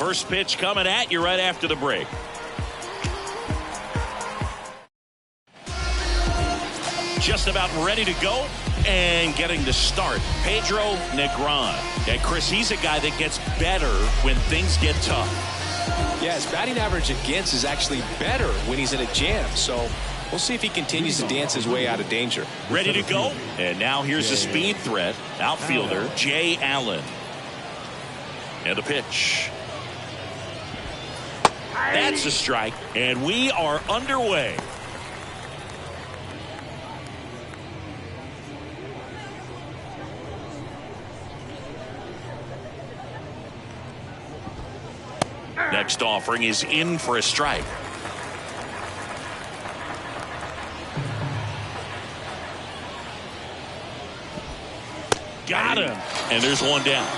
First pitch coming at you right after the break. Just about ready to go and getting to start, Pedro Negron. And Chris, he's a guy that gets better when things get tough. Yeah, his batting average against is actually better when he's in a jam. So we'll see if he continues to dance his way out of danger. Ready to go. And now here's the speed threat. Outfielder Jay Allen. And the pitch. That's a strike. And we are underway. Next offering is in for a strike. Got him. And there's one down.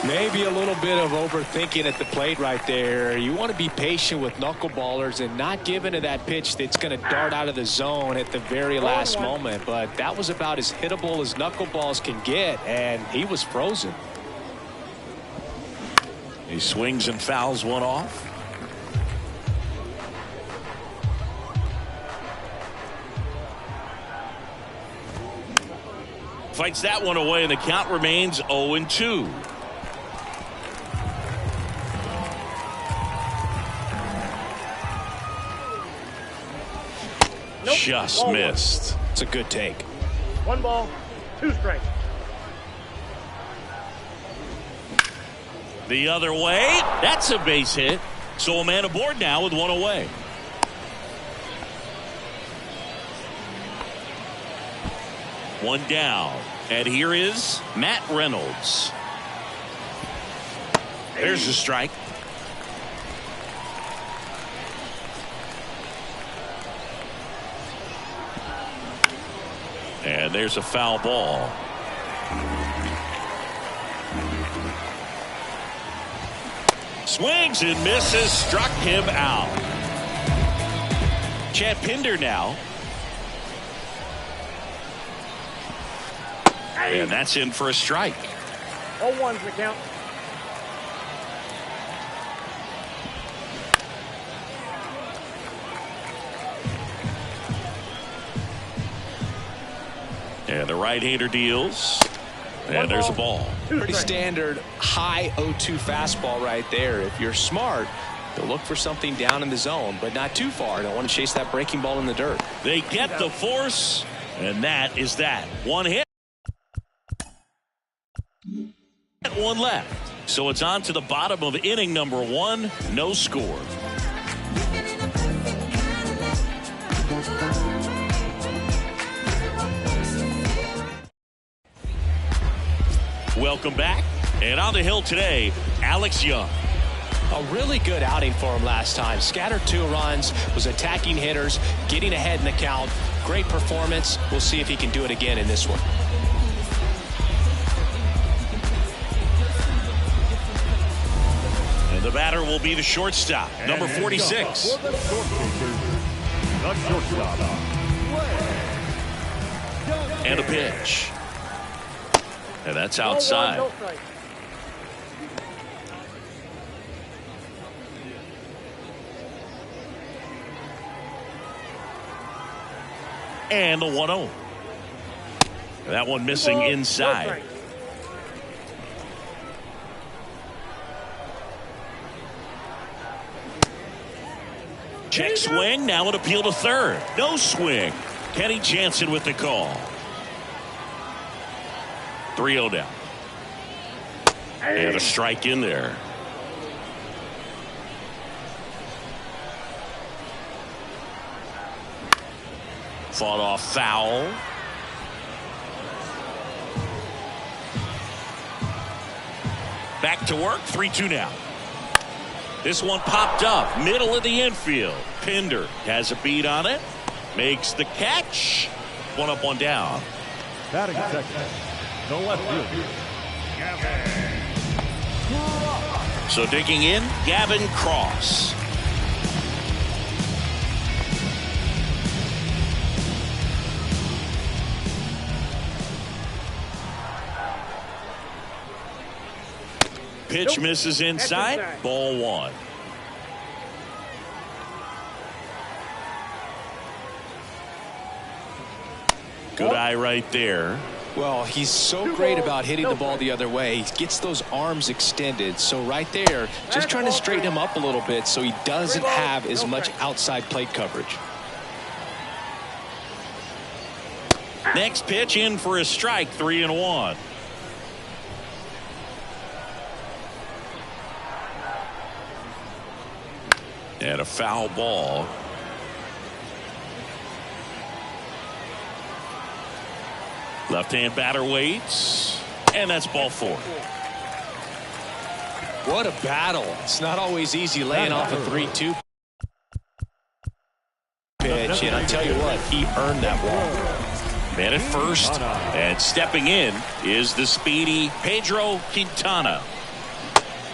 Maybe a little bit of overthinking at the plate right there. You want to be patient with knuckleballers and not give into that pitch that's going to dart out of the zone at the very last moment. But that was about as hittable as knuckleballs can get, and he was frozen. He swings and fouls one off. Fights that one away, and the count remains 0-2. Nope. Just missed. It's a good take. 1 ball, 2 strikes. The other way. That's a base hit. So a man aboard now with one away. One down. And here is Matt Reynolds. There's a strike. And there's a foul ball. Swings and misses, struck him out. Chad Pinder now. And that's in for a strike. 0-1's the count. And the right-hander deals. And there's a ball. Pretty standard high 0-2 fastball right there. If you're smart, you'll look for something down in the zone, but not too far. Don't want to chase that breaking ball in the dirt. They get the force, and that is that. One hit. One left. So it's on to the bottom of inning number 1. No score. Welcome back. And on the hill today, Alex Young. A really good outing for him last time. Scattered 2 runs, was attacking hitters, getting ahead in the count. Great performance. We'll see if he can do it again in this one. And the batter will be the shortstop, number 46. For the shortstop, And a pitch. And that's outside. 0-1, no strike. And the 1-0. That one missing inside. Check swing. Now an appeal to third. No swing. Kenny Jansen with the call. 3-0 down. And a strike in there. Fought off foul. Back to work. 3-2 now. This one popped up. Middle of the infield. Pinder has a beat on it. Makes the catch. 1 up, 1 down. batting second, no left field. So digging in, Gavin Cross. Pitch Nope. misses inside. That's inside. Ball one. Good eye right there. Well, he's so great about hitting the ball the other way. He gets those arms extended. So right there, just trying to straighten him up a little bit so he doesn't have as much outside plate coverage. Next pitch in for a strike, 3-1. And a foul ball. Left-hand batter waits, and that's ball four. What a battle. It's not always easy laying off a 3-2 pitch, and I tell you what, he earned that ball. Man at first, and stepping in is the speedy Pedro Quintana.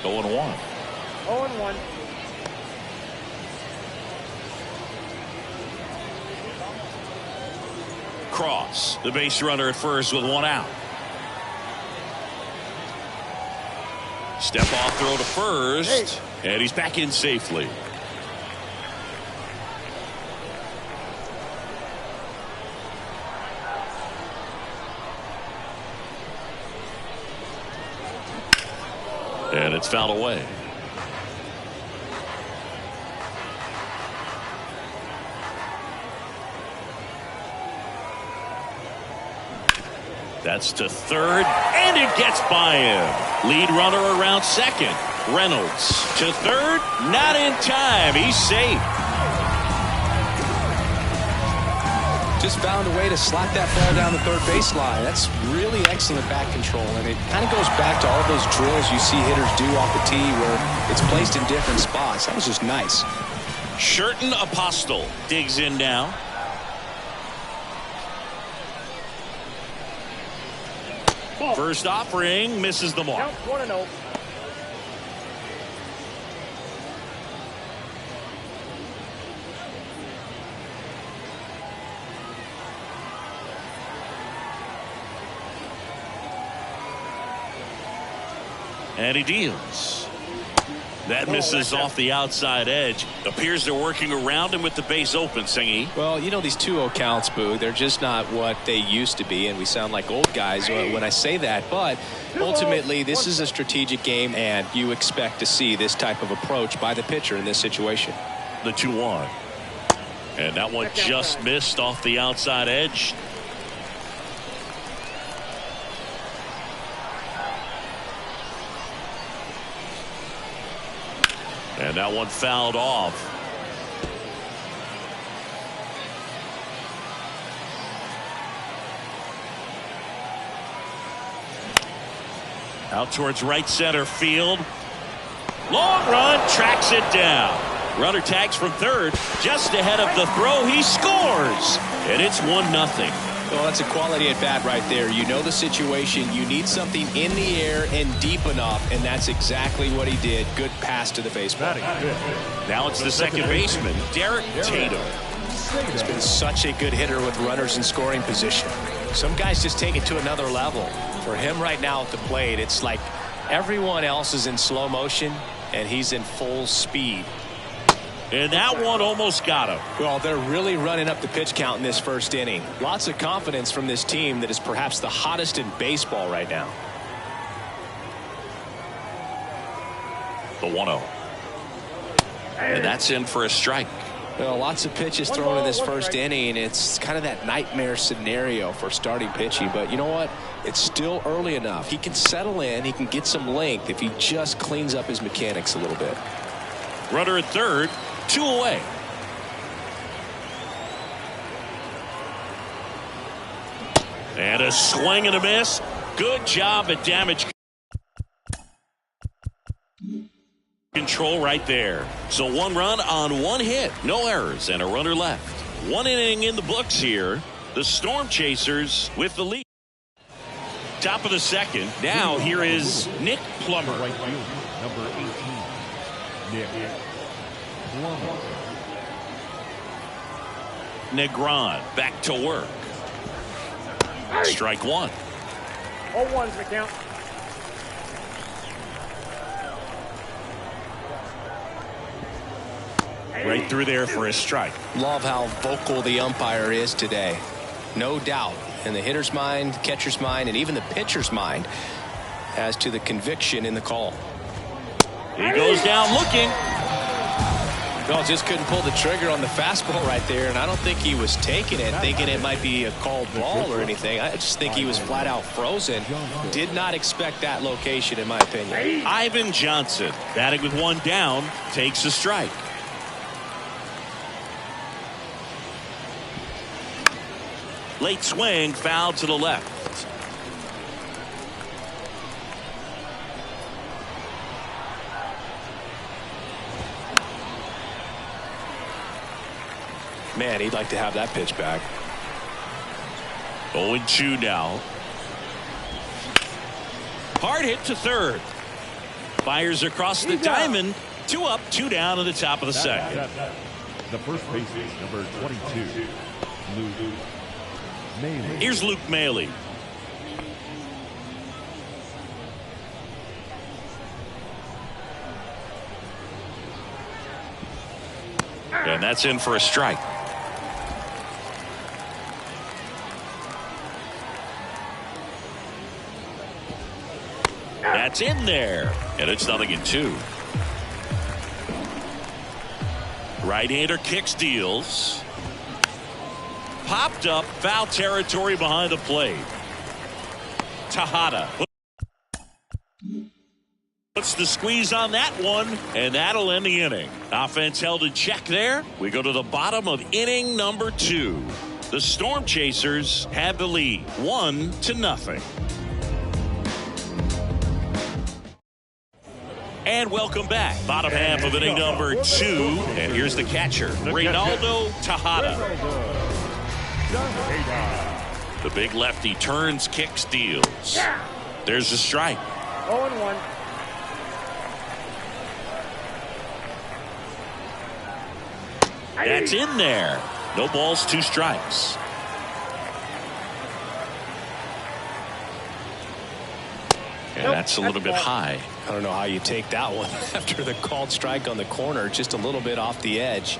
0-1. 0-1. Cross, the base runner at first with one out. Step off throw to first, and he's back in safely. And it's fouled away. That's to third, and it gets by him. Lead runner around second. Reynolds to third, not in time. He's safe. Just found a way to slap that ball down the third baseline. That's really excellent bat control, and it kind of goes back to all those drills you see hitters do off the tee where it's placed in different spots. That was just nice. Sherten Apostel digs in now. First offering misses the mark. Count 1-0. And he deals. That misses off the outside edge. Appears they're working around him with the base open, Singy. Well, you know, these 2-0 counts, Boo, they're just not what they used to be, and we sound like old guys when I say that. But ultimately, this is a strategic game, and you expect to see this type of approach by the pitcher in this situation. The 2-1. And that one just missed off the outside edge. And that one fouled off. Out towards right center field. Long run, tracks it down. Runner tags from third, just ahead of the throw. He scores, and it's 1-0. Well, that's a quality at bat right there. You know the situation. You need something in the air and deep enough, and that's exactly what he did. Good pass to the baseball. Now it's the second baseman, Derek Tatum. He's been such a good hitter with runners in scoring position. Some guys just take it to another level. For him right now at the plate, it's like everyone else is in slow motion, and he's in full speed. And that one almost got him. Well, they're really running up the pitch count in this first inning. Lots of confidence from this team that is perhaps the hottest in baseball right now. The 1-0. And that's in for a strike. Well, lots of pitches thrown in this first inning. It's kind of that nightmare scenario for starting pitching. But you know what? It's still early enough. He can settle in. He can get some length if he just cleans up his mechanics a little bit. Runner at third. 2 away. And a swing and a miss. Good job at damage control right there. So 1 run on 1 hit. No errors and a runner left. 1 inning in the books here. The Storm Chasers with the lead. Top of the second. Now here is Nick Plummer. Right field, number 18, Nick Plummer. Negron back to work. Strike 1. 0-1's the count. right through there for a strike. Love how vocal the umpire is today. No doubt in the hitter's mind, catcher's mind, and even the pitcher's mind as to the conviction in the call. He goes down looking. Well, just couldn't pull the trigger on the fastball right there, and I don't think he was taking it, thinking it might be a called ball or anything. I just think he was flat out frozen. Did not expect that location, in my opinion. Ivan Johnson, batting with one down, takes a strike. Late swing, foul to the left. Man, he'd like to have that pitch back. 0-2 now. Hard hit to third. Fires across the diamond. 2 up, 2 down at the top of the second. The first baseman, number 22, Luke Maile. Here's Luke Maile. And that's in for a strike. That's in there. And it's 0-2. Right-hander kicks, deals. Popped up, foul territory behind the plate. Tejada puts the squeeze on that one, and that'll end the inning. Offense held in check there. We go to the bottom of inning number 2. The Storm Chasers have the lead, 1-0. And welcome back. Bottom half of inning number 2. And here's the catcher, Reynaldo Tejada. The big lefty turns, kicks, deals. There's a strike. 0-1. That's in there. No balls, 2 strikes. And that's a little bit high. I don't know how you take that one after the called strike on the corner, just a little bit off the edge.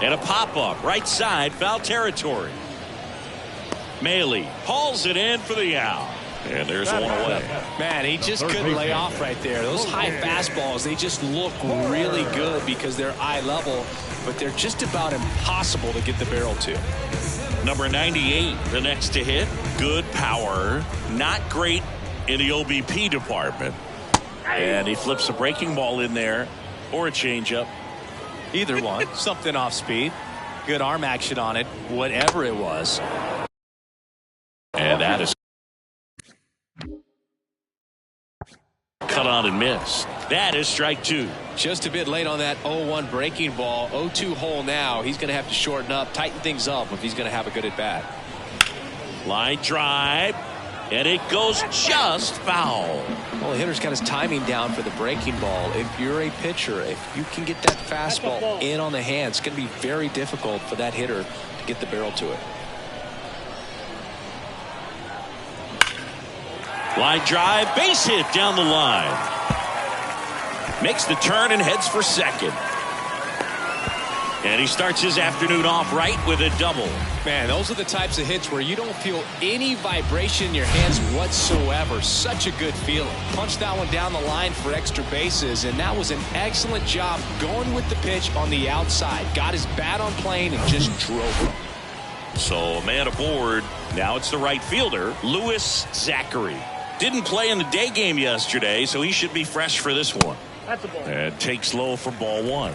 And a pop-up, right side, foul territory. Maile hauls it in for the out. And there's one away. Man, he just couldn't lay off right there. Those high fastballs, they just look really good because they're eye level, but they're just about impossible to get the barrel to. Number 98, the next to hit. Good power. Not great in the OBP department. And he flips a breaking ball in there or a changeup. Either one. Something off speed. Good arm action on it. Whatever it was. And that is cut on and missed. That is strike 2. Just a bit late on that 0-1 breaking ball. 0-2 hole now. He's going to have to shorten up, tighten things up if he's going to have a good at bat. Line drive. And it goes just foul. Well, the hitter's got his timing down for the breaking ball. If you're a pitcher, if you can get that fastball in on the hand, it's going to be very difficult for that hitter to get the barrel to it. Line drive, base hit down the line. Makes the turn and heads for second. And he starts his afternoon off right with a double. Man, those are the types of hits where you don't feel any vibration in your hands whatsoever. Such a good feeling. Punched that one down the line for extra bases, and that was an excellent job going with the pitch on the outside. Got his bat on plane and just drove him. So a man aboard. Now it's the right fielder, Louis Zachary. Didn't play in the day game yesterday, so he should be fresh for this one. That's a ball. And takes low for ball 1.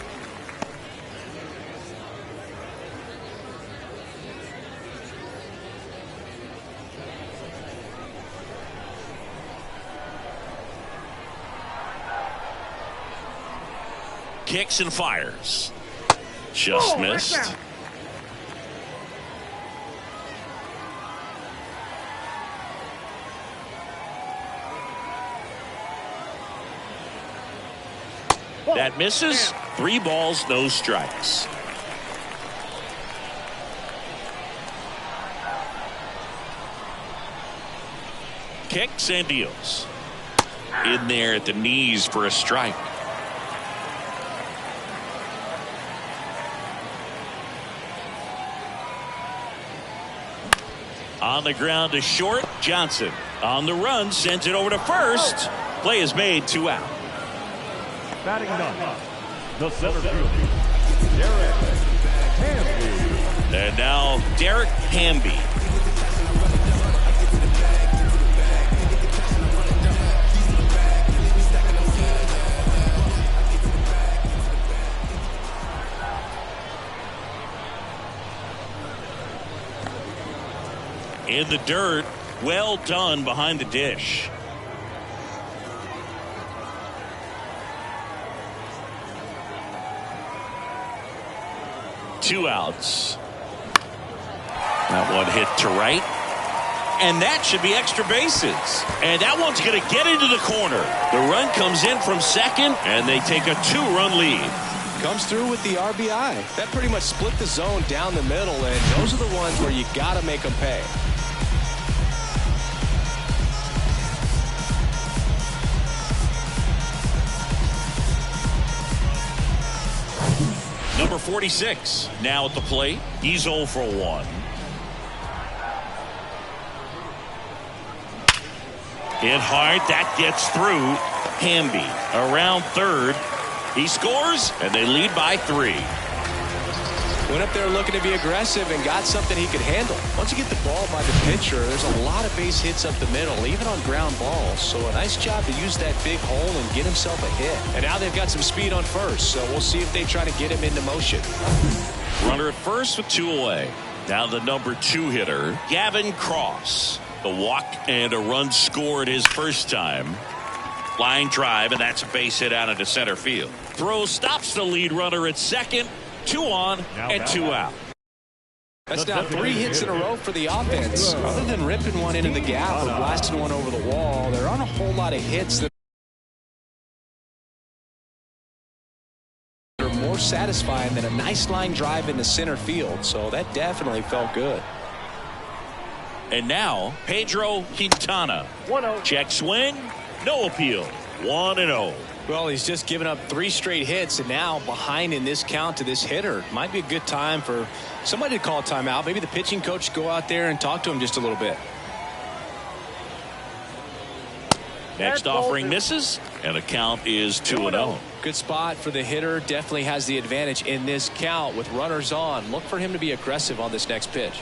Kicks and fires. Just missed. That misses. 3 balls, no strikes. kicks and deals. In there at the knees for a strike. On the ground to short. Johnson on the run, sends it over to first. Play is made, 2 out. Batting ninth, the center fielder, Derek Hamby. And now Derek Hamby. In the dirt, well done behind the dish. Two outs. That one hit to right. And that should be extra bases. And that one's going to get into the corner. The run comes in from second, and they take a 2-run lead. Comes through with the RBI. That pretty much split the zone down the middle, and those are the ones where you got to make them pay. Number 46 now at the plate. He's 0 for 1. Hit hard. That gets through. Hamby around third. He scores, and they lead by 3. Went up there looking to be aggressive and got something he could handle. Once you get the ball by the pitcher, there's a lot of base hits up the middle, even on ground balls. So a nice job to use that big hole and get himself a hit. And now they've got some speed on first, so we'll see if they try to get him into motion. Runner at first with 2 away. Now the number 2 hitter, Gavin Cross. The walk and a run scored his first time. Line drive, and that's a base hit out into center field. Throw stops the lead runner at second. 2 on and 2 out. That's now 3 hits in a row for the offense. Other than ripping one into the gap or blasting one over the wall, there aren't a whole lot of hits that are more satisfying than a nice line drive into center field. So that definitely felt good. And now Pedro Quintana. 1-0. Check swing. No appeal. 1-0. Well, he's just given up 3 straight hits, and now behind in this count to this hitter. Might be a good time for somebody to call a timeout. Maybe the pitching coach go out there and talk to him just a little bit. Next offering misses, and the count is 2-0. Good spot for the hitter. Definitely has the advantage in this count with runners on. Look for him to be aggressive on this next pitch.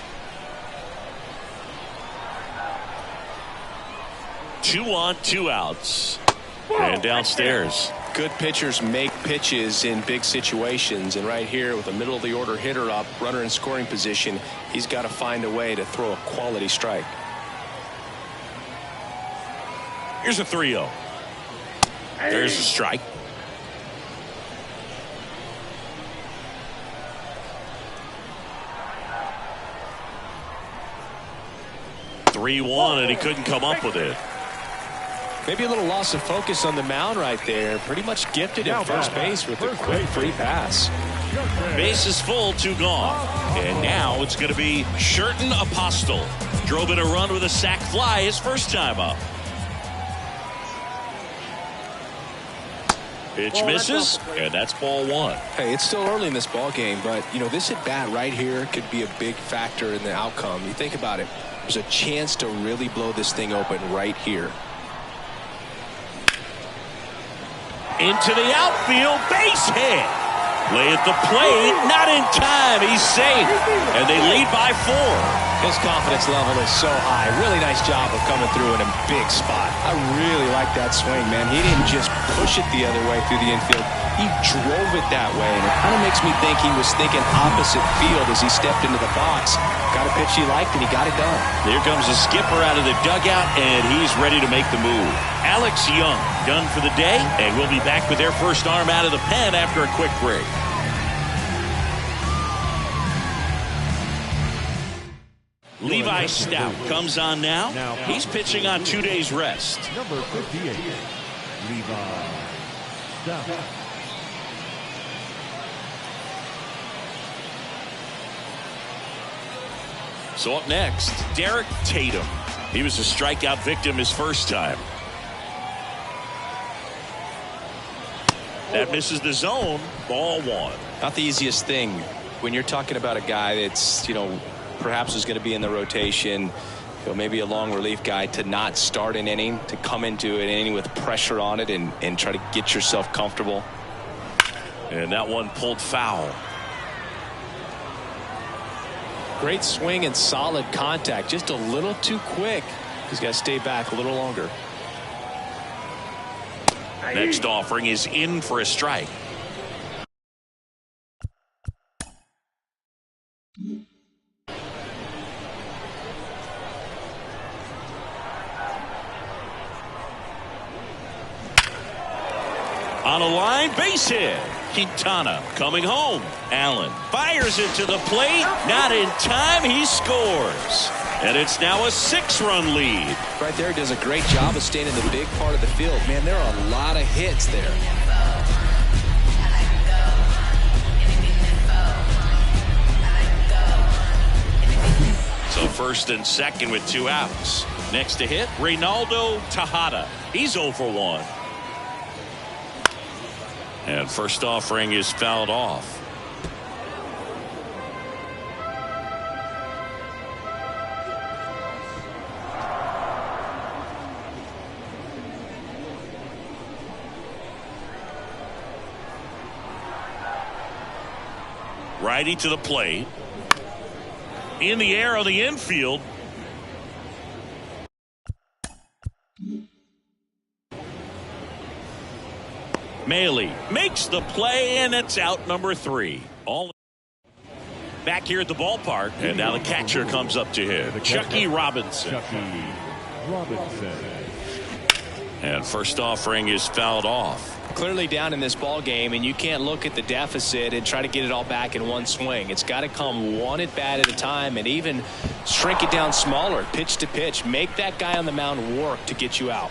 2 on, 2 outs. And downstairs. Good pitchers make pitches in big situations, and right here with a middle of the order hitter up, runner in scoring position, he's got to find a way to throw a quality strike. Here's a 3-0. There's a strike. And he couldn't come up with it. Maybe a little loss of focus on the mound right there. Pretty much gifted at first base with a quick free pass. Base is full, 2 gone. And now it's going to be Sherten Apostel. Drove in a run with a sac fly his first time up. Pitch misses, and that's ball 1. Hey, it's still early in this ball game, but you know this at bat right here could be a big factor in the outcome. You think about it. There's a chance to really blow this thing open right here. Into the outfield, base hit. Lay at the plate, not in time. He's safe, and they lead by 4. His confidence level is so high. Really nice job of coming through in a big spot. I really like that swing, man. He didn't just push it the other way through the infield. He drove it that way, and it kind of makes me think he was thinking opposite field as he stepped into the box. Got a pitch he liked, and he got it done. Here comes the skipper out of the dugout, and he's ready to make the move. Alex Young done for the day, and we'll be back with their first arm out of the pen after a quick break. Levi Stout comes on now. He's pitching on 2 days rest. Number 58, Levi Stout. So up next, Derek Tatum. He was a strikeout victim his first time. That misses the zone. Ball one. Not the easiest thing when you're talking about a guy that's, perhaps is going to be in the rotation, maybe a long relief guy, to not start an inning, to come into an inning with pressure on it and try to get yourself comfortable. And that one pulled foul. Great swing and solid contact. Just a little too quick. He's got to stay back a little longer. Next offering is in for a strike. On a line, base hit. Quintana coming home. Allen fires it to the plate. Not in time. He scores. And it's now a 6-run lead. Right there, does a great job of staying in the big part of the field. Man, there are a lot of hits there. So first and second with 2 outs. Next to hit, Reynaldo Tejada. He's 0 for 1. And first offering is fouled off. Righty to the plate. In the air on the infield. Maile makes the play, and it's out number 3. All back here at the ballpark, and now the catcher comes up to him. Chucky Robinson. Chucky Robinson. And first offering is fouled off. Clearly down in this ball game, and you can't look at the deficit and try to get it all back in one swing. It's got to come one at bat at a time, and even shrink it down smaller, pitch to pitch. Make that guy on the mound work to get you out.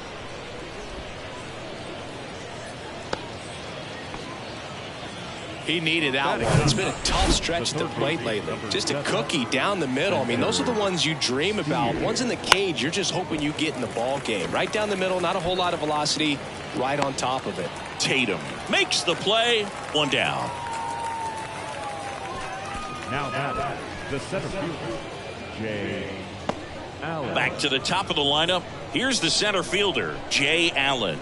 He needed that one. It's been a tough stretch at the plate lately. Just a cookie down the middle. I mean, those are the ones you dream about. Ones in the cage, you're just hoping you get in the ball game. Right down the middle, not a whole lot of velocity, right on top of it. Tatum makes the play. 1 down. Now batting, the center fielder, Jay Allen. Back to the top of the lineup. Here's the center fielder, Jay Allen.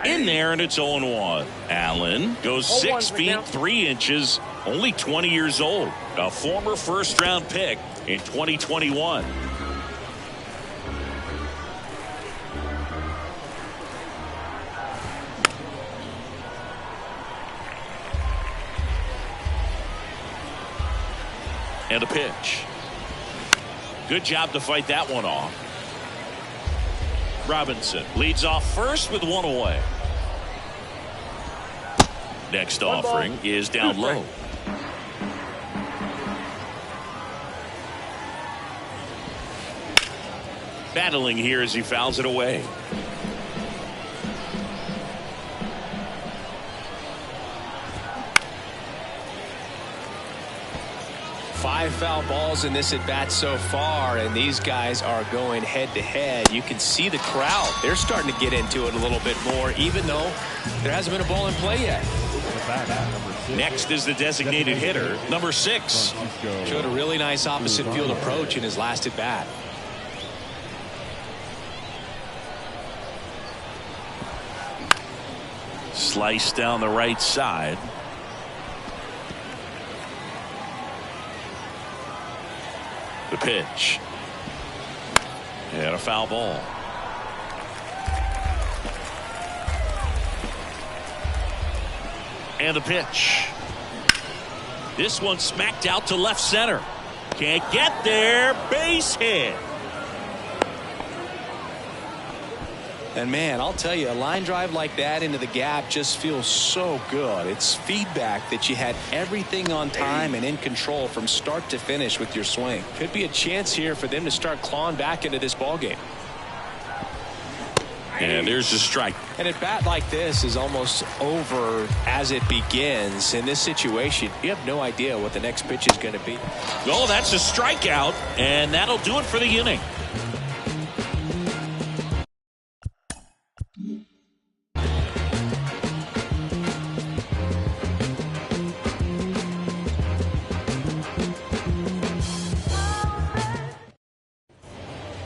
In there, and it's 0-1. Allen goes 6 feet 3 inches, only 20 years old. A former first-round pick in 2021. And a pitch. Good job to fight that one off. Robinson leads off first with 1 away. Next offering is down low. Battling here as he fouls it away. Five foul balls in this at bat so far, and these guys are going head to head. You can see the crowd. They're starting to get into it a little bit more, even though there hasn't been a ball in play yet. Next is the designated hitter, number 6. Showed a really nice opposite field approach in his last at bat. Slice down the right side. The pitch. And a foul ball. And the pitch. This one smacked out to left center. Can't get there. Base hit. And man, I'll tell you, a line drive like that into the gap just feels so good. It's feedback that you had everything on time and in control from start to finish with your swing. Could be a chance here for them to start clawing back into this ball game. And there's a strike. And a bat like this is almost over as it begins. In this situation, you have no idea what the next pitch is going to be. Oh, that's a strikeout, and that'll do it for the inning.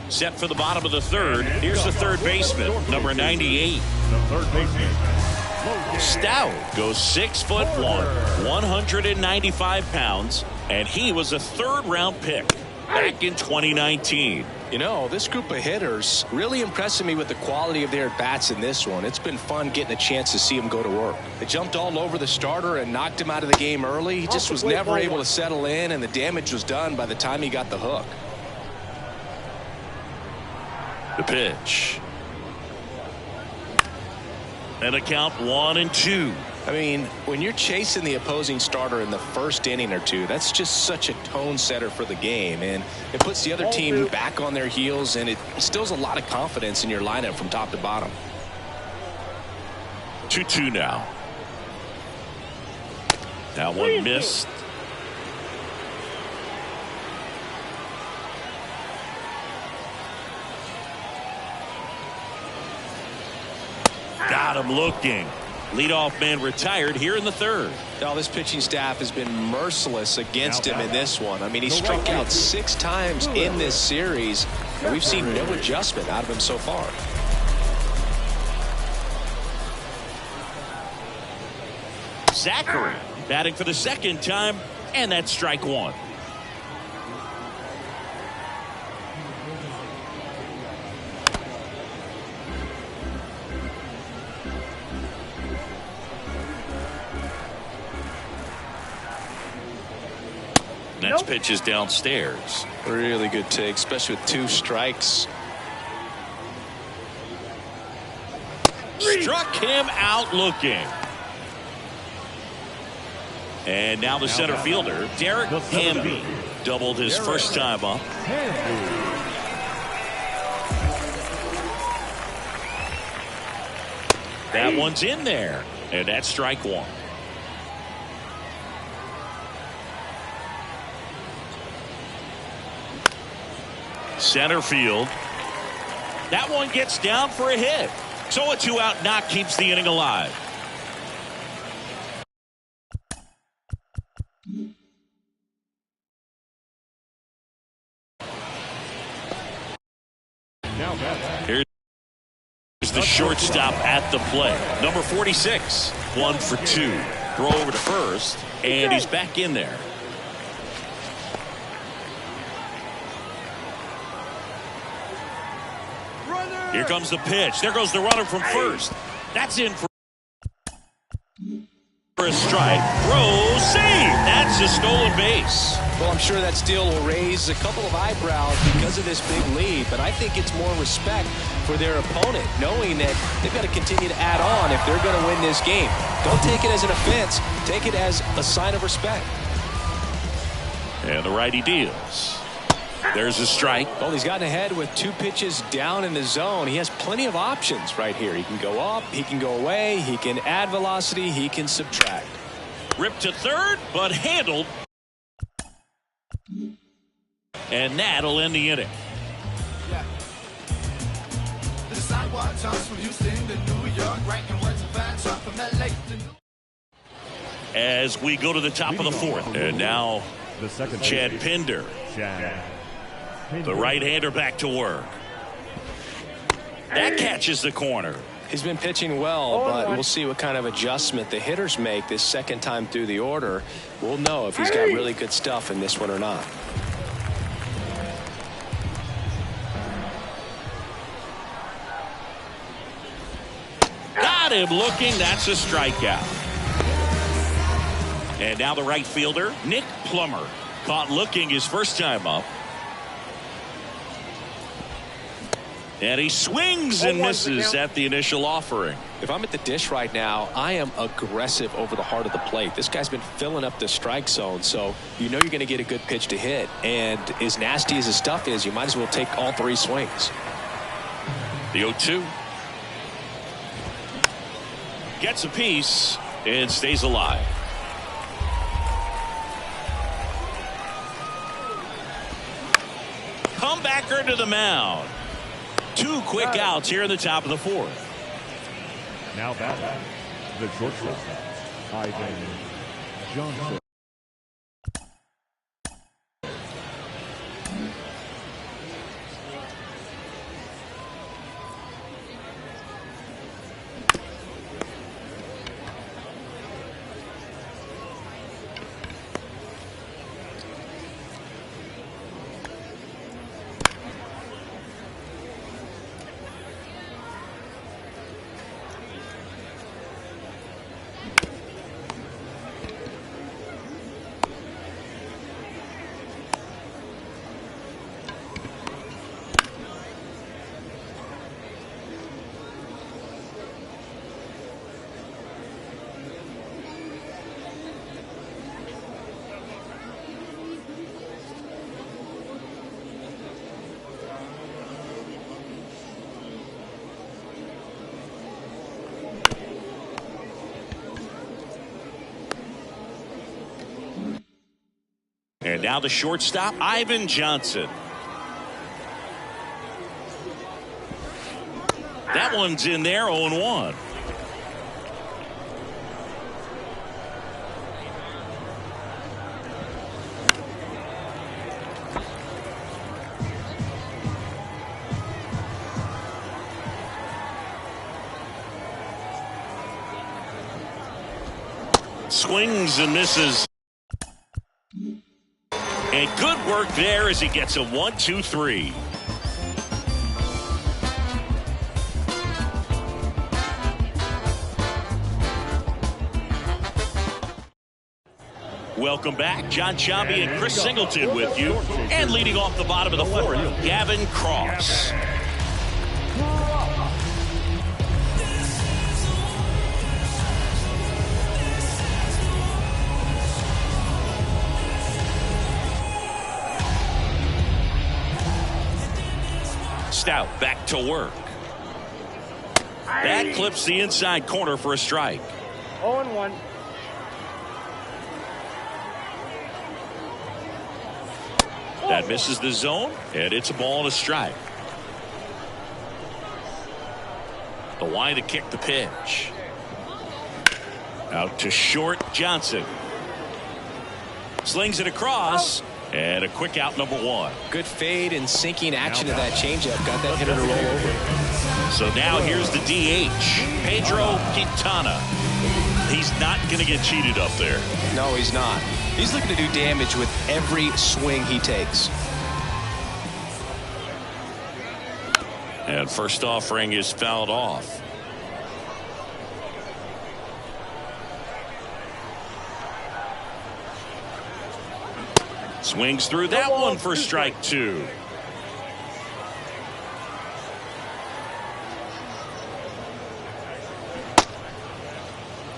Set for the bottom of the third. Here's the third baseman, number 98. The third baseman, Stout goes 6'1", 195 pounds, and he was a third-round pick back in 2019. You know, this group of hitters really impressing me with the quality of their bats in this one. It's been fun getting a chance to see them go to work. They jumped all over the starter and knocked him out of the game early. He just was never able to settle in, and the damage was done by the time he got the hook. The pitch. And a count 1-2. I mean, when you're chasing the opposing starter in the first inning or two, that's just such a tone setter for the game, and it puts the other team back on their heels, and it instills a lot of confidence in your lineup from top to bottom. 2-2 now. That one missed. Got him looking. Leadoff man retired here in the third. Now, this pitching staff has been merciless against him in this one. I mean, he struck out 6 times in this series, and we've seen no adjustment out of him so far. Zachary batting for the second time, and that's strike one. Next pitch is downstairs. Really good take, especially with 2 strikes. Struck him out looking. And now the center fielder, Derek Hamby, doubled his first time up. That one's in there, and that's strike one. Center field. That one gets down for a hit. So a 2-out knock keeps the inning alive. Here's the shortstop at the plate. Number 46. 1 for 2. Throw over to first, and he's back in there. Here comes the pitch. There goes the runner from first. That's in for a strike. Throw, save. That's a stolen base. Well, I'm sure that steal will raise a couple of eyebrows because of this big lead, but I think it's more respect for their opponent, knowing that they've got to continue to add on if they're going to win this game. Don't take it as an offense. Take it as a sign of respect. And the righty deals. There's a strike. Well, he's gotten ahead with 2 pitches down in the zone. He has plenty of options right here. He can go up, he can go away, he can add velocity, he can subtract. Ripped to third, but handled. And that'll end the inning. As we go to the top of the fourth. And now the second Chad Pinder. The right-hander back to work. That catches the corner. He's been pitching well, but we'll see what kind of adjustment the hitters make this second time through the order. We'll know if he's got really good stuff in this one or not. Got him looking. That's a strikeout. And now the right fielder, Nick Plummer, caught looking his first time up. And he swings and misses at the initial offering. If I'm at the dish right now, I am aggressive over the heart of the plate. This guy's been filling up the strike zone, so you know you're going to get a good pitch to hit. And as nasty as his stuff is, you might as well take all 3 swings. The 0-2. gets a piece and stays alive. Comebacker to the mound. 2 quick outs here in the top of the 4th. Now batting, the shortstop, Ivan Johnson. And now the shortstop, Ivan Johnson. That one's in there, 0-1. Swings and misses. And good work there as he gets a 1-2-3. Welcome back. John Sciambi and Chris Singleton with you. And leading off the bottom of the 4th, Gavin Cross. Stout back to work. That clips the inside corner for a strike. 0-1. That misses the zone, and it's a ball and a strike. The wind to kick the pitch. Out to short, Johnson. Slings it across, and a quick out, number 1. Good fade and sinking action of that changeup. Got that hitter to roll over. So now here's the DH, Pedro Quintana. He's not going to get cheated up there. No, he's not. He's looking to do damage with every swing he takes. And first offering is fouled off. Swings through that one for strike 2.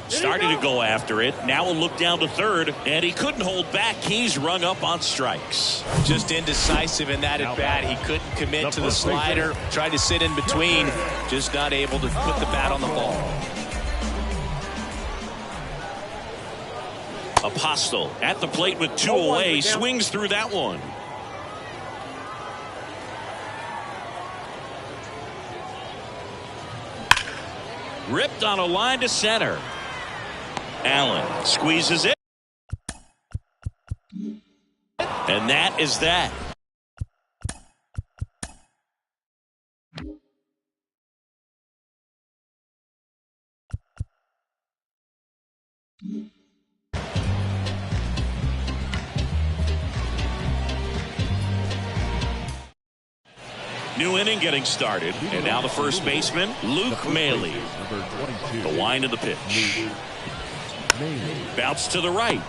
Starting to go after it. Now we'll look down to third, and he couldn't hold back. He's rung up on strikes. Just indecisive in that at bat. He couldn't commit to the slider. Tried to sit in between. Just not able to put the bat on the ball. Apostle at the plate with 2 away. Swings through that one. Ripped on a line to center. Allen squeezes it. And that is that. New inning getting started. And now the first baseman, Luke Maile. The wind of the pitch. Bounce to the right.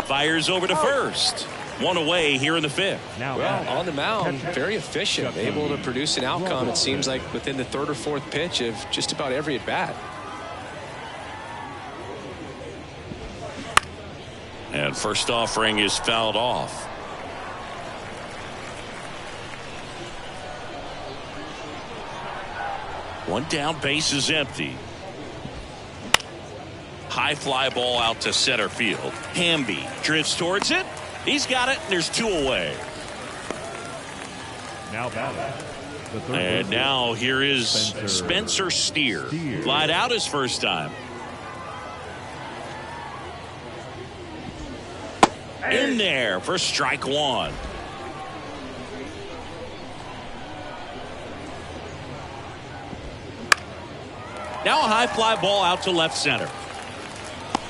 Fires over to first. 1 away here in the 5th. Well, on the mound, very efficient. Able to produce an outcome, it seems like, within the 3rd or 4th pitch of just about every at bat. And first offering is fouled off. One down, base is empty. High fly ball out to center field. Hamby drifts towards it. He's got it, and there's 2 away. Now batting. The third And baseman, now here is Spencer Steer. Lied out his first time. In there for strike 1. Now a high fly ball out to left center.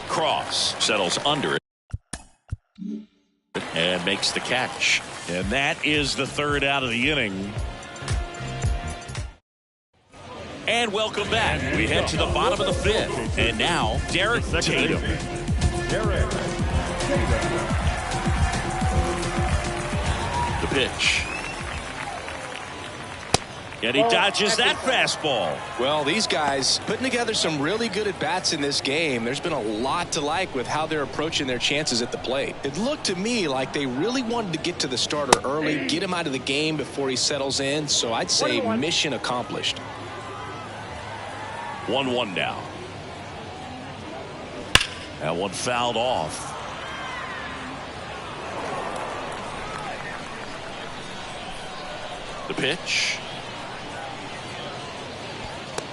Cross settles under it and makes the catch. And that is the 3rd out of the inning. And welcome back. We head to the bottom of the 5th. And now Derek Tatum. Derek Tatum. The pitch. And he dodges that fastball. Well, these guys putting together some really good at-bats in this game. There's been a lot to like with how they're approaching their chances at the plate. It looked to me like they really wanted to get to the starter early, get him out of the game before he settles in. So I'd say mission accomplished. 1-1 now. That one fouled off. The pitch.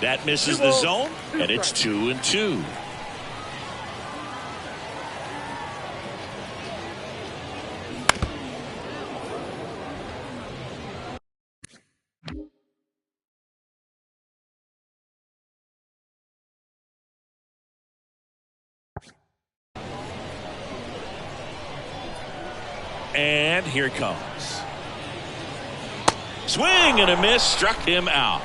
That misses the zone, and it's 2-2. And here it comes. Swing and a miss, struck him out.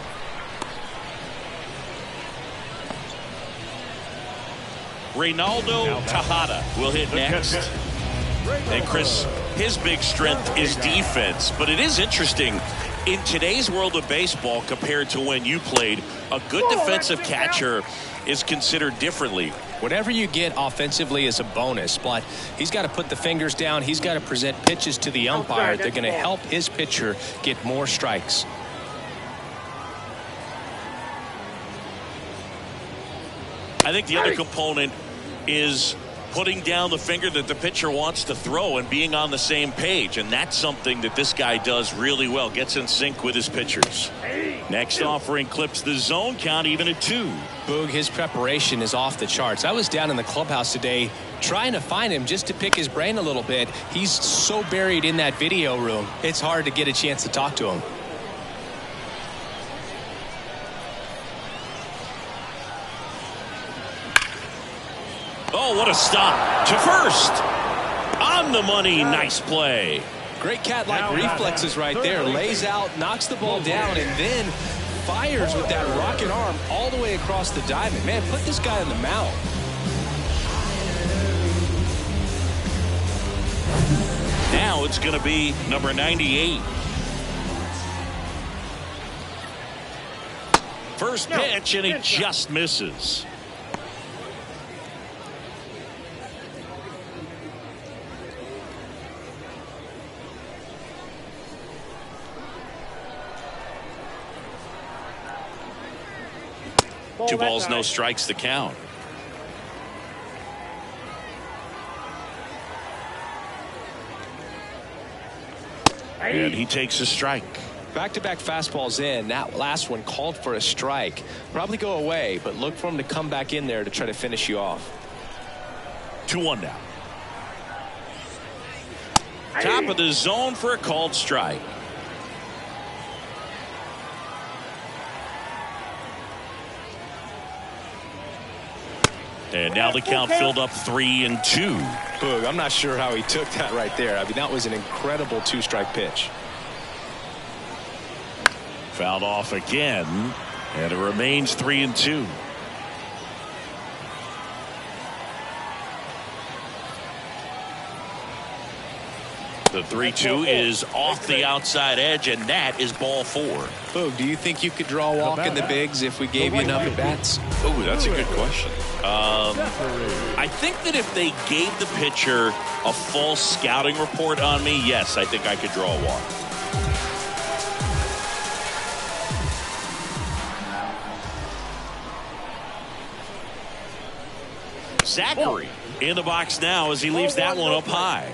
Reynaldo Tejada will hit next. And Chris, his big strength is defense, but it is interesting in today's world of baseball compared to when you played, a good defensive catcher is considered differently. Whatever you get offensively is a bonus, but he's got to put the fingers down. He's got to present pitches to the umpire. They're going to help his pitcher get more strikes. I think the other component is putting down the finger that the pitcher wants to throw and being on the same page, and that's something that this guy does really well. Gets in sync with his pitchers. Next offering clips the zone count even at 2. Boog, his preparation is off the charts. I was down in the clubhouse today trying to find him just to pick his brain a little bit. He's so buried in that video room, it's hard to get a chance to talk to him. Oh, what a stop to first. On the money. Nice play. Great cat-like reflexes right there. Lays out, knocks the ball down, and then fires with that rocket arm all the way across the diamond. Man, put this guy on the mound. Now it's going to be number 98. First pitch, and he just misses. Two balls, no strikes to count. And he takes a strike. Back-to-back fastballs in. That last one called for a strike. Probably go away, but look for him to come back in there to try to finish you off. 2-1 now. Top of the zone for a called strike. And now the count filled up 3-2. Boog, I'm not sure how he took that right there. I mean, that was an incredible two-strike pitch. Fouled off again, and it remains 3-2. The 3-2 is off the outside edge, and that is ball 4. Boog, do you think you could draw a walk in the bigs if we gave you enough at bats? Oh, that's a good question. I think that if they gave the pitcher a full scouting report on me, yes, I think I could draw a walk. Zachary in the box now as he leaves that one up high.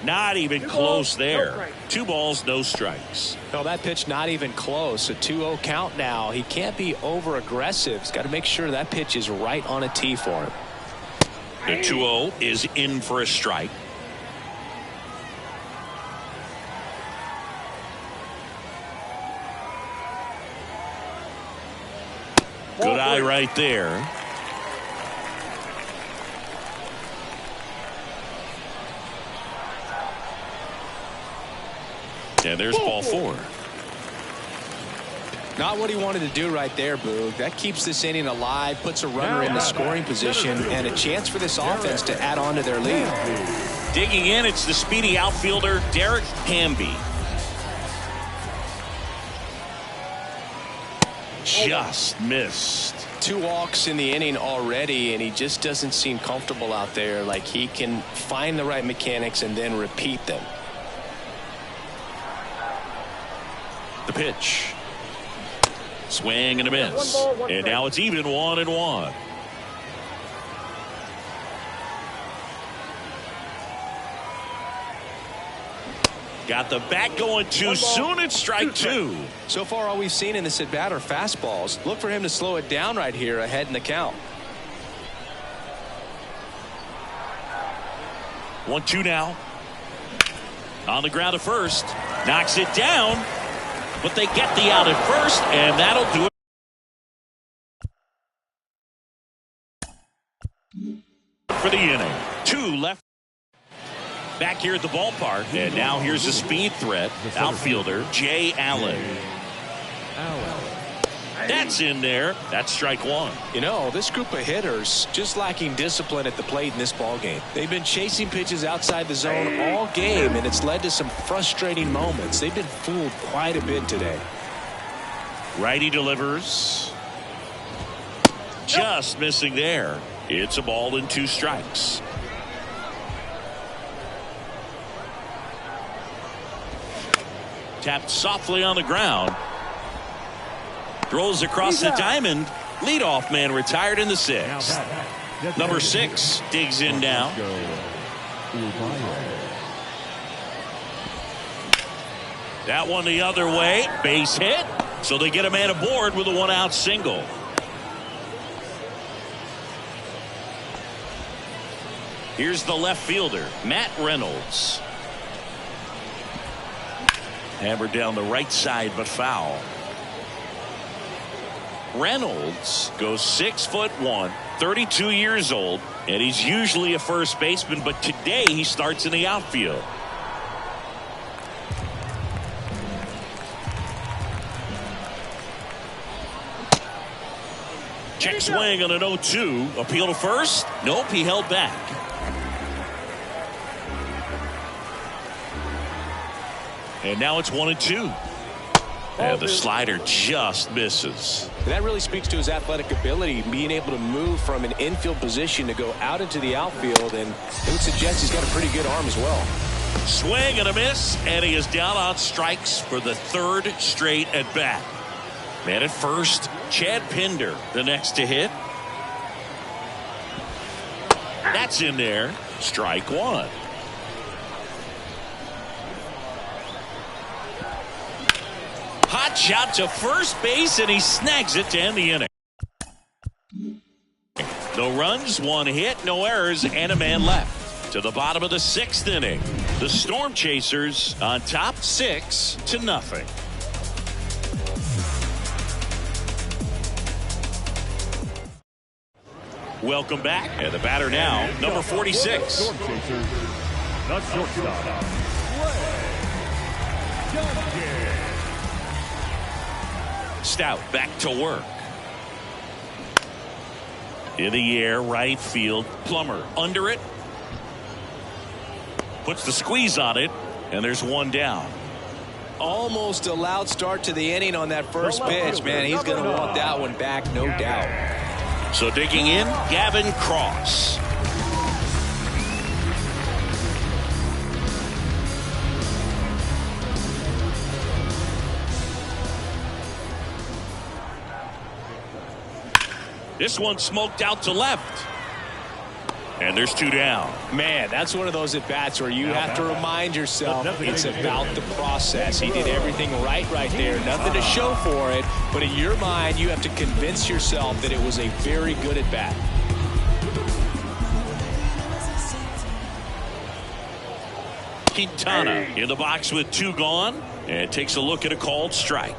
Not even close there. 2 balls, no strikes. No, that pitch not even close. A 2-0 count now. He can't be over aggressive. He's got to make sure that pitch is right on a tee for him. The 2-0 is in for a strike. Good eye right there. And there's ball 4. Not what he wanted to do right there, Boog. That keeps this inning alive, puts a runner in the scoring position, and a chance for this offense to add on to their lead. Digging in, it's the speedy outfielder, Derek Hamby. Just missed. 2 walks in the inning already, and he just doesn't seem comfortable out there. Like he can find the right mechanics and then repeat them. The pitch. Swing and a miss. And now it's even 1-1. Got the bat going too soon. It's strike 2. So far, all we've seen in this at bat are fastballs. Look for him to slow it down right here ahead in the count. 1-2 now. On the ground at first. Knocks it down. But they get the out at first, and that'll do it for the inning. 2 left. Back here at the ballpark, and now here's a speed threat. Outfielder Jay Allen. That's in there. That's strike 1. You know, this group of hitters just lacking discipline at the plate in this ball game. They've been chasing pitches outside the zone all game, and it's led to some frustrating moments. They've been fooled quite a bit today. Righty delivers. Just missing there. It's a ball and 2 strikes. Tapped softly on the ground. Throws across the diamond. Leadoff man retired in the 6th. Number 6 digs in now. That one the other way. Base hit. So they get a man aboard with a 1-out single. Here's the left fielder, Matt Reynolds. Hammered down the right side, but foul. Reynolds goes 6'1", 32 years old, and he's usually a first baseman, but today he starts in the outfield. Check swing on an 0-2. Appeal to first. Nope, he held back. And now it's 1-2. And the slider just misses. That really speaks to his athletic ability, being able to move from an infield position to go out into the outfield, and it would suggest he's got a pretty good arm as well. Swing and a miss, and he is down on strikes for the 3rd straight at bat. Man at first, Chad Pinder, the next to hit. That's in there. Strike 1. Hot shot to first base, and he snags it to end the inning. No runs, 1 hit, no errors, and a man left. To the bottom of the 6th inning. The Storm Chasers on top 6-0. Welcome back. And the batter now, number 46. Storm Chasers, the shortstop, Stout back to work. In the air, right field. Plummer under it. Puts the squeeze on it, and there's 1 down. Almost a loud start to the inning on that first pitch, man. He's going to want that one back, no doubt. So digging in, Gavin Cross. This one smoked out to left. And there's 2 down. Man, that's one of those at-bats where you have to remind yourself it's about the process. He did everything right there. Nothing to show for it. But in your mind, you have to convince yourself that it was a very good at-bat. Quintana in the box with 2 gone. And takes a look at a called strike.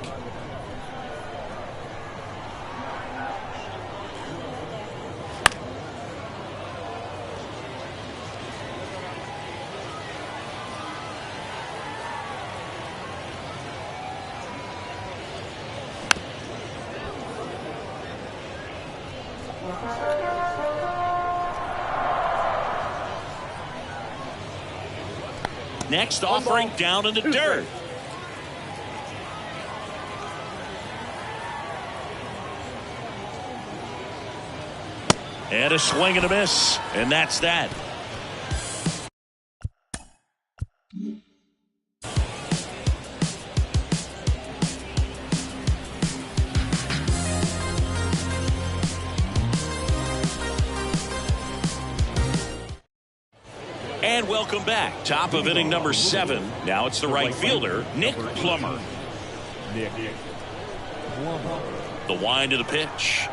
Next offering down in the dirt. And a swing and a miss. And that's that. And welcome back. Top of inning number 7. Now it's the right fielder, Nick Plummer. The wind of the pitch.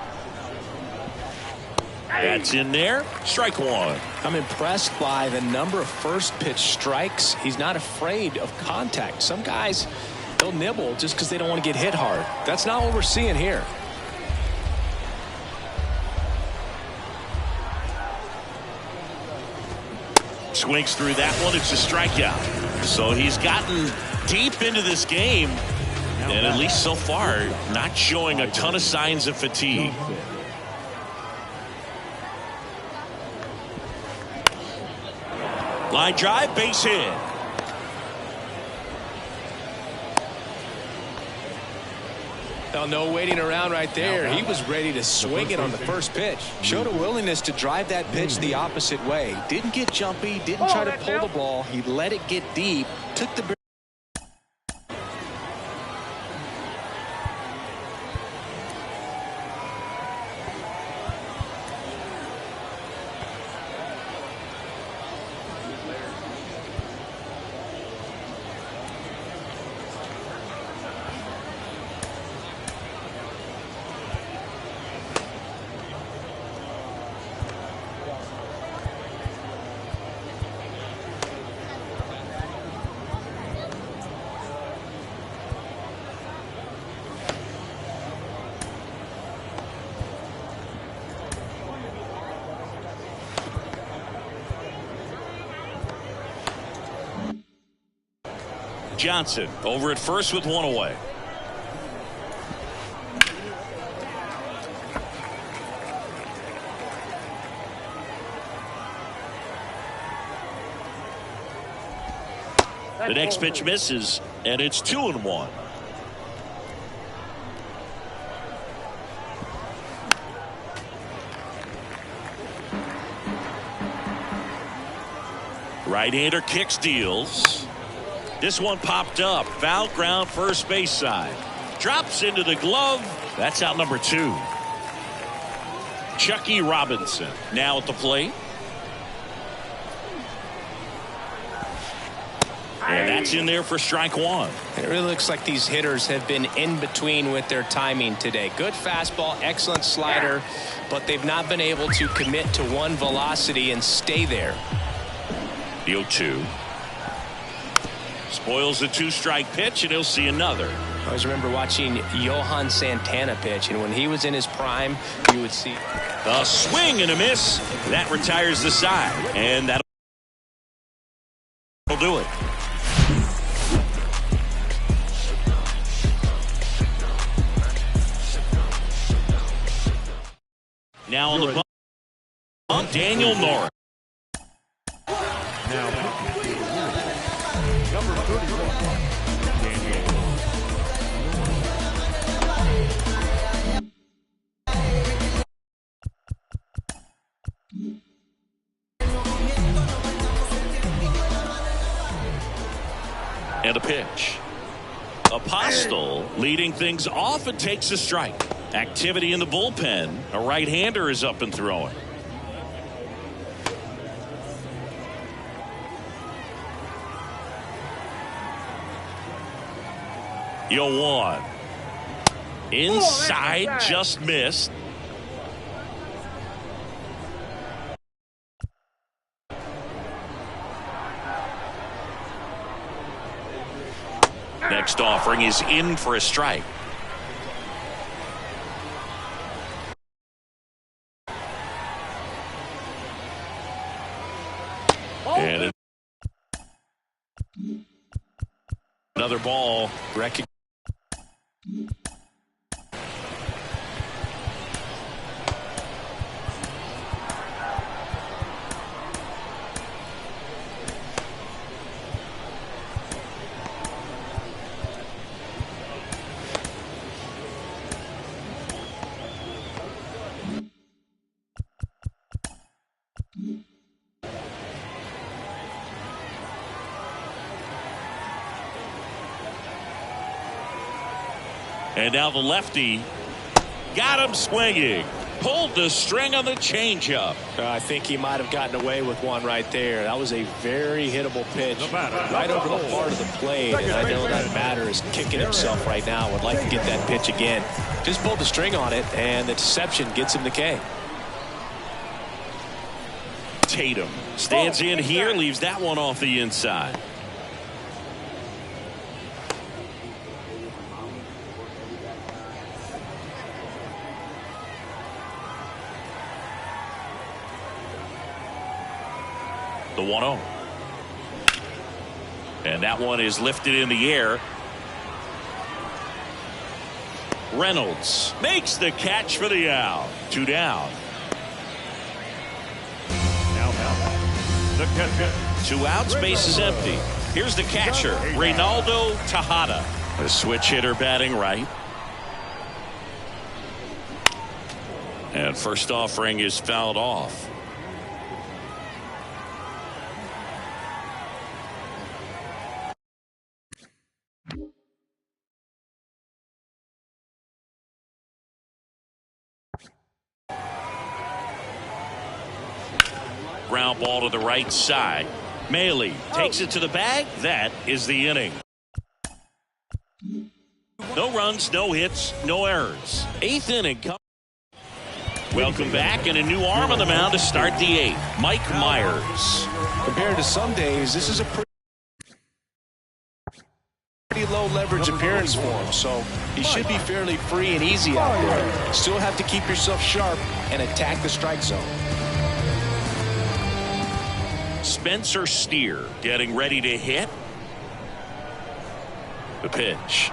That's in there. Strike 1. I'm impressed by the number of first pitch strikes. He's not afraid of contact. Some guys, they'll nibble just because they don't want to get hit hard. That's not what we're seeing here. Swings through that one. It's a strikeout. So he's gotten deep into this game, and at least so far, not showing a ton of signs of fatigue. Line drive, base hit. Well, no waiting around right there. He was ready to swing it on the first pitch. Showed a willingness to drive that pitch the opposite way. Didn't get jumpy, didn't try to pull the ball. He let it get deep, took the Johnson over at first with 1 away. The next pitch misses, and it's 2-1. Right-hander kicks, deals. This one popped up. Foul ground, first base side. Drops into the glove. That's out number 2. Chucky Robinson now at the plate. And that's in there for strike 1. It really looks like these hitters have been in between with their timing today. Good fastball, excellent slider, but they've not been able to commit to one velocity and stay there. The 0-2. Spoils the 2-strike pitch, and he'll see another. I always remember watching Johan Santana pitch, and when he was in his prime, you would see a swing and a miss. That retires the side, and that'll do it. Now on the bump, Daniel Norris. Now, number 31, Daniel. And a pitch. Apostle leading things off and takes a strike. Activity in the bullpen. A right-hander is up and throwing. Yo, one. Inside, just missed. Next offering is in for a strike. And another ball. And now the lefty got him swinging. Pulled the string on the changeup. I think he might have gotten away with one right there. That was a very hittable pitch right over the heart of the plate. And I know that batter is kicking himself right now. Would like to get that pitch again. Just pulled the string on it, and the deception gets him the K. Tatum stands in here, leaves that one off the inside. The 1-0. And that one is lifted in the air. Reynolds makes the catch for the out. 2 down. Now, the catcher. 2 outs, base is empty. Here's the catcher, Reynaldo Tejada. A switch hitter batting right. And first offering is fouled off. Ground ball to the right side. Maile takes it to the bag. That is the inning. No runs, no hits, no errors. 8th inning. Welcome back, and a new arm on the mound to start the 8th. Mike Myers. Compared to some days, this is a pretty low leverage appearance for him, so he should be fairly free and easy out there. Still have to keep yourself sharp and attack the strike zone. Spencer Steer getting ready to hit. The pitch.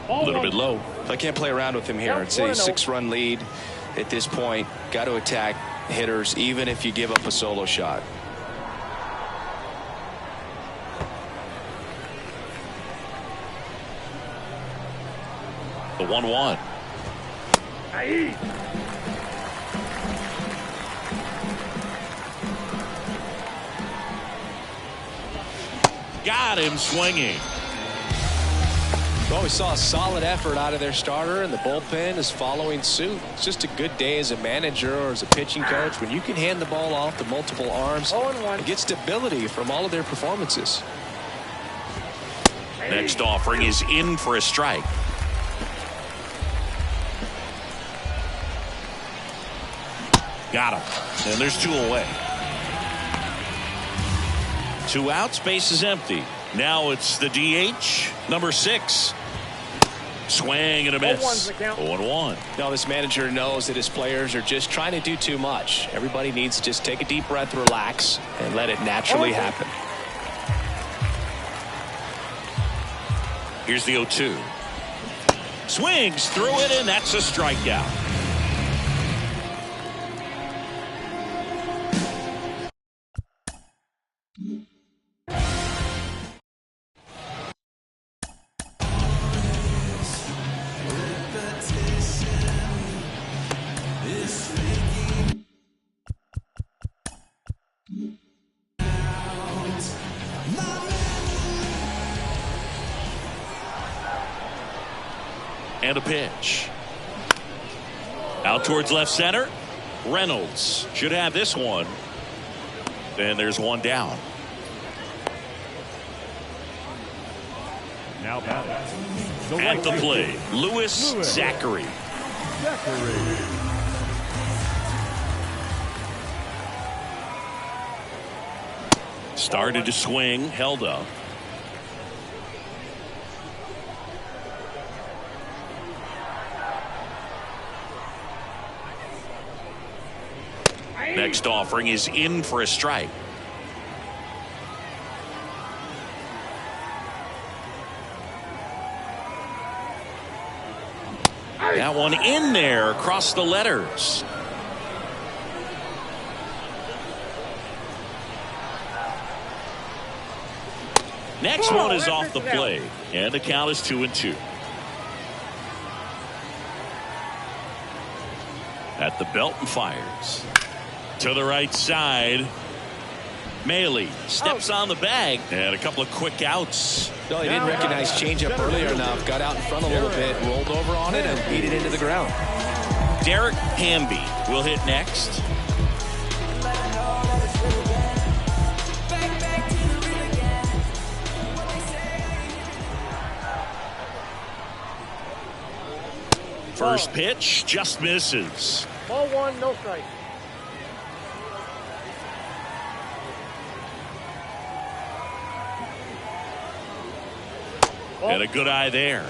A little bit low. I can't play around with him here. It's a 6-run lead at this point. Got to attack hitters even if you give up a solo shot. The 1-1. Got him swinging. Well, we saw a solid effort out of their starter, and the bullpen is following suit. It's just a good day as a manager or as a pitching coach when you can hand the ball off to multiple arms and get stability from all of their performances. Next offering is in for a strike. Got him. And there's 2 away. 2 outs, base is empty. Now it's the DH, number 6. Swing and a miss. 0-1. Now this manager knows that his players are just trying to do too much. Everybody needs to just take a deep breath, relax, and let it naturally happen. Here's the 0-2. Swings through it, and that's a strikeout. And a pitch. Out towards left center. Reynolds should have this one. And there's one down. Now batting. At the plate, Louis Zachary. Started to swing, held up. Next offering is in for a strike. That one in there across the letters. Next one is off the plate, and the count is 2-2. At the belt and fires. To the right side. Maile steps on the bag, and a couple of quick outs. No, he didn't recognize changeup earlier enough. Got out in front a little bit, rolled over on it, and beat it into the ground. Derek Hamby will hit next. First pitch just misses. Ball 1, no strike. And a good eye there.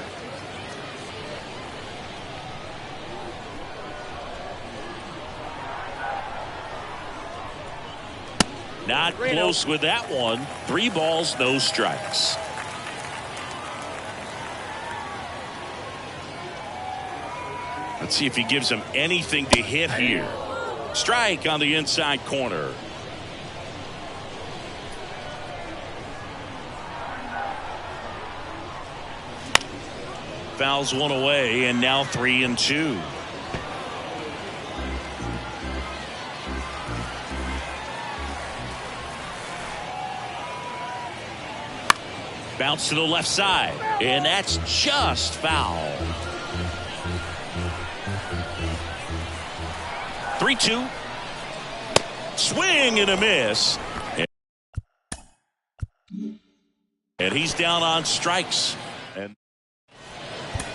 Not close with that one. 3 balls, no strikes. Let's see if he gives him anything to hit here. Strike on the inside corner. Fouls one away, and now 3-2. Bounce to the left side, and that's just foul. 3-2. Swing and a miss. And he's down on strikes. And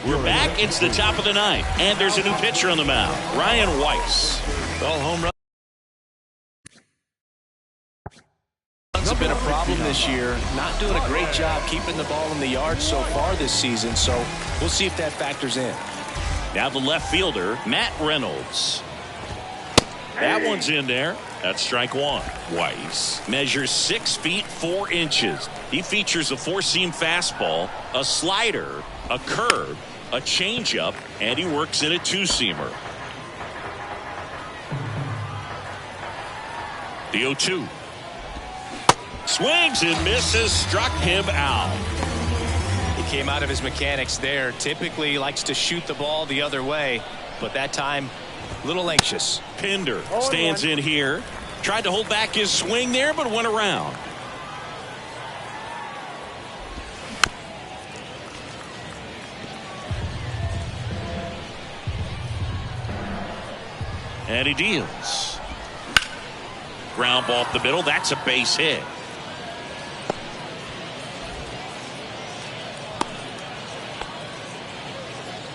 we're back. It's the top of the ninth, and there's a new pitcher on the mound, Ryan Weiss. Well, home run have been a problem this year. Not doing a great job keeping the ball in the yard so far this season, so we'll see if that factors in. Now the left fielder, Matt Reynolds. That one's in there. That's strike one. Weiss measures 6 feet 4 inches. He features a 4-seam fastball, a slider, a curve, a changeup, and he works in a 2-seamer. The 0-2. Swings and misses, struck him out. He came out of his mechanics there. Typically he likes to shoot the ball the other way, but that time a little anxious. Pinder stands in here. Tried to hold back his swing there, but went around. And he deals. Ground ball up the middle. That's a base hit.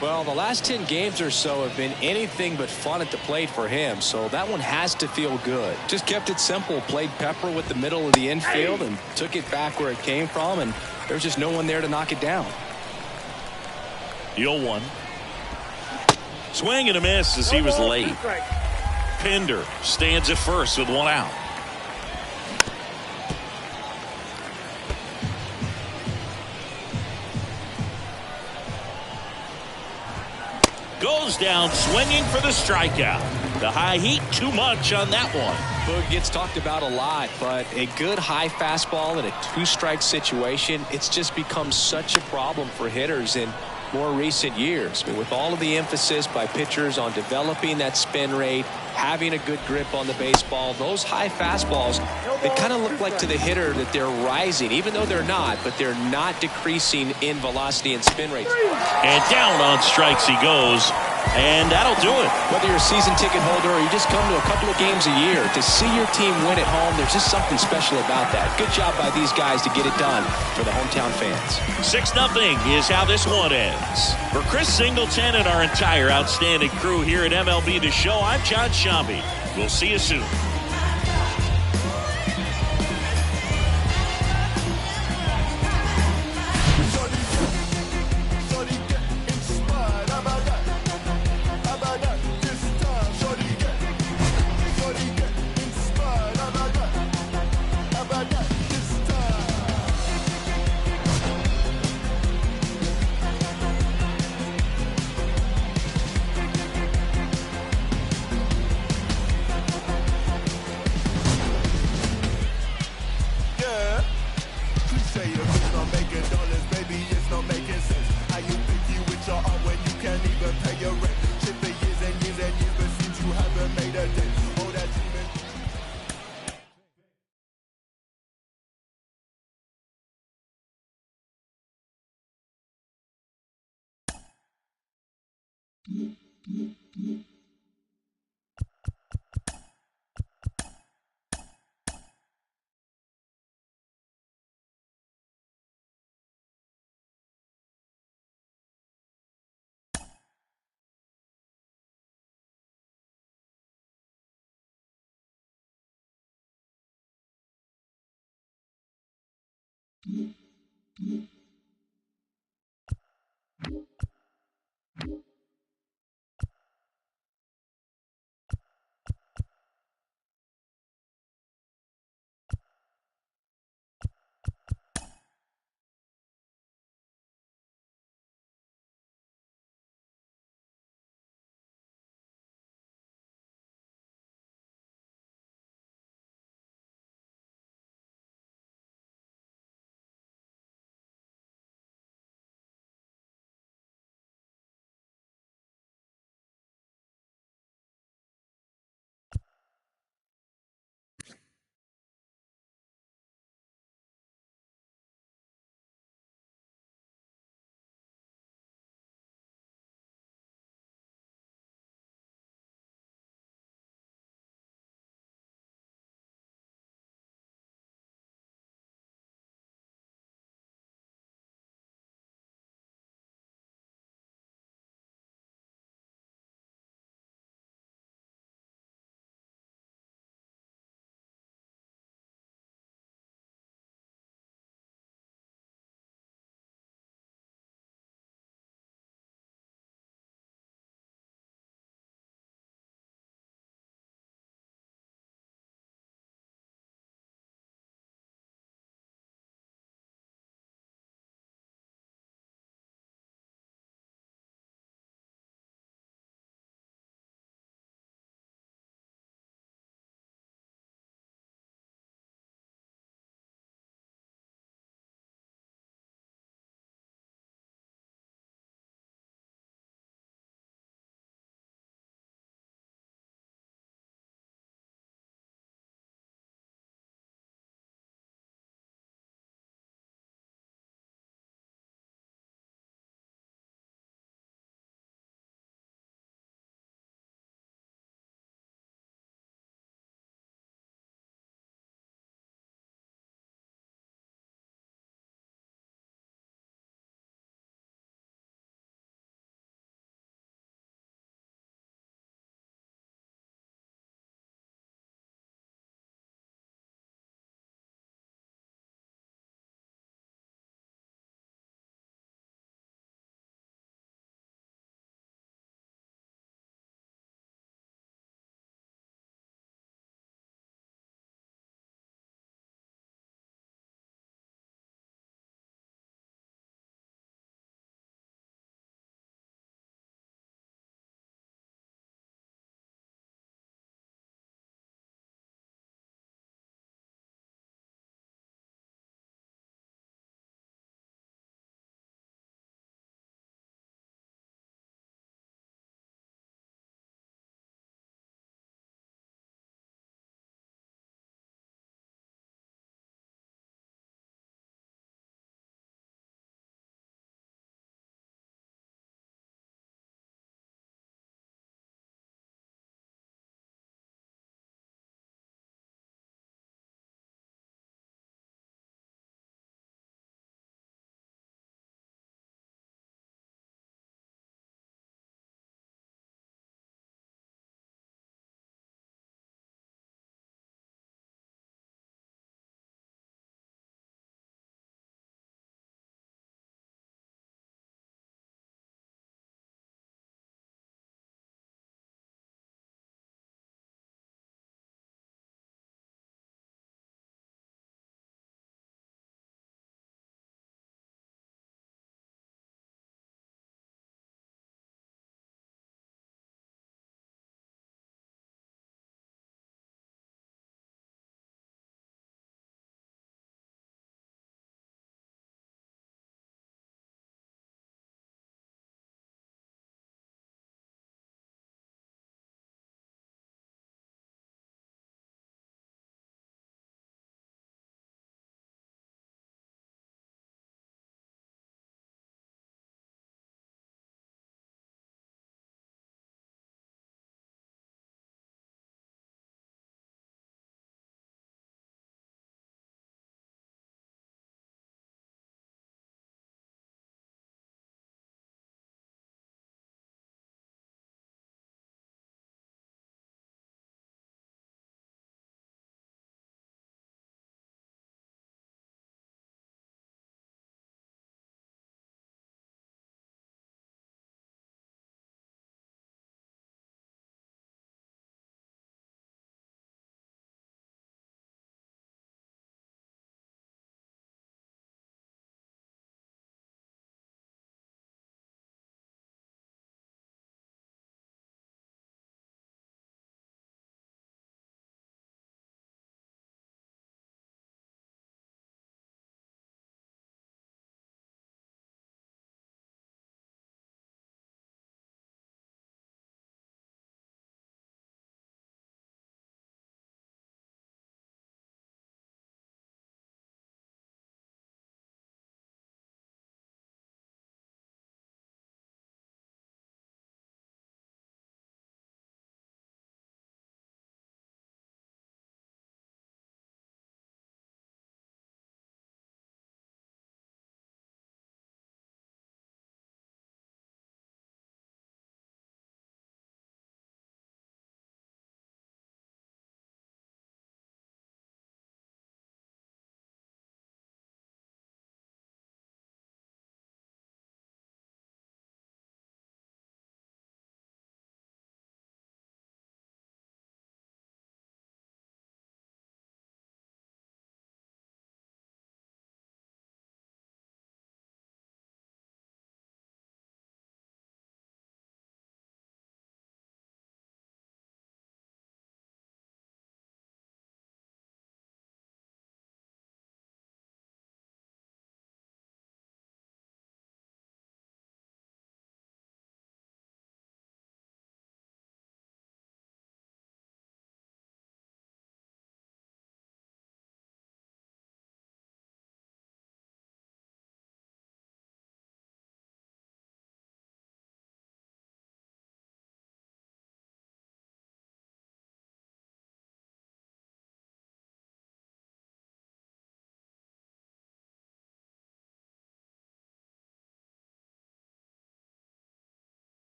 Well, the last 10 games or so have been anything but fun at the plate for him, so that one has to feel good. Just kept it simple, played pepper with the middle of the infield and took it back where it came from, and there's just no one there to knock it down. The 0-1. Swing and a miss as he was late. Pinder stands at first with 1 out. Goes down swinging for the strikeout. The high heat, too much on that one. Boog gets talked about a lot, but a good high fastball in a 2-strike situation, it's just become such a problem for hitters in more recent years. But with all of the emphasis by pitchers on developing that spin rate, having a good grip on the baseball. Those high fastballs, they kind of look like to the hitter that they're rising, even though they're not, but they're not decreasing in velocity and spin rates. And down on strikes he goes, and that'll do it. Whether you're a season ticket holder or you just come to a couple of games a year, to see your team win at home, there's just something special about that. Good job by these guys to get it done for the hometown fans. 6-0 is how this one ends. For Chris Singleton and our entire outstanding crew here at MLB The Show, I'm John Shambi. We'll see you soon.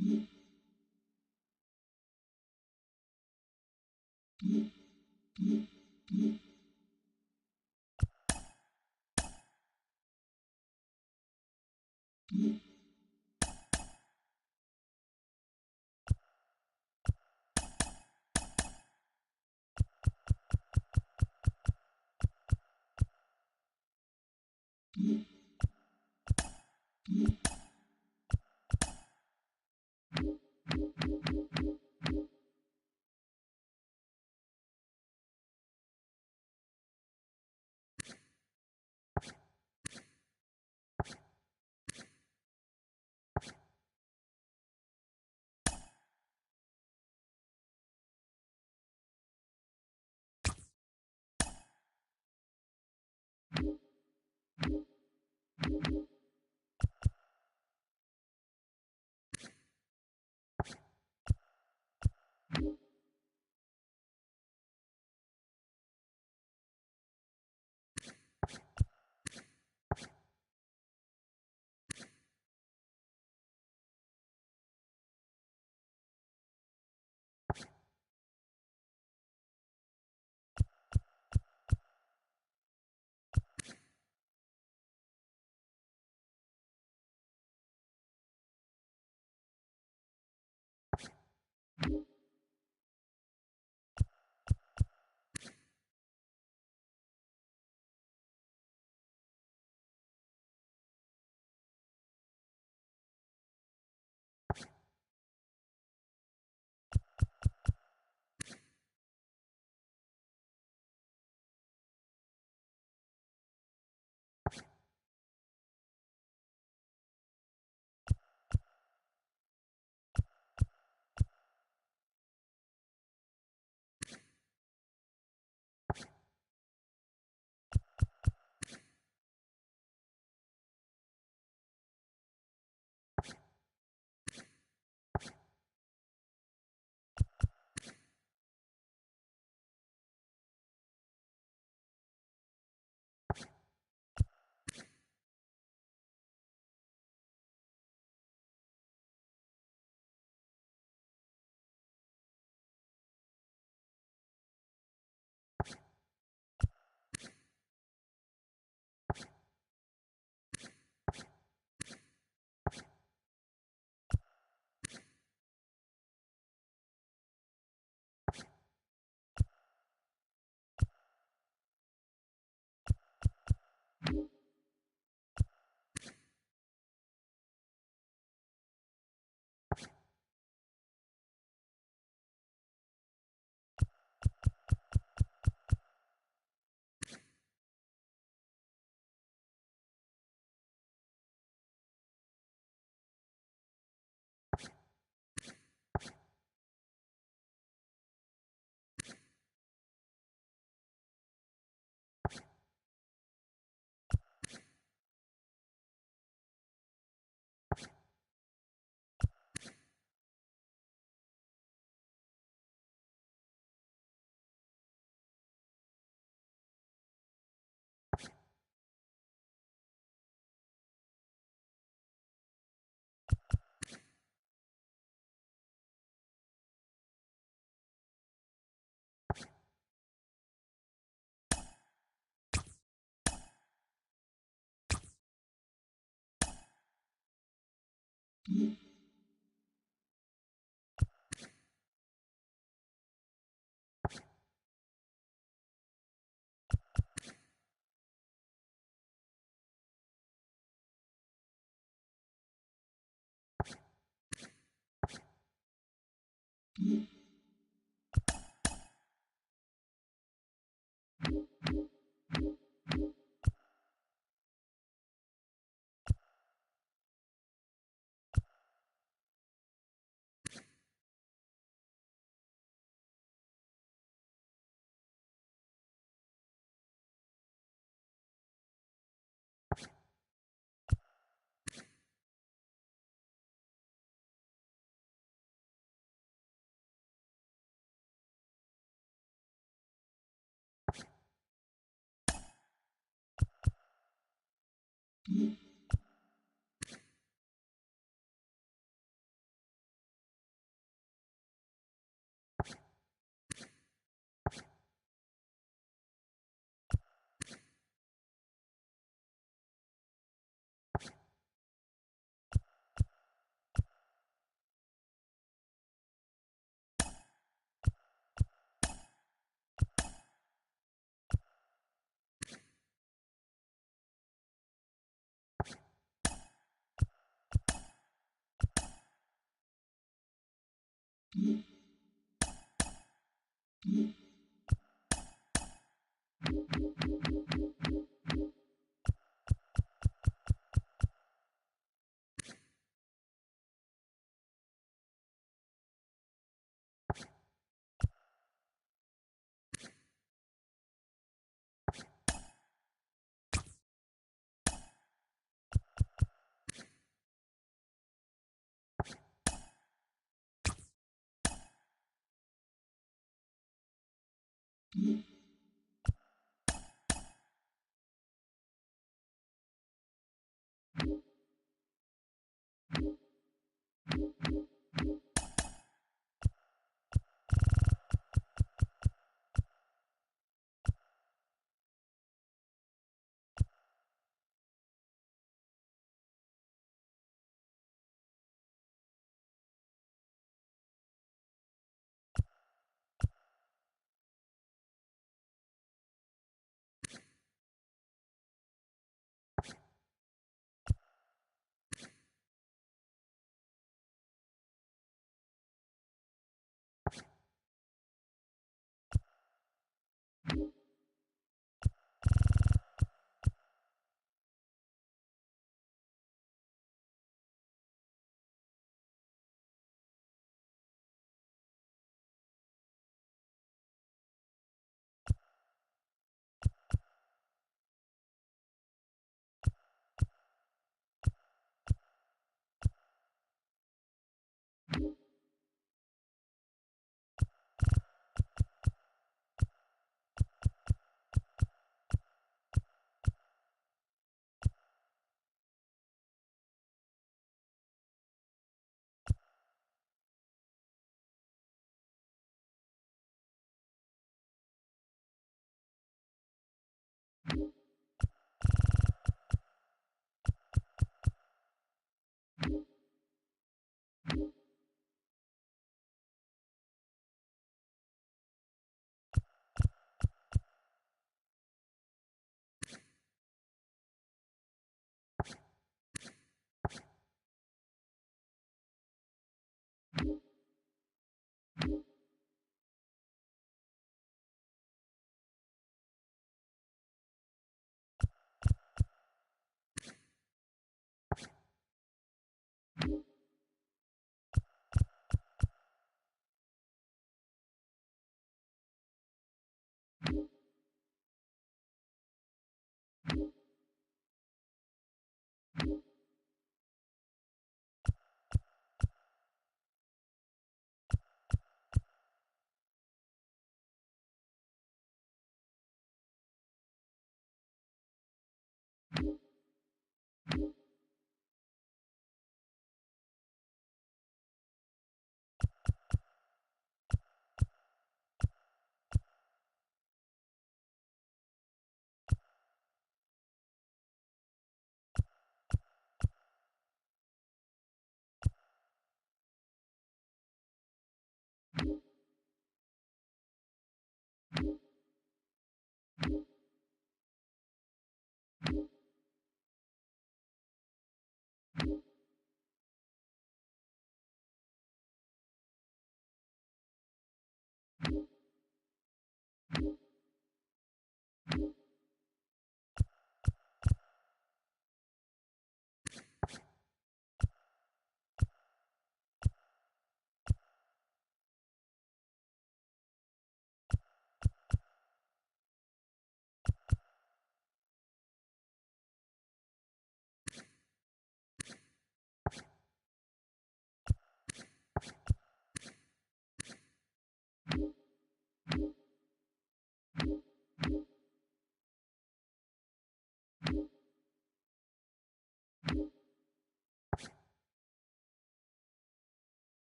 Mm-hmm.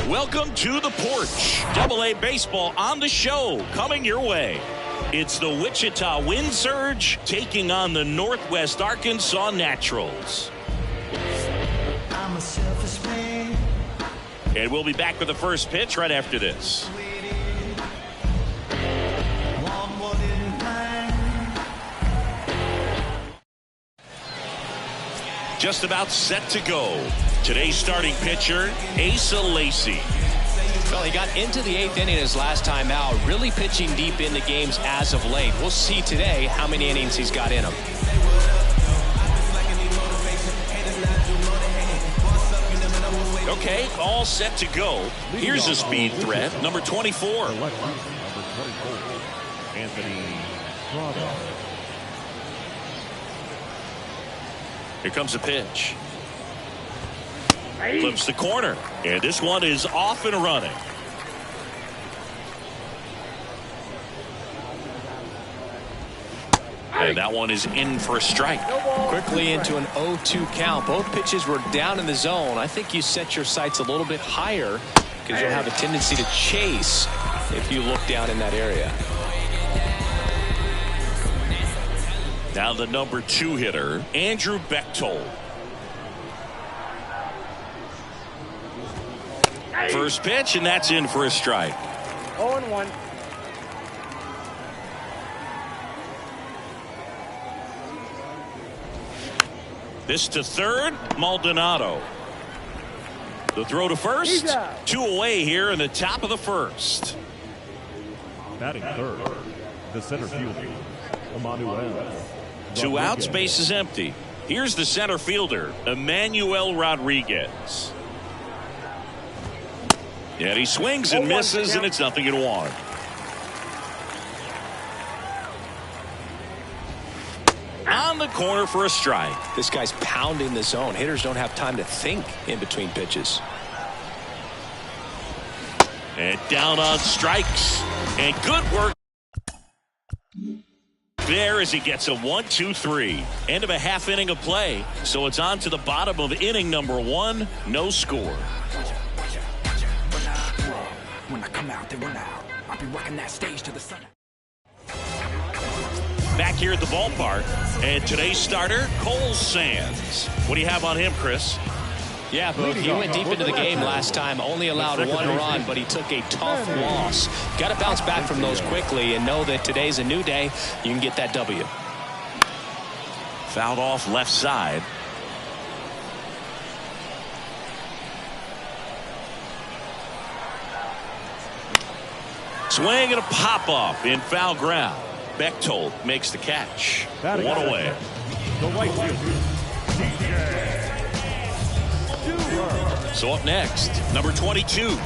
Welcome to the porch. Double-A baseball on the show, coming your way. It's the Wichita Wind Surge taking on the Northwest Arkansas Naturals. I'm a selfish man. And we'll be back with the first pitch right after this. Just about set to go. Today's starting pitcher, Asa Lacy. Well, he got into the 8th inning his last time out, really pitching deep into games as of late. We'll see today how many innings he's got in him. Okay, all set to go. Here's a speed threat, number 24. Anthony Strada. Here comes a pitch. Flips the corner, and this one is off and running. And that one is in for a strike. Quickly into an 0-2 count. Both pitches were down in the zone. I think you set your sights a little bit higher because you'll have a tendency to chase if you look down in that area. Now the number 2 hitter, Andrew Bechtold. First pitch, and that's in for a strike. 0-1. This to third, Maldonado. The throw to first, 2 away here in the top of the first. Batting third, the center fielder, Emmanuel. 2 outs, base is empty. Here's the center fielder, Emmanuel Rodriguez. And he swings and misses, and it's 0-1. On the corner for a strike. This guy's pounding the zone. Hitters don't have time to think in between pitches. And down on strikes. And good work there as he gets a 1-2-3. End of a half inning of play. So it's on to the bottom of inning number 1. No score. When I come out, they run out. I'll be rocking that stage to the sun. Back here at the ballpark, and today's starter, Cole Sands. What do you have on him, Chris? Yeah, Boog, he went deep into the game last time, only allowed 1 run, but he took a tough loss. Got to bounce back from those quickly and know that today's a new day. You can get that W. Fouled off left side. Swing and a pop-up in foul ground. Bechtold makes the catch. 1 away. The right fielder, DJ. So up next, number 22.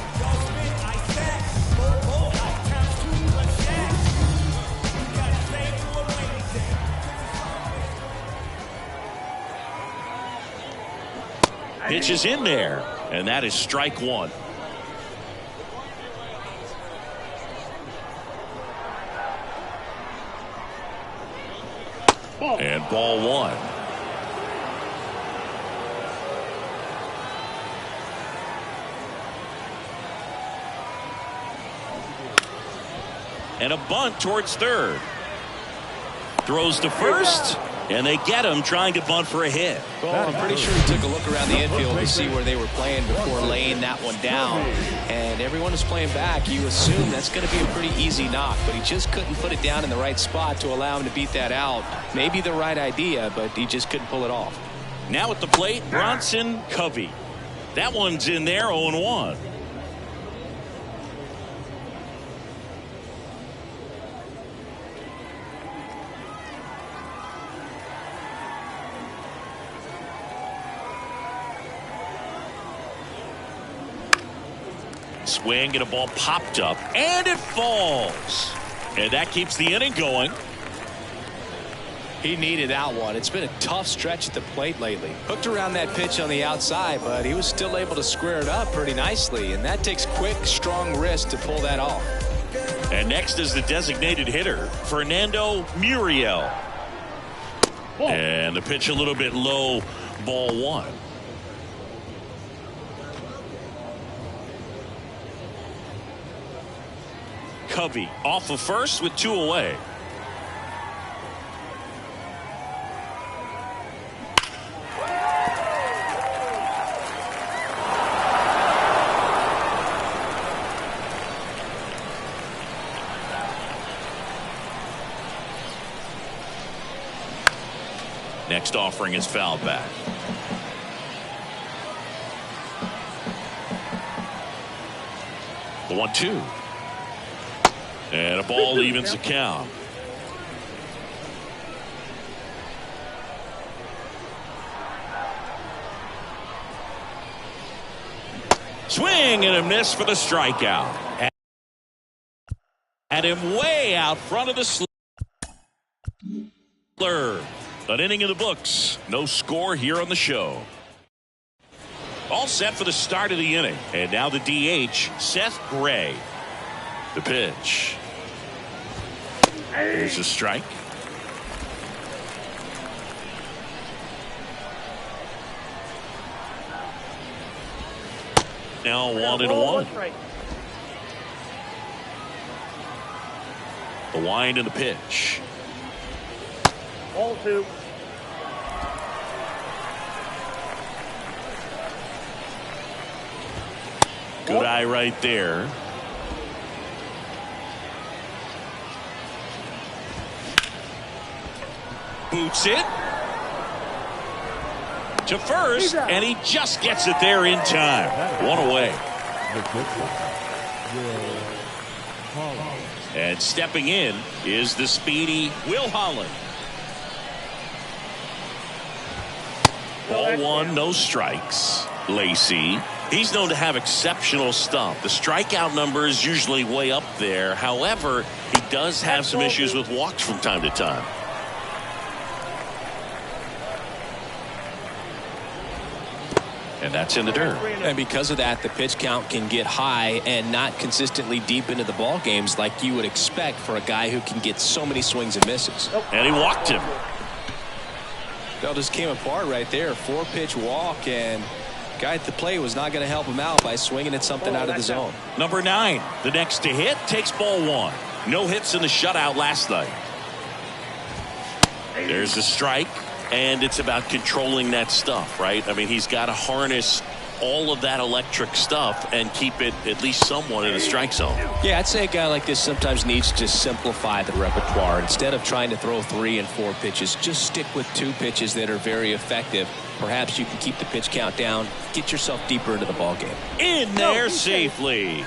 Pitch is in there, and that is strike 1. And ball 1. And a bunt towards third. Throws to first, and they get him trying to bunt for a hit. Well, I'm pretty sure he took a look around the infield to see where they were playing before laying that one down. And everyone is playing back. You assume that's going to be a pretty easy knock, but he just couldn't put it down in the right spot to allow him to beat that out. Maybe the right idea, but he just couldn't pull it off. Now at the plate, Bronson Covey. That one's in there, 0-1. Swing and a ball popped up, and it falls. And that keeps the inning going. He needed that one. It's been a tough stretch at the plate lately. Hooked around that pitch on the outside, but he was still able to square it up pretty nicely, and that takes quick, strong wrist to pull that off. And next is the designated hitter, Fernando Muriel. And the pitch a little bit low, ball one. Covey off of first with 2 away. Next offering is fouled back. The 1-2. And a ball evens the count. Swing and a miss for the strikeout. Had him way out front of the slur. An inning in the books. No score here on the show. All set for the start of the inning. And now the DH, Seth Gray. The pitch. There's a strike. Now 1-1. The wind and the pitch. Ball 2. Good eye right there. Boots it to first, and he just gets it there in time. 1 away. And stepping in is the speedy Will Holland. Ball 1, no strikes. Lacy. He's known to have exceptional stuff. The strikeout number is usually way up there. However, he does have some issues with walks from time to time. And that's in the dirt. And because of that, the pitch count can get high and not consistently deep into the ball games like you would expect for a guy who can get so many swings and misses. And he walked him. That just came apart right there. 4-pitch walk, and guy at the plate was not going to help him out by swinging at something out of the zone. Number 9, the next to hit, takes ball 1. No hits in the shutout last night. There's a strike, and it's about controlling that stuff, right? I mean, he's got to harness all of that electric stuff and keep it at least somewhat in the strike zone. Yeah, I'd say a guy like this sometimes needs to simplify the repertoire. Instead of trying to throw 3 and 4 pitches, just stick with 2 pitches that are very effective. Perhaps you can keep the pitch count down, get yourself deeper into the ball game. In there safely.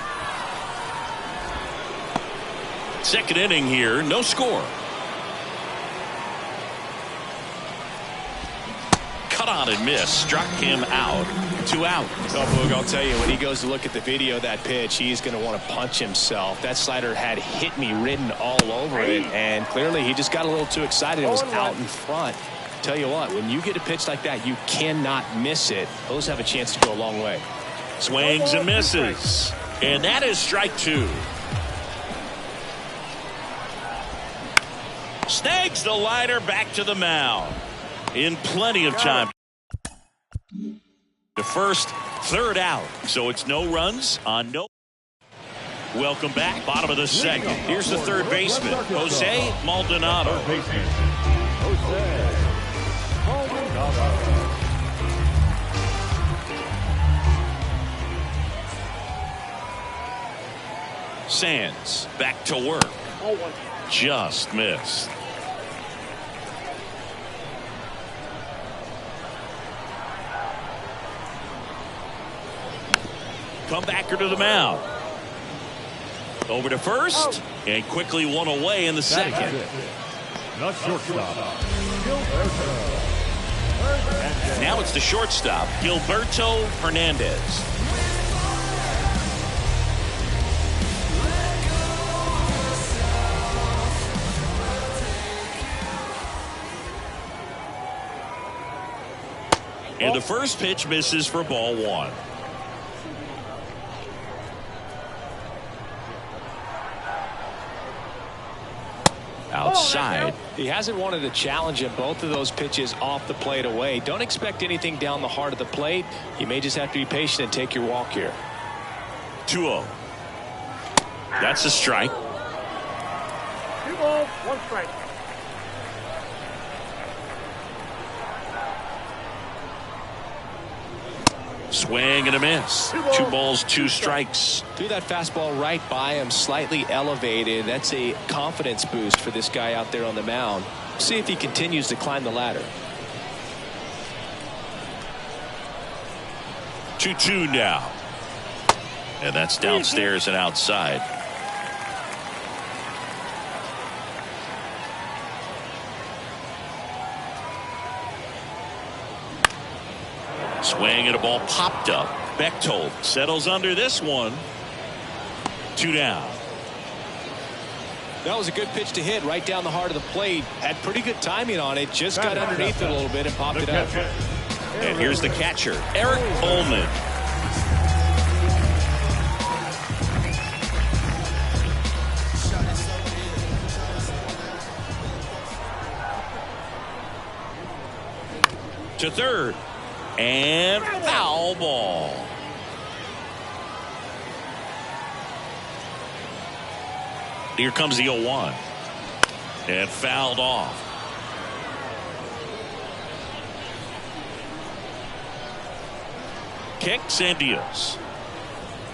Second inning here, no score. Cut on and miss, struck him out. 2 out. Oh, Boog, I'll tell you, when he goes to look at the video of that pitch, he's going to want to punch himself. That slider had "hit me" written all over it, and clearly he just got a little too excited and was out in front. Tell you what, when you get a pitch like that, you cannot miss it. Those have a chance to go a long way. Swings and misses. And that is strike 2. Snags the liner back to the mound. In plenty of time. The first, 3rd out. So it's no runs on no. Welcome back. Bottom of the second. Here's the third baseman, Jose Maldonado. Sands back to work. Just missed. Comebacker to the mound. Over to first, and quickly 1 away in the second. The shortstop, Now it's the shortstop, Gilberto Hernandez. And the first pitch misses for ball one. Outside. He hasn't wanted a challenge in both of those pitches off the plate away. Don't expect anything down the heart of the plate. You may just have to be patient and take your walk here. 2-0. That's a strike. 2 balls, 1 strike. Swing and a miss. 2 balls, 2 strikes. Threw that fastball right by him, slightly elevated. That's a confidence boost for this guy out there on the mound. See if he continues to climb the ladder. 2-2 now. And that's downstairs and outside. Swing and a ball popped up. Bechtold settles under this one. 2 down. That was a good pitch to hit right down the heart of the plate. Had pretty good timing on it. Just got underneath it a little bit and popped it up. And here's the catcher, Eric Coleman. To third. And foul ball. Here comes the 0-1. And fouled off. Kicks and deals.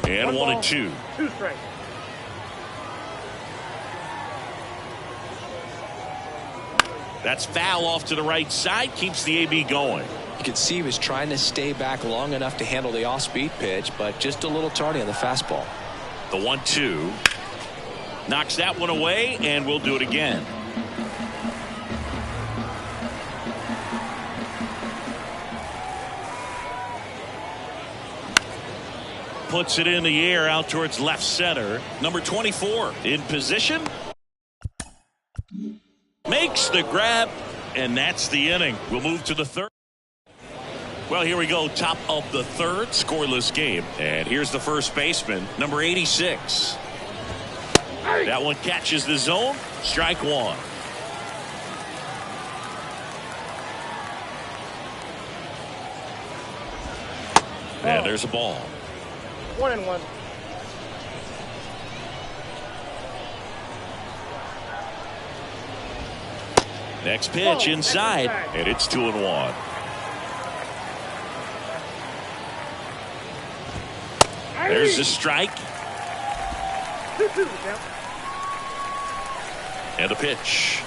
And 1-2. 2 strikes. That's foul off to the right side. Keeps the AB going. You can see he was trying to stay back long enough to handle the off-speed pitch, but just a little tardy on the fastball. The 1-2. Knocks that one away, and we'll do it again. Puts it in the air out towards left center. Number 24 in position. Makes the grab, and that's the inning. We'll move to the third. Well, here we go. Top of the third, scoreless game. And here's the first baseman, number 86. That one catches the zone. Strike one. And there's a ball. 1-1. Next pitch inside, and it's 2-1. There's the strike. 2-2 count. And the pitch.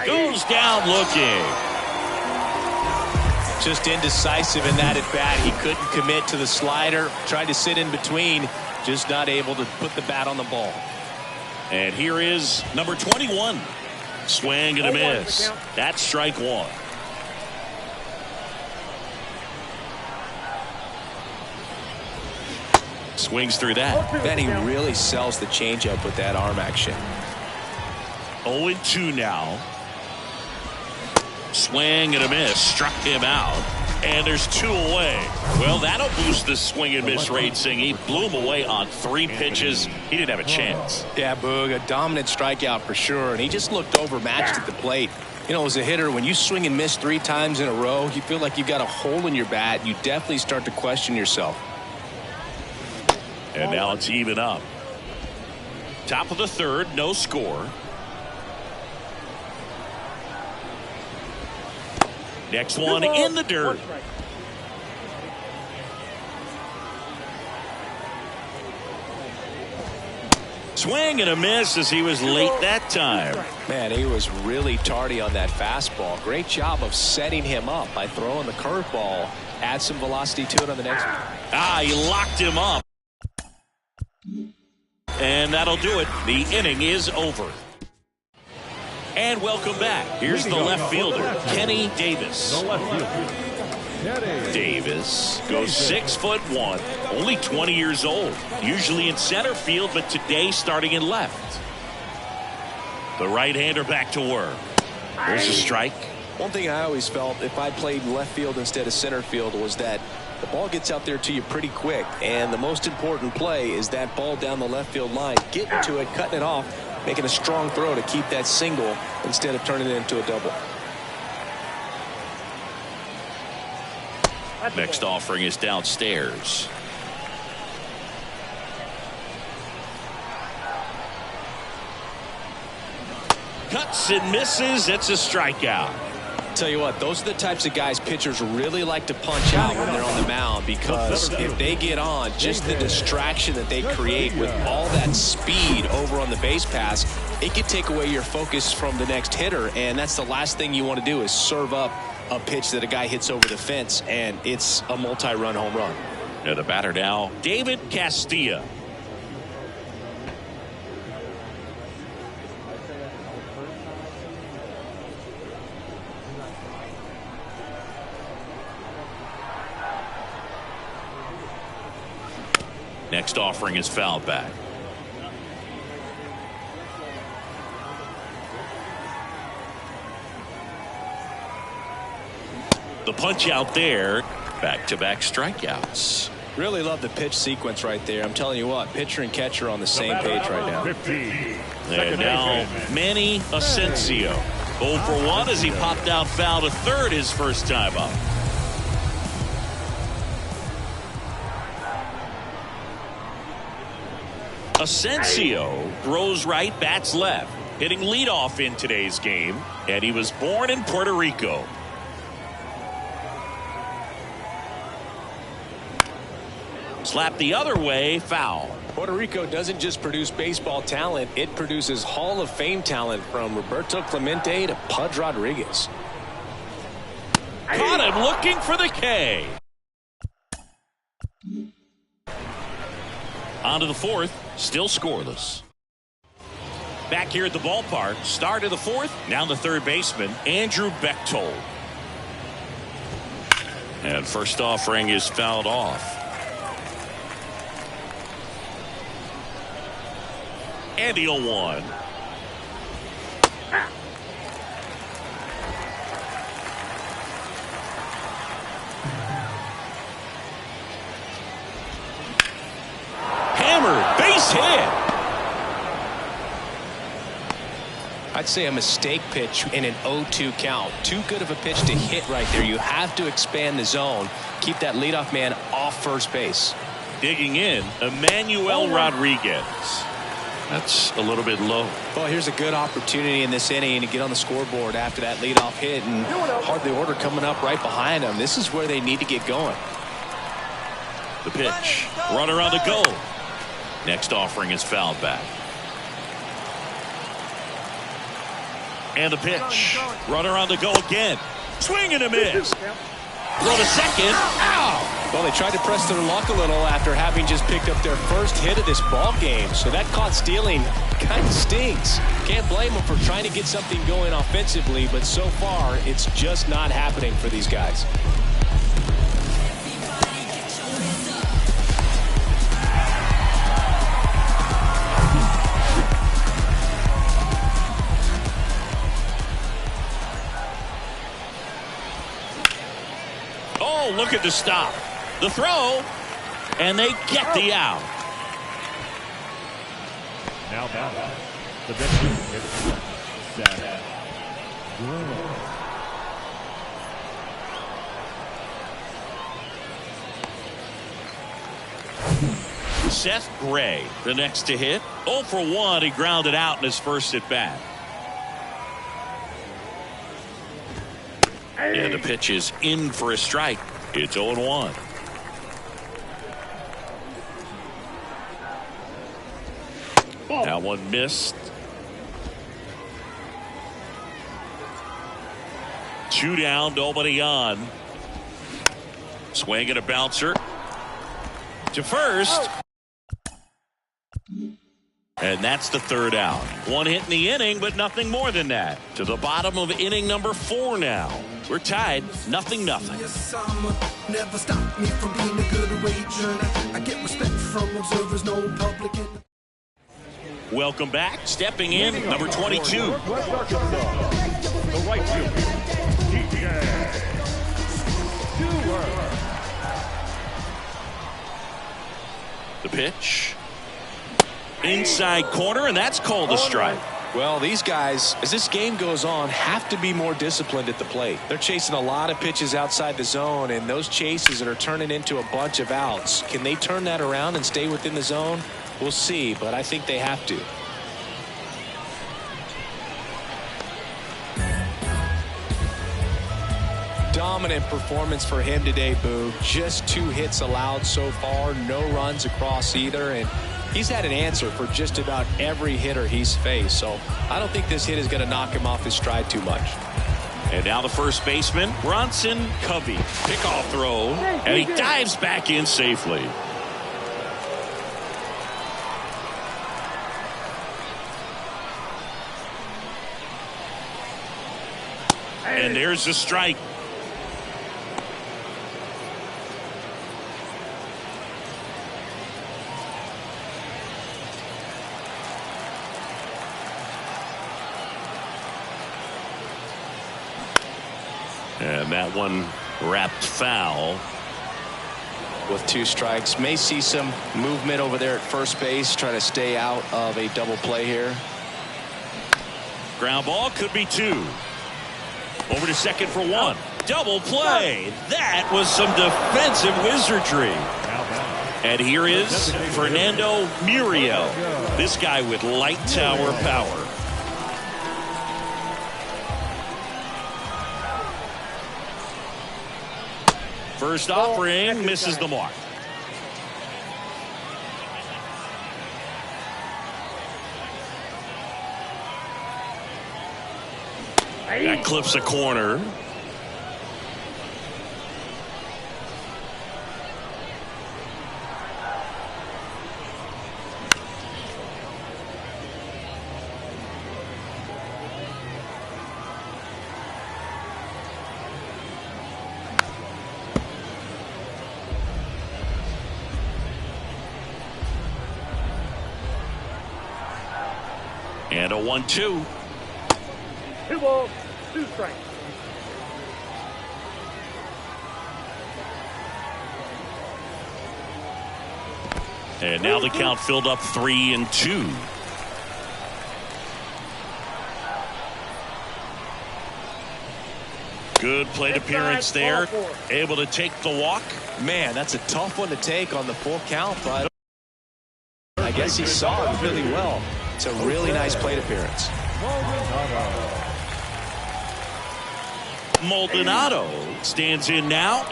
Goes down looking. Just indecisive in that at bat. He couldn't commit to the slider. Tried to sit in between. Just not able to put the bat on the ball. And here is number 21. Swing and a miss. That's strike one. Swings through that. Then he really sells the changeup with that arm action. 0-2 now. Swing and a miss. Struck him out. And there's 2 away. Well, that'll boost the swing and miss rate, Singh. He blew him away on 3 pitches. He didn't have a chance. Yeah, Boog, a dominant strikeout for sure. And he just looked overmatched at the plate. You know, as a hitter, when you swing and miss 3 times in a row, you feel like you've got a hole in your bat. You definitely start to question yourself. And now it's even up. Top of the third, no score. Next one in the dirt. Swing and a miss as he was late that time. Man, he was really tardy on that fastball. Great job of setting him up by throwing the curveball. Add some velocity to it on the next one. He locked him up. And that'll do it. The inning is over. And welcome back. Here's the left fielder, Kenny Davis. Davis goes 6'1", only 20 years old. Usually in center field, but today starting in left. The right-hander back to work. There's a strike. One thing I always felt if I played left field instead of center field was that the ball gets out there to you pretty quick, and the most important play is that ball down the left field line, getting to it, cutting it off, making a strong throw to keep that single instead of turning it into a double. Next offering is downstairs. Cuts and misses. It's a strikeout. Tell you what, those are the types of guys pitchers really like to punch out when they're on the mound, because if they get on, just the distraction that they create with all that speed over on the base pass, it can take away your focus from the next hitter, and that's the last thing you want to do is serve up a pitch that a guy hits over the fence, and it's a multi-run home run. And the batter now, David Castilla. Next offering is fouled back. The punch out there. Back-to-back strikeouts. Really love the pitch sequence right there. I'm telling you what, pitcher and catcher on the same page right now. 15. And now Manny Asensio. 0 for 1 as he popped out foul to third his first time up. Asensio throws right, bats left, hitting leadoff in today's game, and he was born in Puerto Rico. Slap the other way, foul. Puerto Rico doesn't just produce baseball talent, it produces Hall of Fame talent from Roberto Clemente to Pudge Rodriguez. Caught him looking for the K. On to the fourth, still scoreless. Back here at the ballpark, start of the fourth, now the third baseman, Andrew Bechtold. And first offering is fouled off. And the 0-1. Hammered, base hit. I'd say a mistake pitch in an 0-2 count. Too good of a pitch to hit right there. You have to expand the zone. Keep that leadoff man off first base. Digging in, Emmanuel Rodriguez. That's a little bit low. Well, here's a good opportunity in this inning to get on the scoreboard after that leadoff hit, and hardly order coming up right behind them. This is where they need to get going. The pitch, runner on the go. Next offering is fouled back. And the pitch, runner on the go again. Swing and a miss. Throw to second. Ow! Well, they tried to press their luck a little after having just picked up their first hit of this ball game. So that caught stealing kind of stings. Can't blame them for trying to get something going offensively, but so far it's just not happening for these guys. Oh, look at the stop. The throw, and they get the out. Now back. The veteran hitter, Seth Greinke. Seth Gray, the next to hit. 0 for 1, he grounded out in his first at bat. And the pitch is in for a strike. It's 0-1. That one missed. 2 down, nobody on. Swing and a bouncer to first. And that's the third out. 1 hit in the inning, but nothing more than that. To the bottom of inning number 4 now. We're tied, 0-0. Never stop me from being a good wager. I get respect from observers, no public. Welcome back. Stepping in, number 22. Northwest Arkansas, the right fielder, The pitch. Inside corner, and that's called a strike. Well, these guys, as this game goes on, have to be more disciplined at the plate. They're chasing a lot of pitches outside the zone, and those chases that are turning into a bunch of outs. Can they turn that around and stay within the zone? We'll see, but I think they have to. Dominant performance for him today, Boo. Just 2 hits allowed so far, no runs across either, and he's had an answer for just about every hitter he's faced, so I don't think this hit is going to knock him off his stride too much. And now the first baseman, Bronson Covey. Pickoff throw, and he dives back in safely. And there's the strike. And that one wrapped foul. With 2 strikes, may see some movement over there at first base, trying to stay out of a double play here. Ground ball, could be 2. Over to second for 1. Double play. That was some defensive wizardry. And here is Fernando Muriel. This guy with light tower power. First offering misses the mark. That clips a corner. And a 1-2. 2 balls, 2 strikes. And now the count filled up 3-2. Good plate appearance there. Able to take the walk. Man, that's a tough one to take on the full count, but I guess he saw it really well. It's a really nice plate appearance. Maldonado stands in now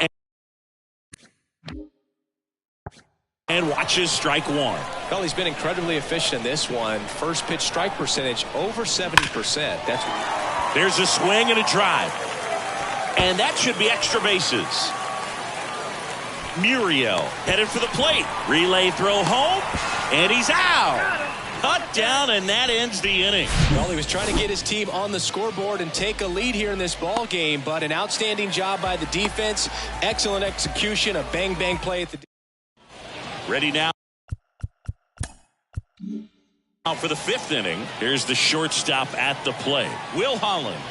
and watches strike 1. Well, he's been incredibly efficient in this one. First pitch strike percentage over 70%. There's a swing and a drive. And that should be extra bases. Muriel headed for the plate. Relay throw home. And he's out. Cut down, and that ends the inning. Well, he was trying to get his team on the scoreboard and take a lead here in this ball game, but an outstanding job by the defense. Excellent execution, a bang-bang play at the. Ready now for the 5th inning. Here's the shortstop at the plate, Will Holland.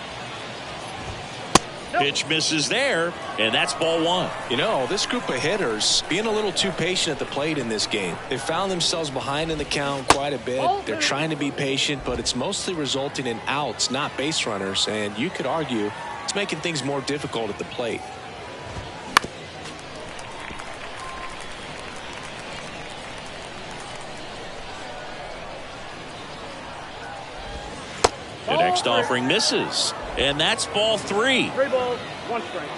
Pitch misses there, and that's ball 1. You know, this group of hitters being a little too patient at the plate in this game. They found themselves behind in the count quite a bit. They're trying to be patient, but it's mostly resulting in outs, not base runners. And you could argue it's making things more difficult at the plate. The next offering misses. And that's ball 3. 3 balls, 1 strike.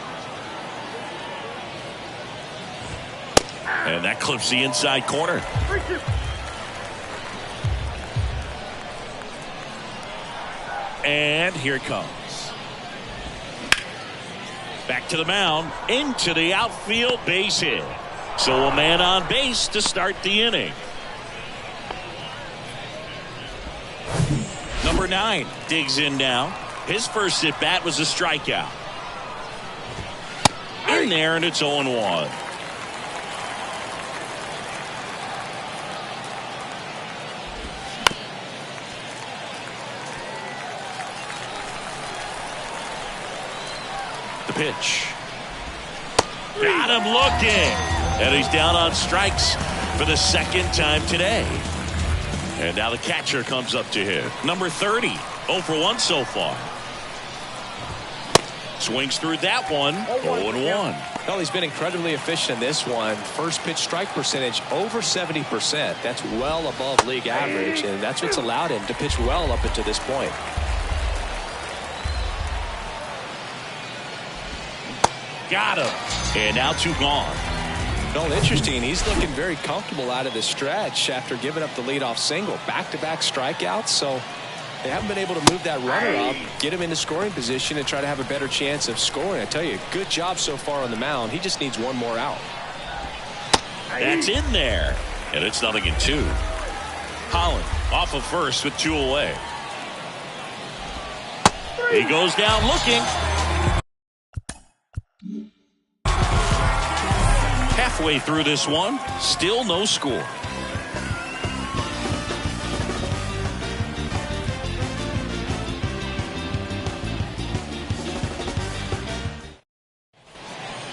And that clips the inside corner. 3-2. And here it comes. Back to the mound, into the outfield, base hit. So a man on base to start the inning. Number 9 digs in now. His first at bat was a strikeout. In there, and it's 0-1. The pitch. Got him looking. And he's down on strikes. for the second time today. And now the catcher comes up to hit. Number 30. 0 for 1 so far. Swings through that one. 0-1. Well, he's been incredibly efficient in this one. First pitch strike percentage over 70%. That's well above league average, and that's what's allowed him to pitch well up until this point. Got him. And now 2 gone. Well, interesting. He's looking very comfortable out of the stretch after giving up the leadoff single. Back-to-back strikeouts, so they haven't been able to move that runner up, get him into scoring position, and try to have a better chance of scoring. I tell you, good job so far on the mound. He just needs one more out. That's in there. And it's 0-2. Holland off of first with 2 away. He goes down looking. Halfway through this one, still no score.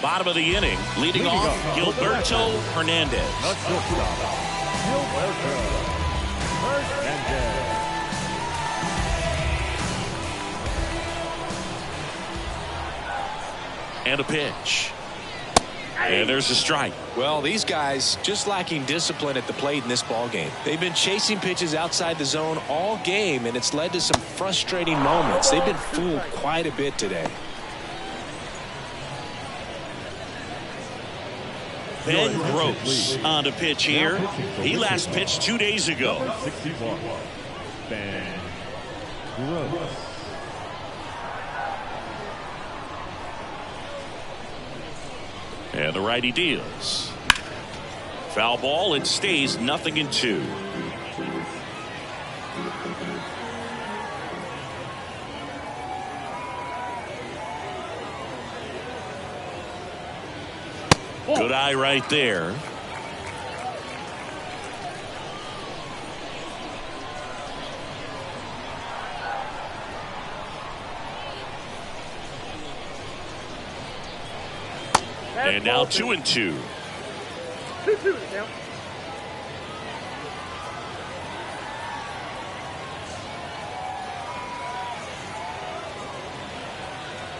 Bottom of the inning, leading off Gilberto Hernandez. And a pitch. And there's a strike. Well, these guys just lacking discipline at the plate in this ball game. They've been chasing pitches outside the zone all game, and it's led to some frustrating moments. They've been fooled quite a bit today. Ben Gross on the pitch here. He last pitched 2 days ago. 61. Ben Gross. And the righty deals. Foul ball. It stays 0-2. Good eye right there. And now 2-2. 2-2 now.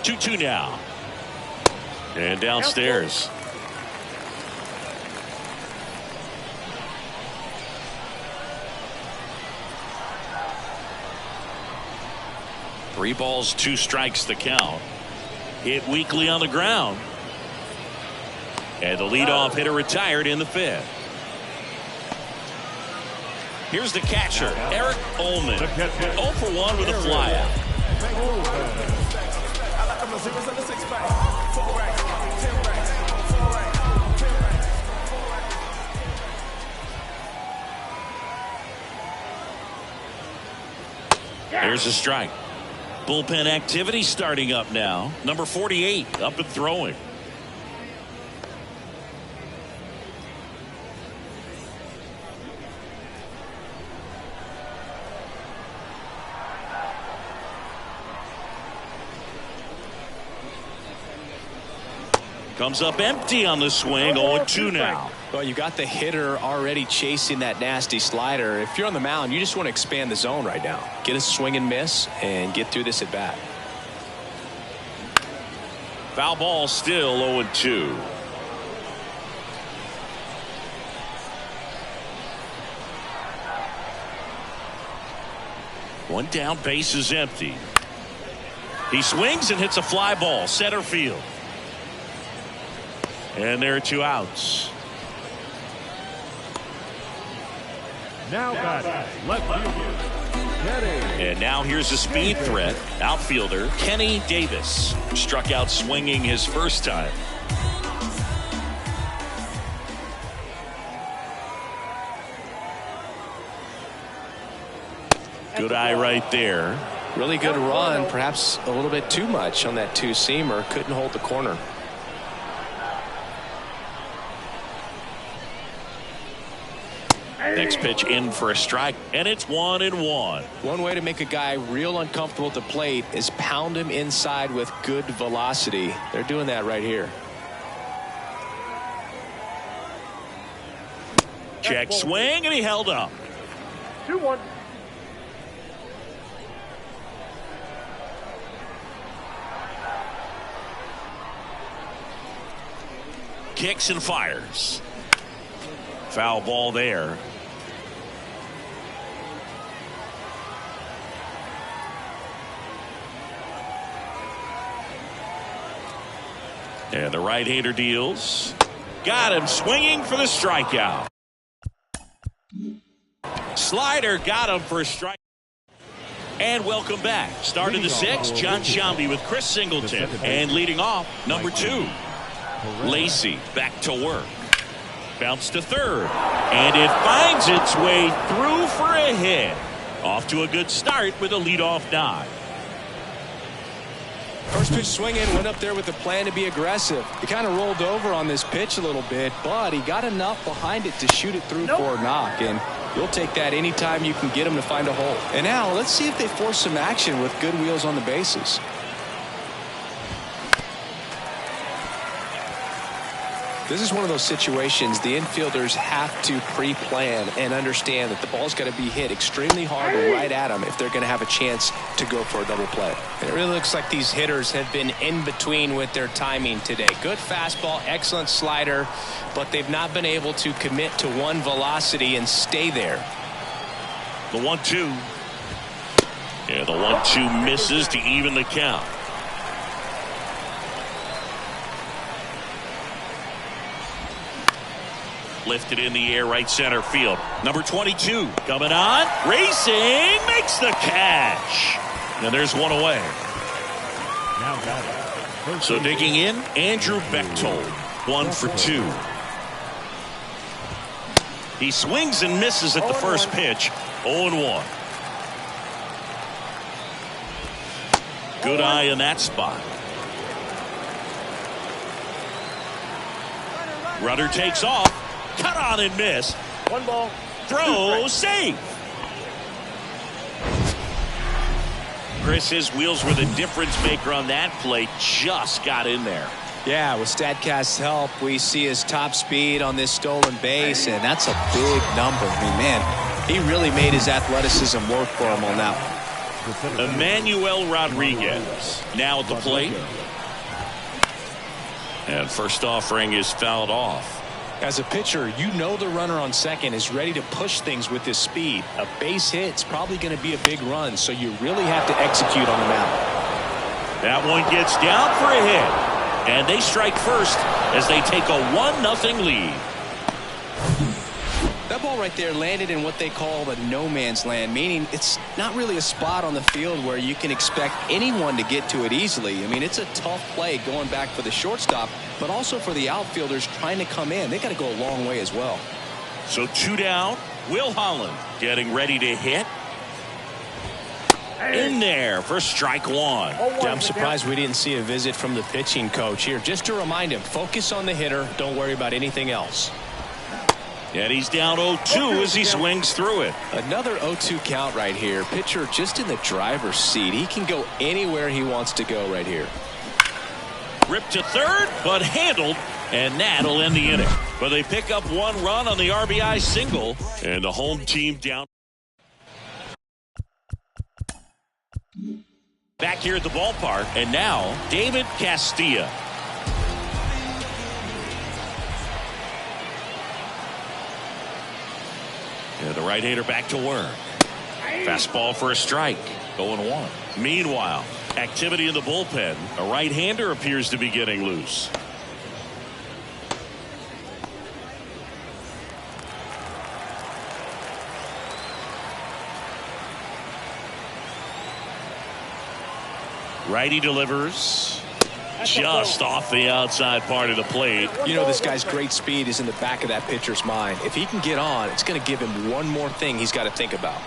Two now. And downstairs. Three balls, 2 strikes the count. Hit weakly on the ground. And the leadoff hitter retired in the 5th. Here's the catcher, Eric Ullman. 0 for 1 with a flyout. There's a strike. Bullpen activity starting up now. Number 48 up and throwing. Comes up empty on the swing. 0-2 now. Well, you got the hitter already chasing that nasty slider. If you're on the mound, you just want to expand the zone right now. Get a swing and miss and get through this at bat. Foul ball still 0-2. One down, base is empty. He swings and hits a fly ball center field. And there are 2 outs. Now batting, left fielder, Kenny. And now here's a speed threat. Outfielder Kenny Davis struck out swinging his first time. Good eye right there. Really good run, perhaps a little bit too much on that 2-seamer. Couldn't hold the corner. Next pitch in for a strike, and it's 1-1. One way to make a guy real uncomfortable at the plate is pound him inside with good velocity. They're doing that right here. Check swing, and he held up. 2-1. Kicks and fires. Foul ball there. And the right-hander deals. Got him swinging for the strikeout. Slider got him for a strike. And welcome back. Start of the sixth, John Sciambi with Chris Singleton. And leading off, number 2, Lacy back to work. Bounce to third. And it finds its way through for a hit. Off to a good start with a leadoff dive. First pitch swinging, went up there with a plan to be aggressive. He kind of rolled over on this pitch a little bit, but he got enough behind it to shoot it through for a knock. And you'll take that anytime you can get him to find a hole. And now let's see if they force some action with good wheels on the bases. This is one of those situations the infielders have to pre-plan and understand that the ball's got to be hit extremely hard right at them if they're going to have a chance to go for a double play. It really looks like these hitters have been in between with their timing today. Good fastball, excellent slider, but they've not been able to commit to one velocity and stay there. The 1-2. Yeah, the 1-2 misses to even the count. Lifted in the air, right center field. Number 22 coming on, racing, makes the catch. And there's one away. Now got it. So digging in, Andrew Bechtold, 1 for 2. He swings and misses at the first pitch, 0-1. Good eye in that spot. Rudder takes off. Cut on and miss. 1 ball. Throw safe. Chris, his wheels were the difference maker on that play. Just got in there. Yeah, with StatCast's help, we see his top speed on this stolen base, and that's a big number. I mean, man, he really made his athleticism work for him on that one. Emmanuel Rodriguez now at the plate. And first offering is fouled off. As a pitcher, you know the runner on second is ready to push things with his speed. A base hit's probably going to be a big run, so you really have to execute on the mound. That one gets down for a hit. And they strike first as they take a 1-0 lead. That ball right there landed in what they call the no man's land, meaning it's not really a spot on the field where you can expect anyone to get to it easily. I mean, it's a tough play going back for the shortstop, but also for the outfielders trying to come in. They got to go a long way as well. So 2 down. Will Holland getting ready to hit. In there for strike 1. Yeah, I'm surprised we didn't see a visit from the pitching coach here. Just to remind him, focus on the hitter. Don't worry about anything else. And he's down 0-2 as he swings through it. Another 0-2 count right here. Pitcher just in the driver's seat. He can go anywhere he wants to go right here. Ripped to third, but handled, and that'll end the inning. But they pick up 1 run on the RBI single, and the home team down. Back here at the ballpark, and now David Castilla. Yeah, the right-hander back to work. Fastball for a strike. 0-1. Meanwhile, activity in the bullpen. A right-hander appears to be getting loose. Righty delivers. Just off the outside part of the plate. You know, this guy's great speed is in the back of that pitcher's mind. If he can get on, it's going to give him one more thing he's got to think about.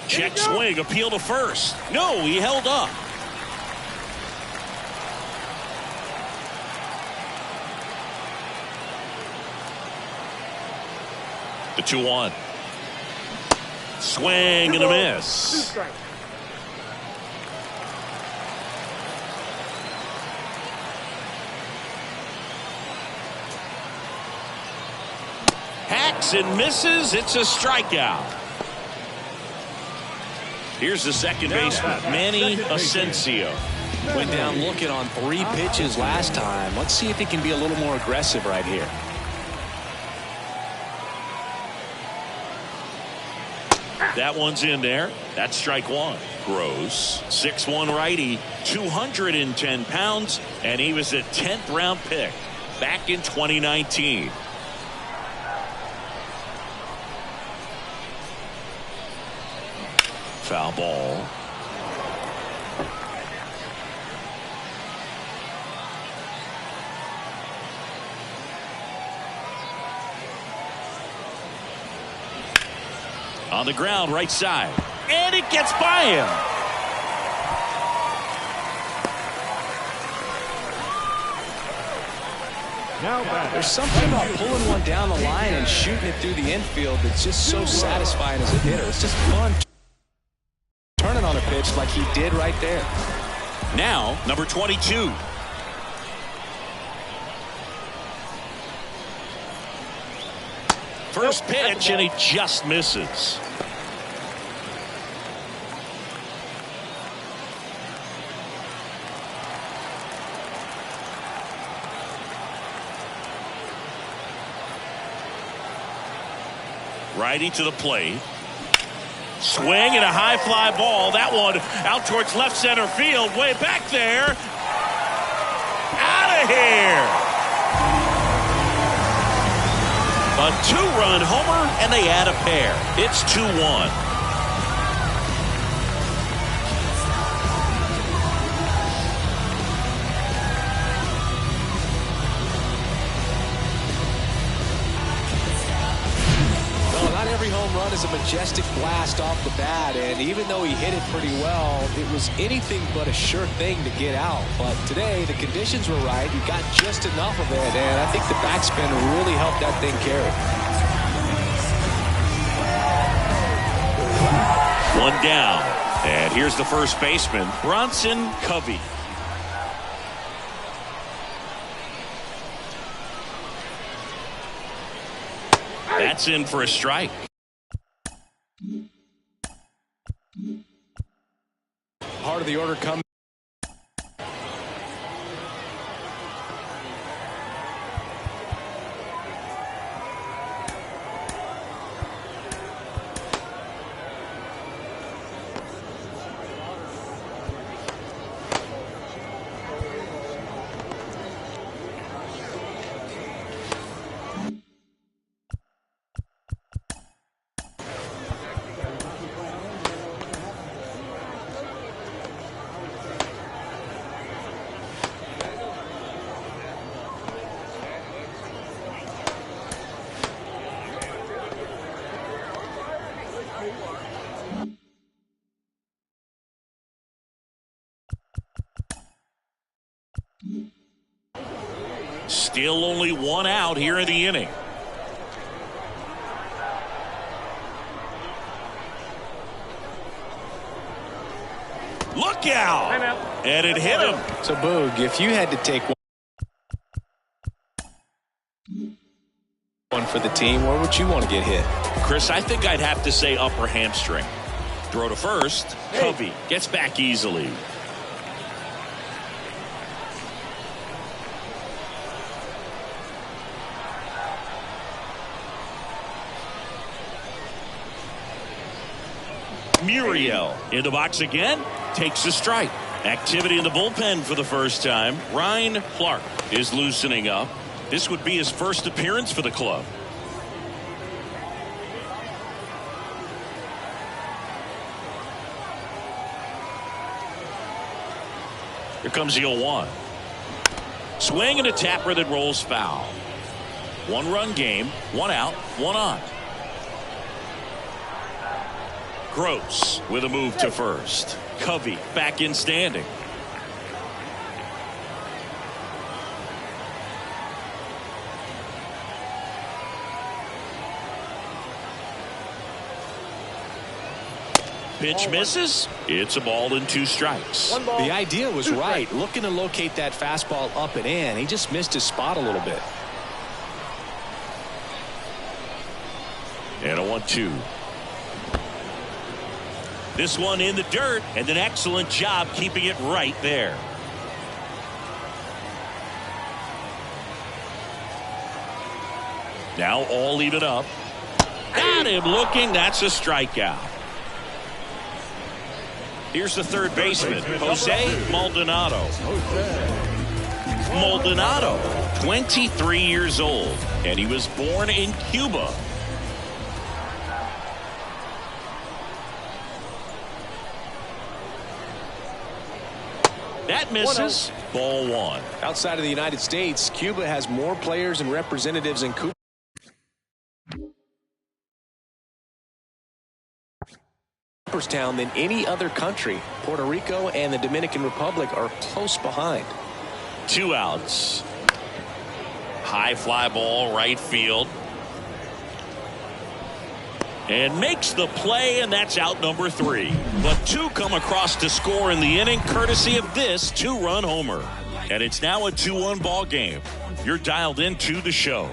Check swing, appeal to first. No, he held up. The 2-1. Swing and a miss. Checks and misses. It's a strikeout. Here's the second baseman, Manny Asensio. Went down looking on 3 pitches last time. Let's see if he can be a little more aggressive right here. That one's in there. That's strike one. Gross, 6'1" righty, 210 pounds, and he was a 10th round pick back in 2019. Foul ball. On the ground, right side. And it gets by him. There's something about pulling one down the line and shooting it through the infield that's just so satisfying as a hitter. It's just fun turning on a pitch like he did right there. Now, number 22. First pitch, and he just misses. Righty to the plate. Swing and a high fly ball. That one out towards left center field. Way back there. Out of here. A 2-run homer, and they add a pair. It's 2-1. Every home run is a majestic blast off the bat, and even though he hit it pretty well, it was anything but a sure thing to get out. But today, the conditions were right. He got just enough of it, and I think the backspin really helped that thing carry. One down, and here's the first baseman, Bronson Covey. That's in for a strike. Part of the order comes. Still only one out here in the inning. Look out! And it hit him. So, Boog, if you had to take one for the team, where would you want to get hit? Chris, I think I'd have to say upper hamstring. Throw to first. Covey gets back easily. Muriel in the box again, takes a strike. Activity in the bullpen for the first time. Ryan Clark is loosening up. This would be his first appearance for the club. Here comes the 0-1. Swing and a tapper that rolls foul. 1-run game, 1 out, 1 on. Gross with a move to first. Covey back in standing. Pitch misses. It's a ball and 2 strikes. The idea was right. Looking to locate that fastball up and in. He just missed his spot a little bit. And a 1-2. This one in the dirt, and an excellent job keeping it right there. Now all even up. Got him looking. That's a strikeout. Here's the third baseman, Jose Maldonado. Maldonado, 23 years old, and he was born in Cuba. That misses. Ball one. Outside of the United States, Cuba has more players and representatives in Cooperstown than any other country. Puerto Rico and the Dominican Republic are close behind. 2 outs. High fly ball, right field. And makes the play, and that's out number 3. But 2 come across to score in the inning, courtesy of this 2-run homer. And it's now a 2-1 ball game. You're dialed into the show.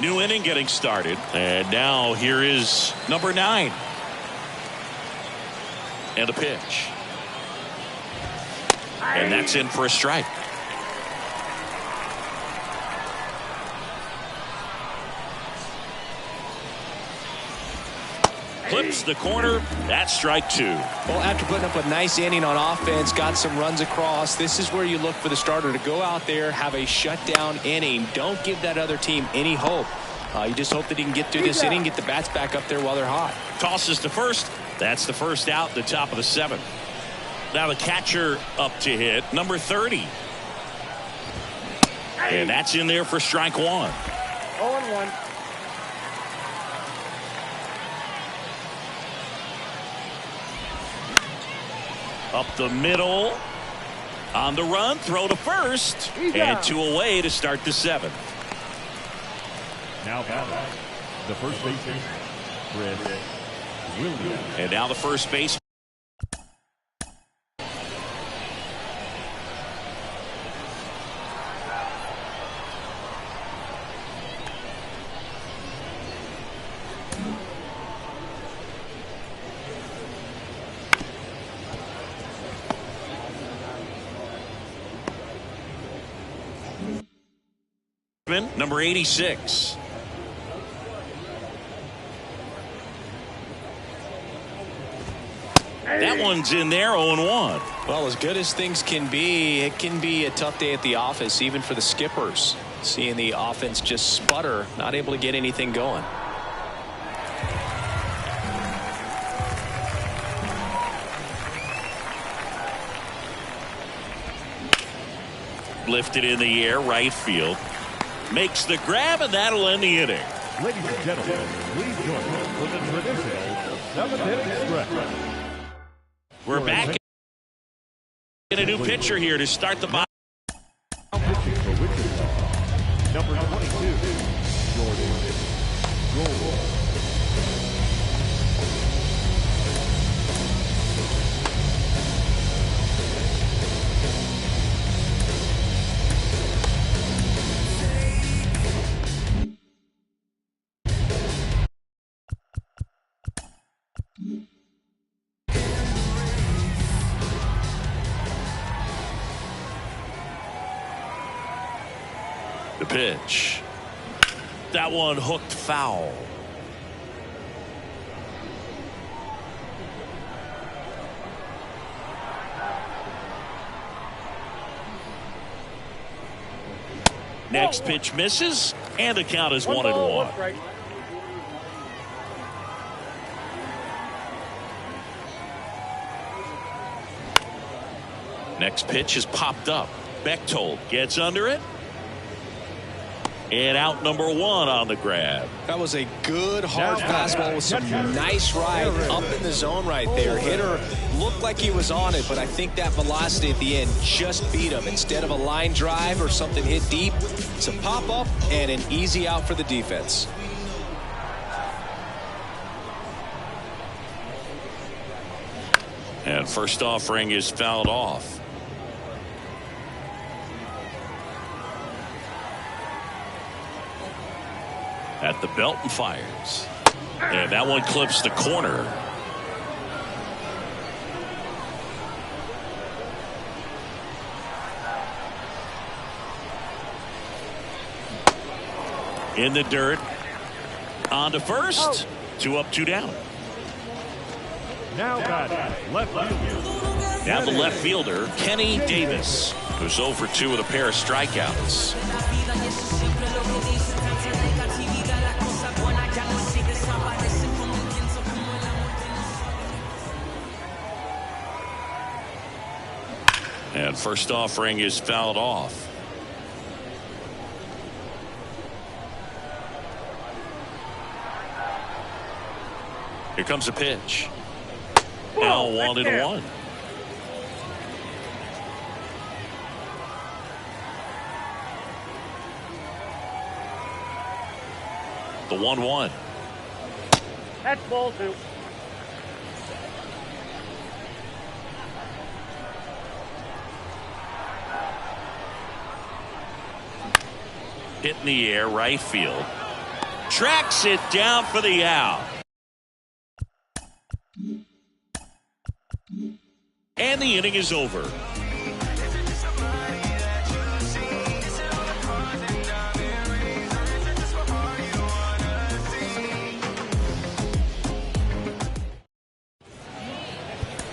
New inning getting started. And now here is number 9. And a pitch. And that's in for a strike. Clips the corner. That's strike 2. Well, after putting up a nice inning on offense, got some runs across, this is where you look for the starter to go out there, have a shutdown inning. Don't give that other team any hope. You just hope that he can get through this inning, get the bats back up there while they're hot. Tosses to first. That's the first out, the top of the 7th. Now the catcher up to hit, number 30. And that's in there for strike 1. 0-1. Up the middle. On the run, throw to first. And 2 away to start the 7th. Now batting, the first baseman, Chris Williams. And now the first base. Number 86. That one's in there, 0-1. Well, as good as things can be, it can be a tough day at the office, even for the skippers. Seeing the offense just sputter, not able to get anything going. Lifted in the air, right field. Makes the grab, and that'll end the inning. Ladies and gentlemen, please join us for the traditional 7th stretch. We're back in a new pitcher here to start the bottom. Pitching for Wichita, number 22, Jordan Gould. The pitch. That one hooked foul. Next pitch misses, and the count is 1-1. Next pitch is popped up. Bechtold gets under it. And out number 1 on the grab. That was a good hard fastball with some nice ride up in the zone right there. Hitter looked like he was on it, but I think that velocity at the end just beat him. Instead of a line drive or something hit deep, it's a pop up and an easy out for the defense. And first offering is fouled off. At the belt and fires. And that one clips the corner. In the dirt. On to first. 2 up, 2 down. Now batting, left fielder. Now the left fielder, Kenny Davis, who's 0 for 2 with a pair of strikeouts. And first offering is fouled off. Here comes a pitch. Now 1-1. The 1-1. That's ball 2. Hit in the air, right field. Tracks it down for the out. And the inning is over.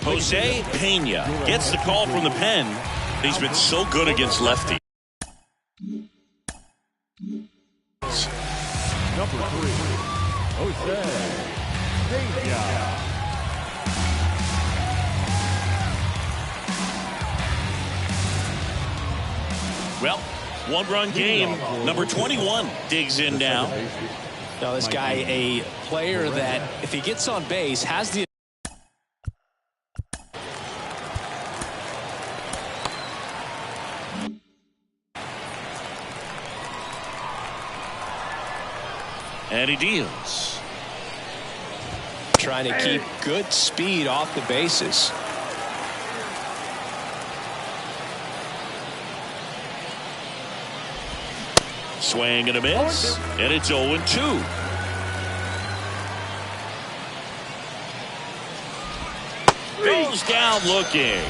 Jose Pena gets the call from the pen. He's been so good against lefty. Number 3, Jose Pena. Well, 1-run game. Number 21 digs in now. Now this guy, a player that if he gets on base has the and he deals. trying to keep good speed off the bases. Swing and a miss, and it's 0-2. Goes down looking.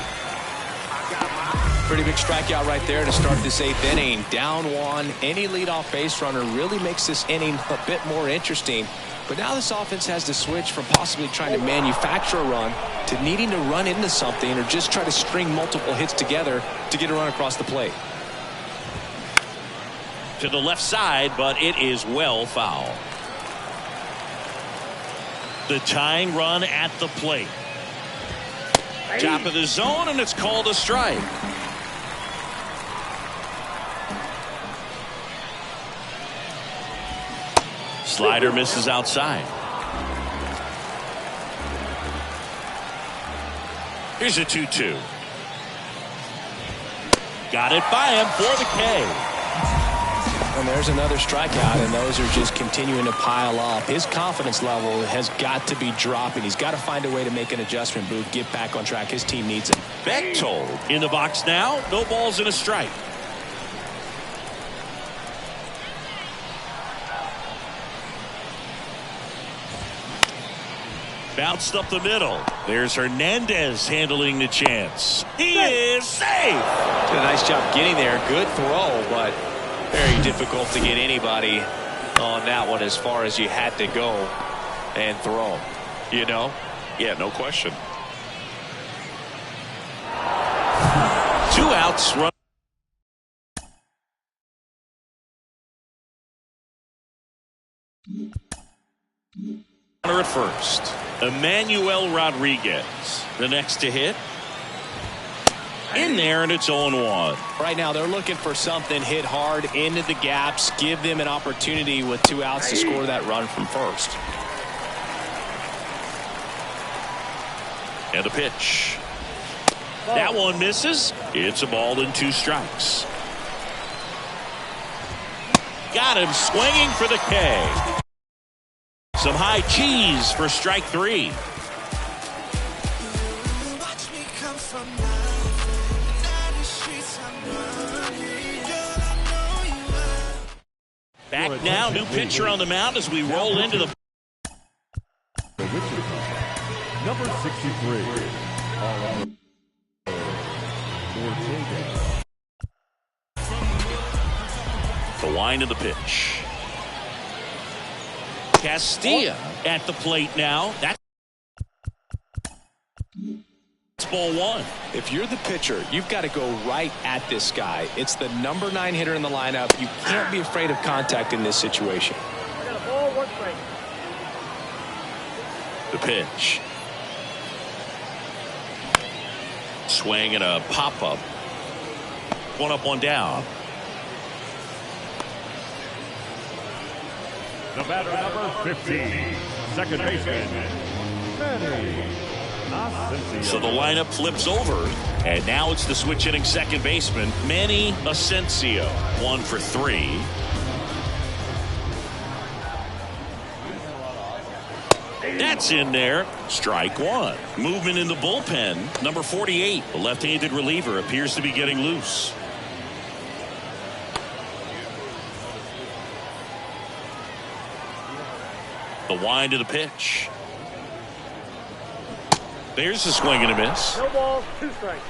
Pretty big strikeout right there to start this 8th inning. Down 1. Any leadoff base runner really makes this inning a bit more interesting. But now this offense has to switch from possibly trying to manufacture a run to needing to run into something or just try to string multiple hits together to get a run across the plate. To the left side, but it is well foul. The tying run at the plate. Top of the zone, and it's called a strike. Slider misses outside. Here's a 2-2. Got it by him for the K. And there's another strikeout, and those are just continuing to pile up. His confidence level has got to be dropping. He's got to find a way to make an adjustment, Booth, get back on track. His team needs him. Bechtold in the box now. No balls and a strike. Bounced up the middle. There's Hernandez handling the chance. He is safe. Did a nice job getting there. Good throw, but very difficult to get anybody on that one as far as you had to go and throw. You know? Yeah, no question. 2 outs. Run. At first, Emmanuel Rodriguez, the next to hit. In there, and it's 0-1. Right now, they're looking for something hit hard into the gaps, give them an opportunity with 2 outs to score that run from first. And a pitch. That one misses. It's a ball and 2 strikes. Got him swinging for the K. Some high cheese for strike 3. Back now, new pitcher on the mound as we roll into the Number 63. The wind of the pitch. Castilla at the plate now. That's ball one. If you're the pitcher, you've got to go right at this guy. It's the number 9 hitter in the lineup. You can't be afraid of contact in this situation. Got a ball, 1 strike. The pitch. Swing and a pop-up. 1 up, 1 down. The batter, number 15, second baseman, Manny Asensio. So the lineup flips over, and now it's the switch hitting second baseman, Manny Asensio. 1 for 3. That's in there. Strike 1. Movement in the bullpen. Number 48, the left-handed reliever, appears to be getting loose. The wind of the pitch. There's the swing and a miss. No balls, 2 strikes.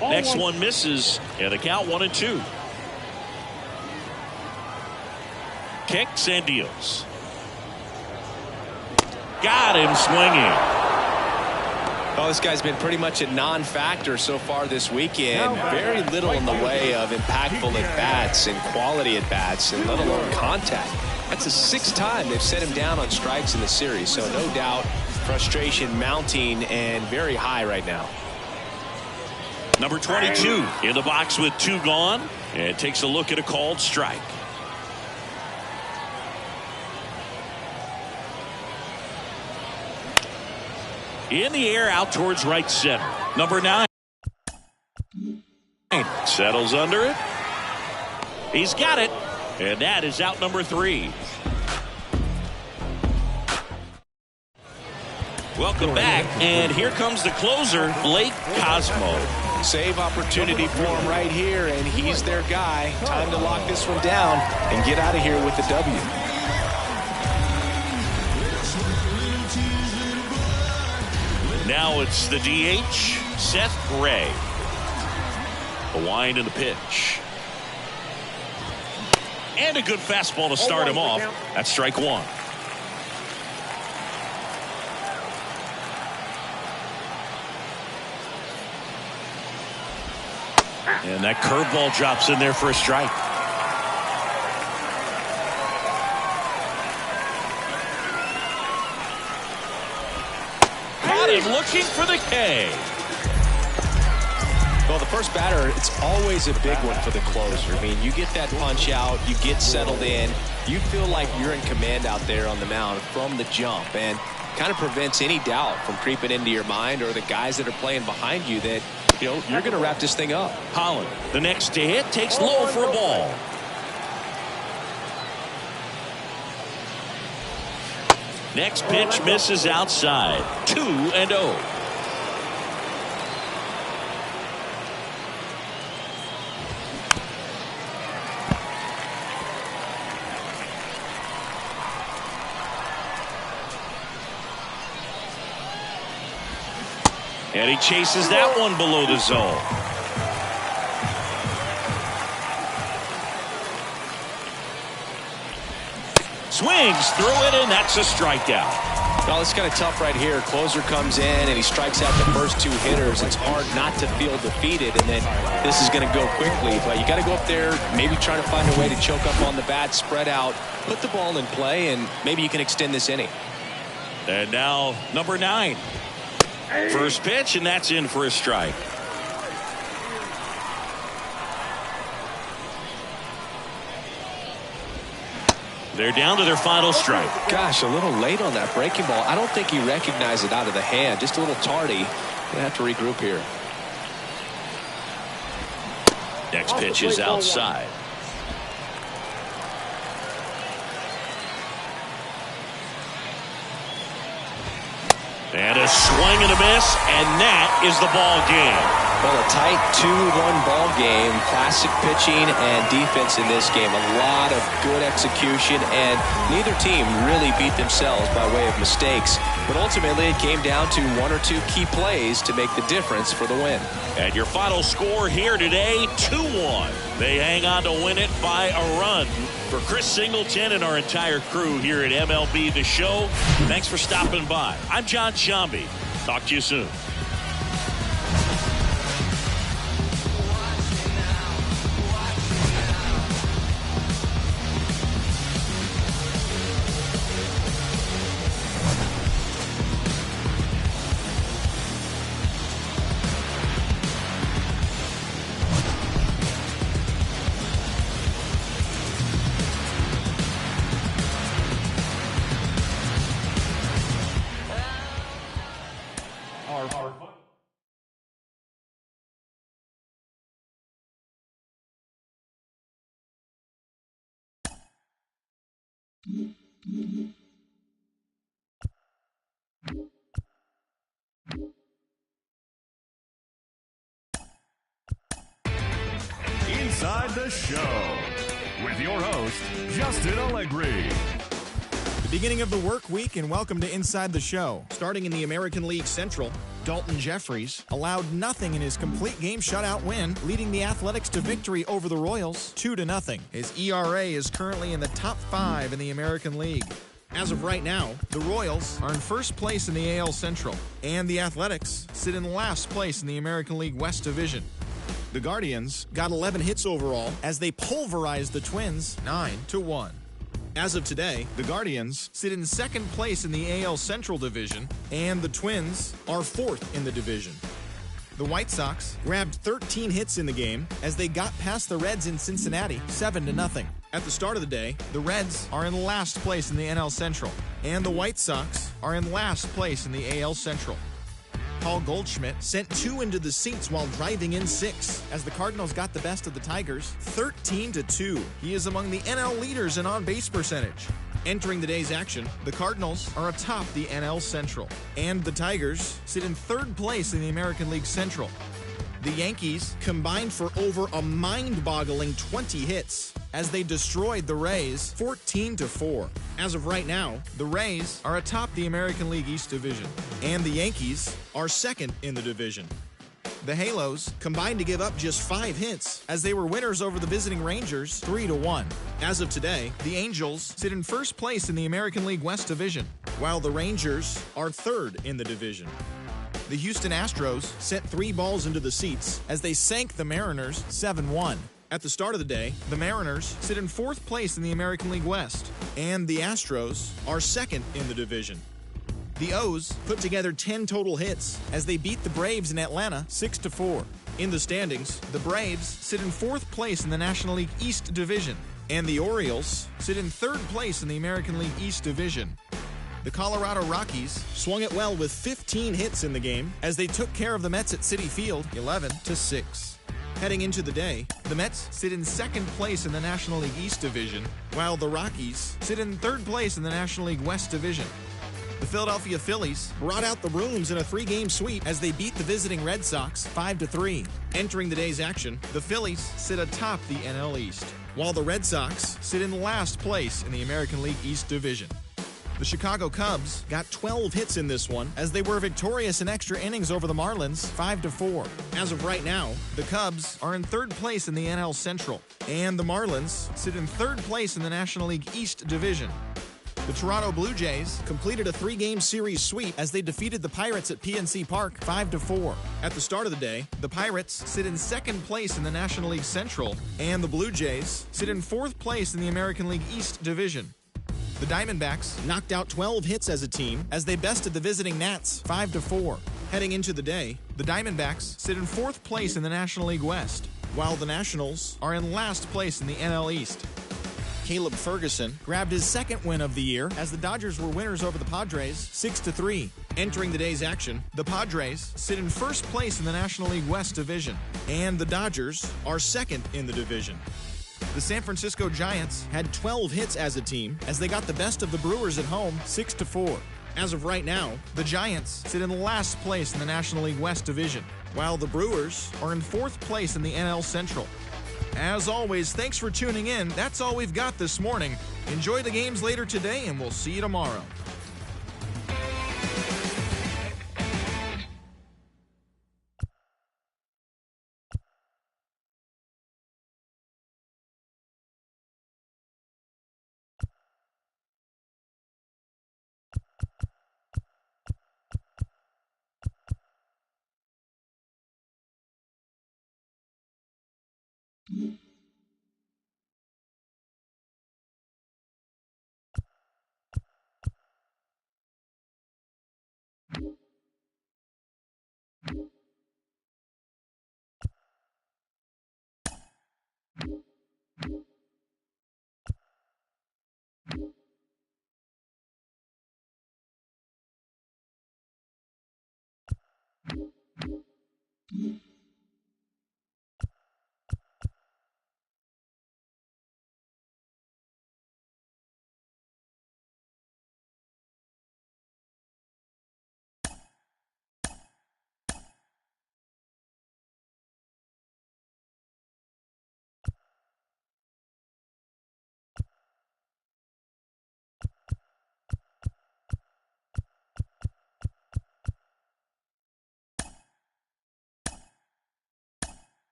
Next one misses, and the count 1-2. Kicks and deals. Got him swinging. Well, this guy's been pretty much a non-factor so far this weekend. Very little in the way of impactful at-bats and quality at-bats, and let alone contact. That's the 6th time they've set him down on strikes in the series, so no doubt frustration mounting and very high right now. Number 22 in the box with 2 gone, and takes a look at a called strike. In the air, out towards right center. Number 9 settles under it. He's got it, and that is out number 3. Welcome back, and here comes the closer, Blake Cosmo. Save opportunity for him right here, and he's their guy. Time to lock this one down and get out of here with the W. Now it's the DH, Seth Gray. The wind of the pitch. And a good fastball to start him off. That's strike 1. And that curveball drops in there for a strike. Looking for the K. Well, the first batter, it's always a big one for the closer. I mean, you get that punch out, you get settled in, you feel like you're in command out there on the mound from the jump, and kind of prevents any doubt from creeping into your mind or the guys that are playing behind you that, you know, you're going to wrap this thing up. Holland, the next to hit, takes low for a ball. Next pitch misses outside. 2-0. And he chases that one below the zone. Swings through it, and that's a strikeout. Well, it's kind of tough right here. Closer comes in, and he strikes out the first 2 hitters. It's hard not to feel defeated, and then this is going to go quickly. But you got to go up there, maybe try to find a way to choke up on the bat, spread out, put the ball in play, and maybe you can extend this inning. And now number 9. First pitch, and that's in for a strike. They're down to their final strike. Gosh, a little late on that breaking ball. I don't think he recognized it out of the hand. Just a little tardy. Gonna have to regroup here. Next pitch is outside. And a swing and a miss, and that is the ball game. Well, a tight 2-1 ball game. Classic pitching and defense in this game. A lot of good execution, and neither team really beat themselves by way of mistakes. But ultimately, it came down to one or two key plays to make the difference for the win. And your final score here today, 2-1. They hang on to win it by a run. For Chris Singleton and our entire crew here at MLB The Show, thanks for stopping by. I'm John Sciambi. Talk to you soon. Inside the Show with your host, Justin Allegri. The beginning of the work week, and welcome to Inside the Show. Starting in the American League Central, Dalton Jeffries allowed nothing in his complete game shutout win, leading the Athletics to victory over the Royals 2-0. His ERA is currently in the top 5 in the American League. As of right now, the Royals are in first place in the AL Central, and the Athletics sit in last place in the American League West Division. The Guardians got 11 hits overall as they pulverized the Twins 9-1. As of today, the Guardians sit in second place in the AL Central Division, and the Twins are fourth in the division. The White Sox grabbed 13 hits in the game as they got past the Reds in Cincinnati 7-0. At the start of the day, the Reds are in last place in the NL Central, and the White Sox are in last place in the AL Central. Paul Goldschmidt sent 2 into the seats while driving in 6 as the Cardinals got the best of the Tigers 13-2. He is among the NL leaders in on-base percentage. Entering the day's action, the Cardinals are atop the NL Central, and the Tigers sit in third place in the American League Central. The Yankees combined for over a mind-boggling 20 hits as they destroyed the Rays 14-4. As of right now, the Rays are atop the American League East Division, and the Yankees are second in the division. The Halos combined to give up just 5 hits as they were winners over the visiting Rangers 3-1. As of today, the Angels sit in first place in the American League West Division, while the Rangers are third in the division. The Houston Astros sent 3 balls into the seats as they sank the Mariners 7-1. At the start of the day, the Mariners sit in fourth place in the American League West, and the Astros are second in the division. The O's put together 10 total hits as they beat the Braves in Atlanta 6-4. In the standings, the Braves sit in fourth place in the National League East Division, and the Orioles sit in third place in the American League East Division. The Colorado Rockies swung it well with 15 hits in the game as they took care of the Mets at Citi Field 11-6. Heading into the day, the Mets sit in second place in the National League East Division, while the Rockies sit in third place in the National League West Division. The Philadelphia Phillies brought out the rooms in a 3-game sweep as they beat the visiting Red Sox 5-3. Entering the day's action, the Phillies sit atop the NL East, while the Red Sox sit in last place in the American League East Division. The Chicago Cubs got 12 hits in this one as they were victorious in extra innings over the Marlins 5-4. As of right now, the Cubs are in third place in the NL Central, and the Marlins sit in third place in the National League East Division. The Toronto Blue Jays completed a 3-game series sweep as they defeated the Pirates at PNC Park 5-4. At the start of the day, the Pirates sit in second place in the National League Central, and the Blue Jays sit in fourth place in the American League East Division. The Diamondbacks knocked out 12 hits as a team as they bested the visiting Nats 5-4. Heading into the day, the Diamondbacks sit in fourth place in the National League West, while the Nationals are in last place in the NL East. Caleb Ferguson grabbed his second win of the year as the Dodgers were winners over the Padres 6-3. Entering the day's action, the Padres sit in first place in the National League West Division, and the Dodgers are second in the division. The San Francisco Giants had 12 hits as a team as they got the best of the Brewers at home 6-4. As of right now, the Giants sit in last place in the National League West Division, while the Brewers are in 4th place in the NL Central. As always, thanks for tuning in. That's all we've got this morning. Enjoy the games later today, and we'll see you tomorrow.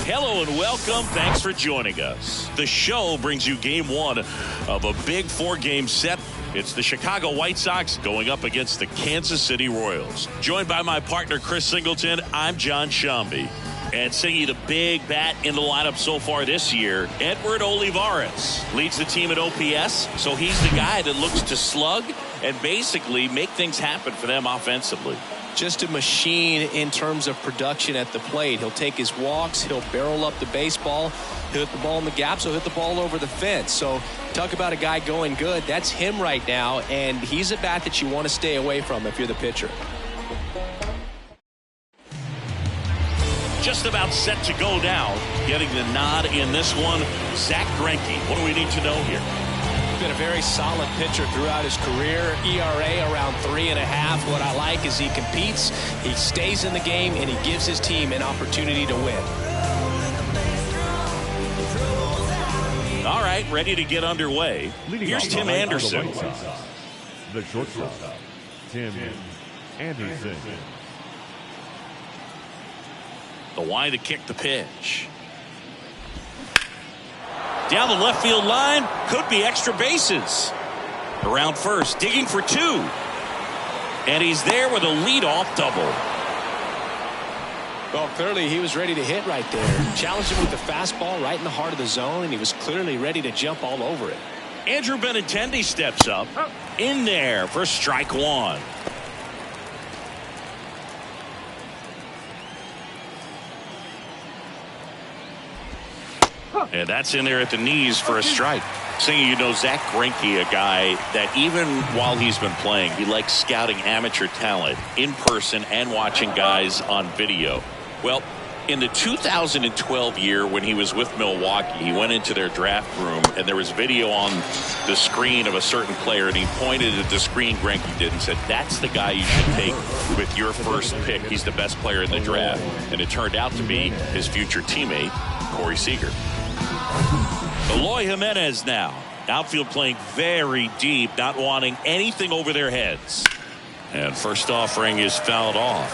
Hello and welcome. Thanks for joining us. The show brings you game 1 of a big 4-game set. It's the Chicago White Sox going up against the Kansas City Royals. Joined by my partner, Chris Singleton, I'm John Shambi. And singing the big bat in the lineup so far this year, Edward Olivares leads the team at OPS. So he's the guy that looks to slug and basically make things happen for them offensively. Just a machine in terms of production at the plate. He'll take his walks. He'll barrel up the baseball. He'll hit the ball in the gaps. He'll hit the ball over the fence. So talk about a guy going good. That's him right now, and he's a bat that you want to stay away from if you're the pitcher. Just about set to go now. Getting the nod in this one, Zach Greinke. What do we need to know here? Been a very solid pitcher throughout his career. ERA around 3.5. What I like is he competes, he stays in the game, and he gives his team an opportunity to win. All right, ready to get underway. Here's Tim Anderson. The shortstop, Tim Anderson. The wind to kick the pitch. Down the left field line, could be extra bases. Around first, digging for 2. And he's there with a leadoff double. Well, clearly he was ready to hit right there. Challenged him with the fastball right in the heart of the zone, and he was clearly ready to jump all over it. Andrew Benintendi steps up. In there for strike 1. And that's in there at the knees for a strike. Saying, you know, Zach Greinke, a guy that even while he's been playing, he likes scouting amateur talent in person and watching guys on video. Well, in the 2012 year when he was with Milwaukee, he went into their draft room and there was video on the screen of a certain player, and he pointed at the screen Greinke did and said, that's the guy you should take with your first pick. He's the best player in the draft. And it turned out to be his future teammate, Corey Seager. Eloy Jimenez now. Outfield playing very deep, not wanting anything over their heads. And first offering is fouled off.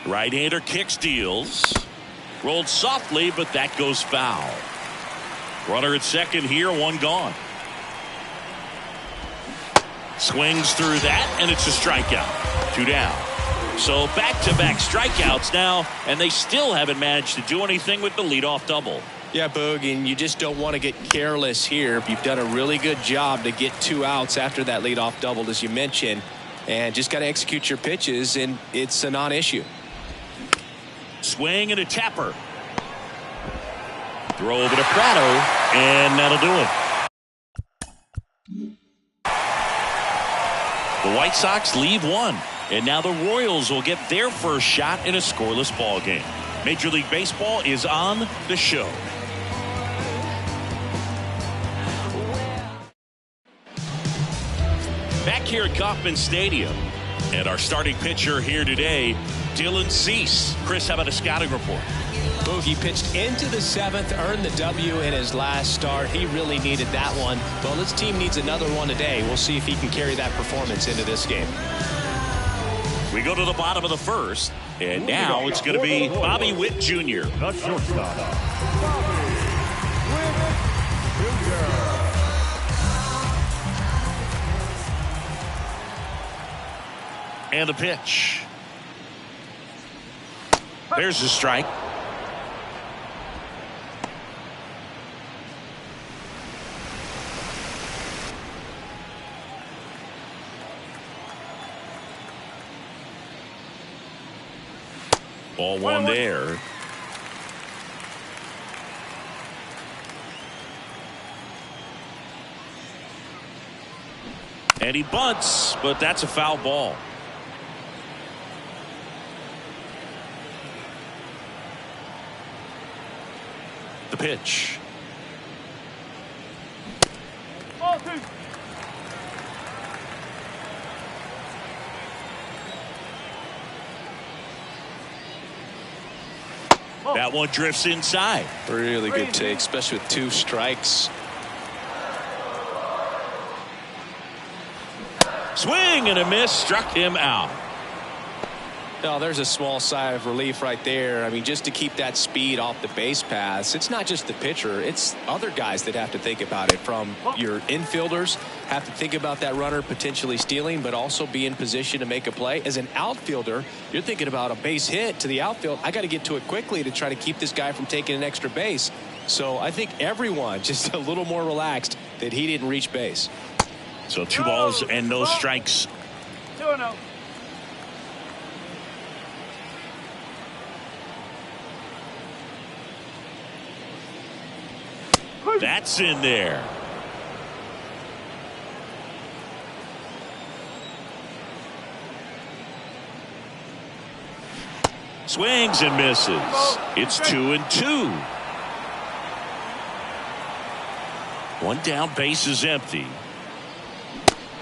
Right-hander kicks, deals. Rolled softly, but that goes foul. Runner at second here, 1 gone. Swings through that, and it's a strikeout. 2 down. So back-to-back strikeouts now, and they still haven't managed to do anything with the leadoff double. Yeah, Boog, and you just don't want to get careless here. You've done a really good job to get 2 outs after that leadoff double, as you mentioned, and just got to execute your pitches, and it's a non-issue. Swing and a tapper. Throw over to Prado, and that'll do it. The White Sox leave 1, and now the Royals will get their first shot in a scoreless ball game. Major League Baseball is on the show. Back here at Kauffman Stadium, and our starting pitcher here today, Dylan Cease. Chris, how about a scouting report? He pitched into the 7th, earned the W in his last start. He really needed that one. Well, this team needs another one today. We'll see if he can carry that performance into this game. We go to the bottom of the 1st, and now it's going to be Bobby Witt Jr. The shortstop, Bobby Witt Jr. And the pitch. There's the strike. Ball 1 there. And he bunts, but that's a foul ball. The pitch. Ball 2. That one drifts inside. Really good take, especially with 2 strikes. Swing and a miss, struck him out. Oh, there's a small sigh of relief right there. I mean, just to keep that speed off the base paths. It's not just the pitcher, it's other guys that have to think about it. From your infielders have to think about that runner potentially stealing, but also be in position to make a play. As an outfielder, you're thinking about a base hit to the outfield. I got to get to it quickly to try to keep this guy from taking an extra base. So I think everyone just a little more relaxed that he didn't reach base. So 2 balls and no strikes. 2-0. That's in there. Swings and misses. It's 2-2. 1 down, base is empty.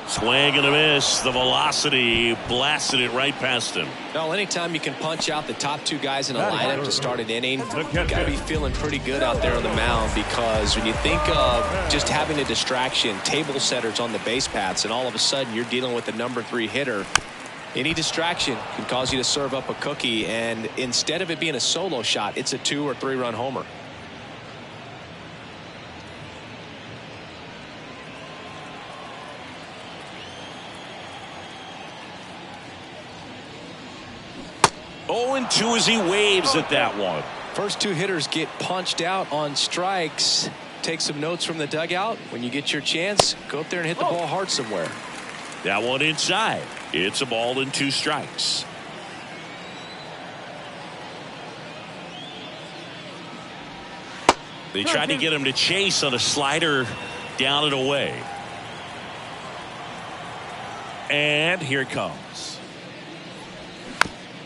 Swing and a miss. The velocity blasted it right past him. Well, anytime you can punch out the top 2 guys in a lineup to start an inning, you got to be feeling pretty good out there on the mound, because when you think of just having a distraction, table setters on the base paths, and all of a sudden you're dealing with the number 3 hitter, any distraction can cause you to serve up a cookie, and instead of it being a solo shot, it's a 2 or 3 run homer. Oh, and 2 as he waves at that one. First 2 hitters get punched out on strikes. Take some notes from the dugout. When you get your chance, go up there and hit the ball hard somewhere. That one inside. It's a ball and 2 strikes. They tried to get him to chase on a slider down and away. And here it comes.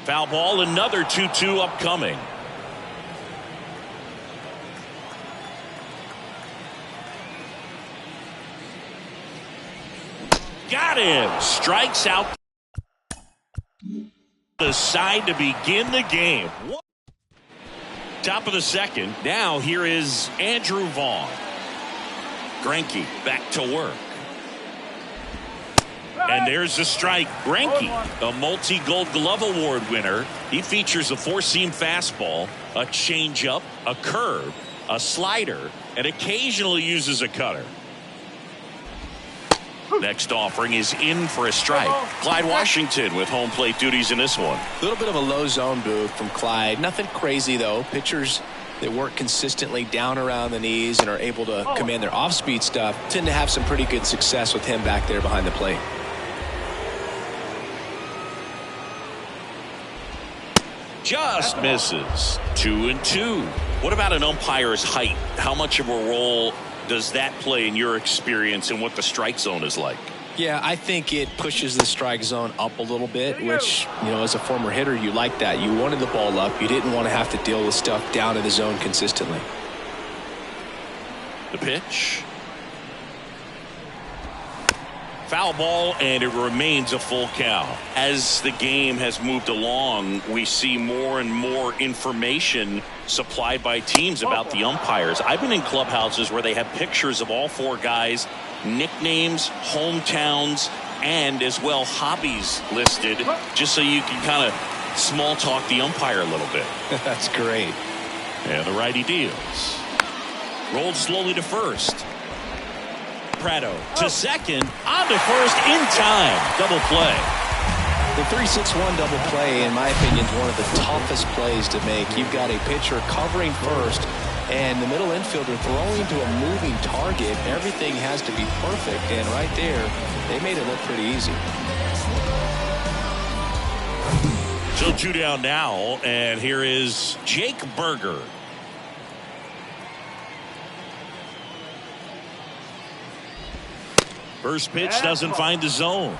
Foul ball, another 2-2 upcoming. Got him. Strikes out the side to begin the game. Top of the 2nd. Now here is Andrew Vaughn. Greinke back to work. And there's the strike. Greinke, a multi-Gold Glove Award winner. He features a 4-seam fastball, a changeup, a curve, a slider, and occasionally uses a cutter. Next offering is in for a strike. Clyde Washington with home plate duties in this one. A little bit of a low zone move from Clyde. Nothing crazy, though. Pitchers that work consistently down around the knees and are able to command their off-speed stuff tend to have some pretty good success with him back there behind the plate. Just misses. 2-2. What about an umpire's height? How much of a role does that play in your experience and what the strike zone is like? Yeah, I think it pushes the strike zone up a little bit, which, you know, as a former hitter, you like that. You wanted the ball up. You didn't want to have to deal with stuff down in the zone consistently. The pitch. Foul ball, and it remains a full count. As the game has moved along, we see more and more information supplied by teams about the umpires. I've been in clubhouses where they have pictures of all four guys, nicknames, hometowns, and as well hobbies listed, just so you can kind of small talk the umpire a little bit. That's great. And the righty deals. Rolled slowly to first. Prado to second, on to first in time. Double play. The 3-6-1 double play, in my opinion, is one of the toughest plays to make. You've got a pitcher covering first and the middle infielder throwing to a moving target. Everything has to be perfect, and right there, they made it look pretty easy. So 2 down now, and here is Jake Burger. First pitch doesn't find the zone.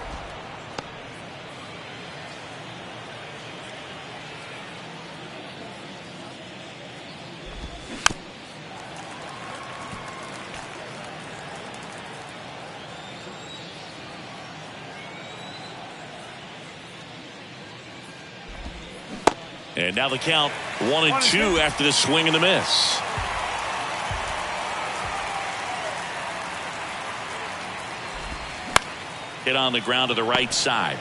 And now the count 1-2 after the swing and the miss. Hit on the ground to the right side.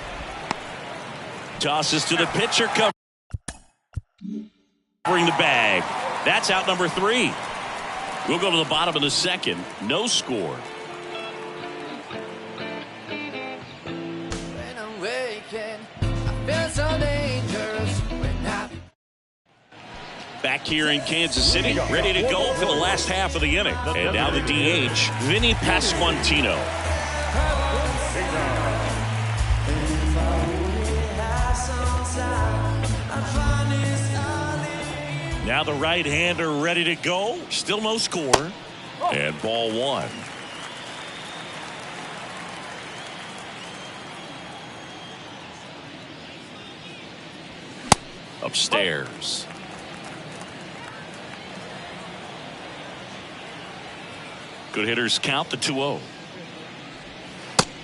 Tosses to the pitcher, covering the bag. That's out number 3. We'll go to the bottom of the second. No score. When I'm waking, I feel so dangerous. Back here in Kansas City, ready to go for the last half of the inning. And now the DH, Vinny Pasquantino. Now the right-hander ready to go. Still no score. And ball 1. Upstairs. Good hitters count the 2-0.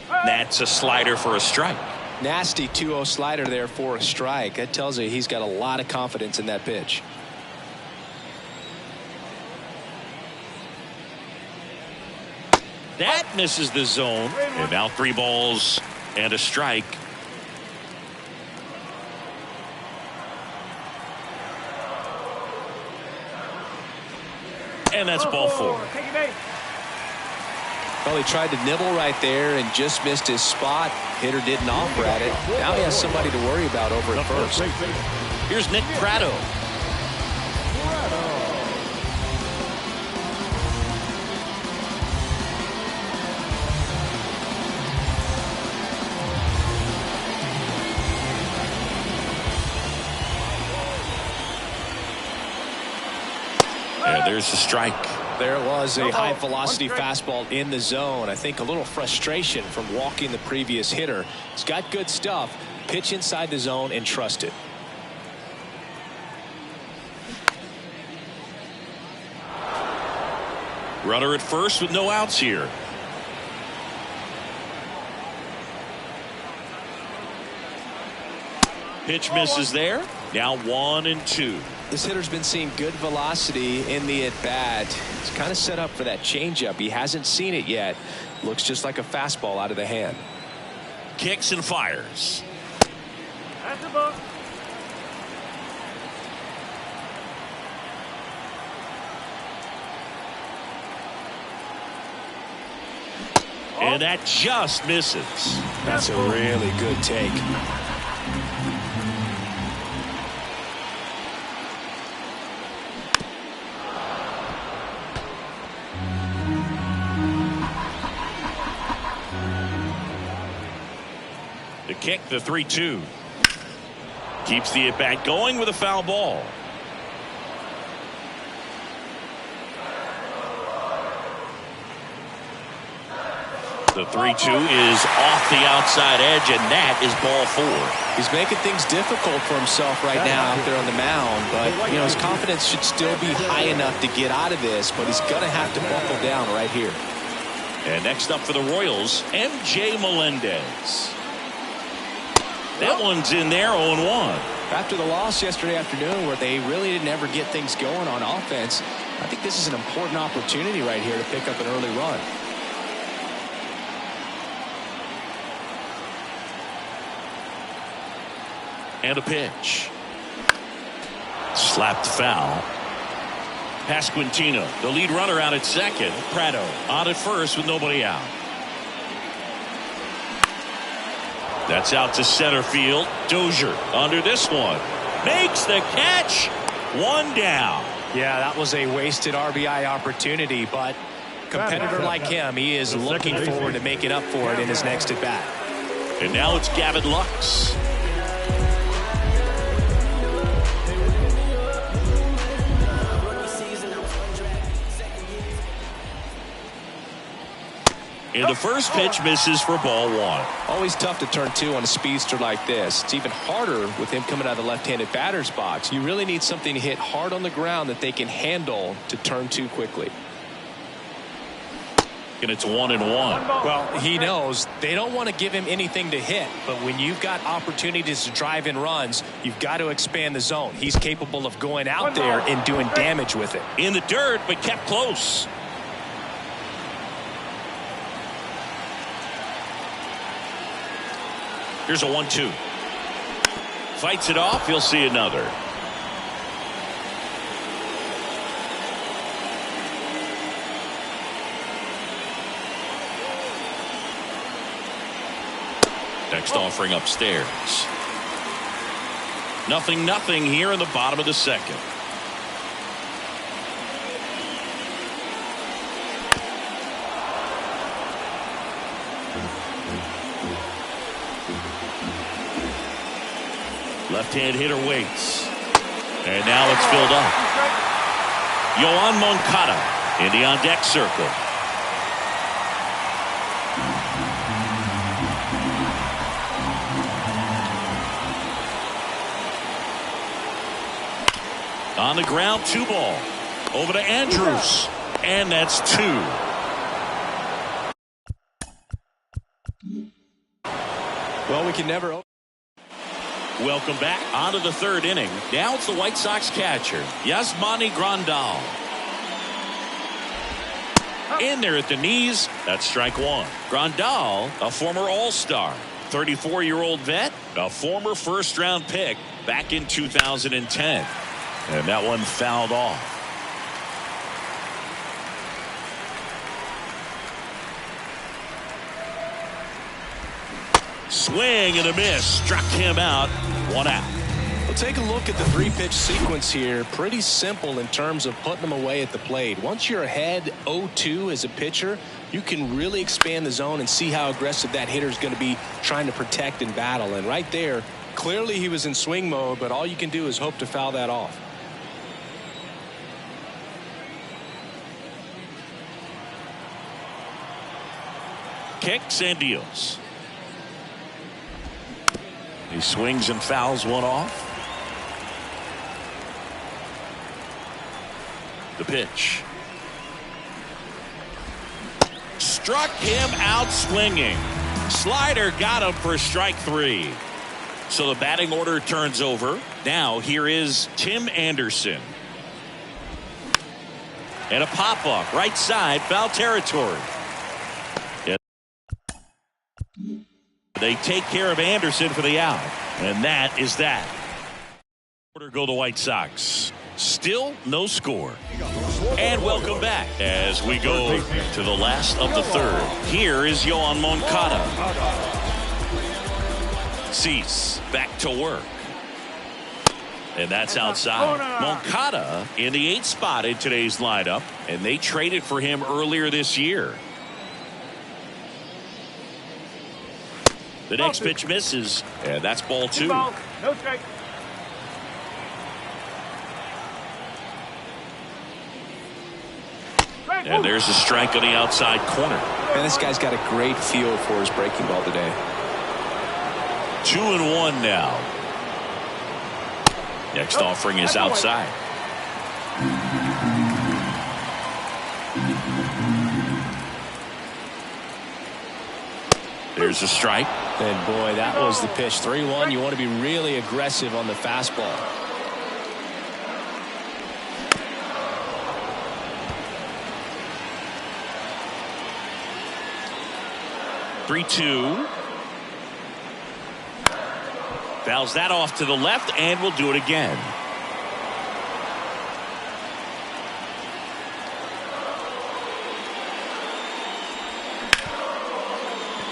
That's a slider for a strike. Nasty 2-0 slider there for a strike. That tells you he's got a lot of confidence in that pitch. That misses the zone. And now 3 balls and a strike. And that's ball 4. Well, he tried to nibble right there and just missed his spot. Hitter didn't offer at it. Now he has somebody to worry about over at first. Here's Nick Prado. And there's the strike. There was a high velocity fastball in the zone. I think a little frustration from walking the previous hitter. He's got good stuff. Pitch inside the zone and trust it. Runner at first with no outs here. Pitch misses there. Now 1-2. This hitter's been seeing good velocity in the at-bat. He's kind of set up for that changeup. He hasn't seen it yet. Looks just like a fastball out of the hand. Kicks and fires. That's the ball. And that just misses. That's a really good take. The kick, the 3-2. Keeps the at-bat going with a foul ball. The 3-2 is off the outside edge, and that is ball 4. He's making things difficult for himself right now out there on the mound, but his confidence should still be high enough to get out of this, but he's going to have to buckle down right here. And next up for the Royals, MJ Melendez. That one's in there, 0-1. After the loss yesterday afternoon where they really didn't ever get things going on offense, I think this is an important opportunity right here to pick up an early run. And a pitch. Slapped foul. Pasquantino, the lead runner, out at second. Prado on at first with nobody out. That's out to center field. Dozier under this one. Makes the catch. One down. Yeah, that was a wasted RBI opportunity, but competitor like him, he is looking forward to making up for it in his next at bat. And now it's Gavin Lux. And the first pitch misses for ball 1. Always tough to turn 2 on a speedster like this. It's even harder with him coming out of the left-handed batter's box. You really need something to hit hard on the ground that they can handle to turn 2 quickly. And it's 1-1. Well, he knows they don't want to give him anything to hit, but when you've got opportunities to drive in runs, you've got to expand the zone. He's capable of going out there and doing damage with it. In the dirt, but kept close. Here's a 1-2. Fights it off. He'll see another. Next offering upstairs. 0-0 here in the bottom of the second. Left-hand hitter waits. And now it's filled up. Yoan Moncada in the on-deck circle. On the ground, 2 ball. Over to Andrews. And that's 2. Well, we can never... Welcome back onto the 3rd inning. Now it's the White Sox catcher, Yasmani Grandal. In there at the knees. That's strike 1. Grandal, a former All-Star, 34-year-old vet, a former first-round pick back in 2010. And that one fouled off. Swing and a miss. Struck him out. 1 out. Well, take a look at the 3-pitch sequence here. Pretty simple in terms of putting them away at the plate. Once you're ahead 0-2 as a pitcher, you can really expand the zone and see how aggressive that hitter is going to be trying to protect and battle. And right there, clearly he was in swing mode, but all you can do is hope to foul that off. Kicks and deals. He swings and fouls one off. The pitch. Struck him out swinging. Slider got him for strike 3. So the batting order turns over. Now here is Tim Anderson. And a pop-up right side, foul territory. They take care of Anderson for the out. And that is that. Order go the White Sox. Still no score. And welcome back as we go to the last of the third. Here is Yoan Moncada. Cease back to work. And that's outside. Moncada in the 8th spot in today's lineup, and they traded for him earlier this year. The next pitch misses, and that's ball 2. No strike. And there's a strike on the outside corner. And this guy's got a great feel for his breaking ball today. 2-1 now. Next offering is outside. There's a strike. And boy, that was the pitch. 3-1. You want to be really aggressive on the fastball. Three-two. Fouls that off to the left, and we'll do it again.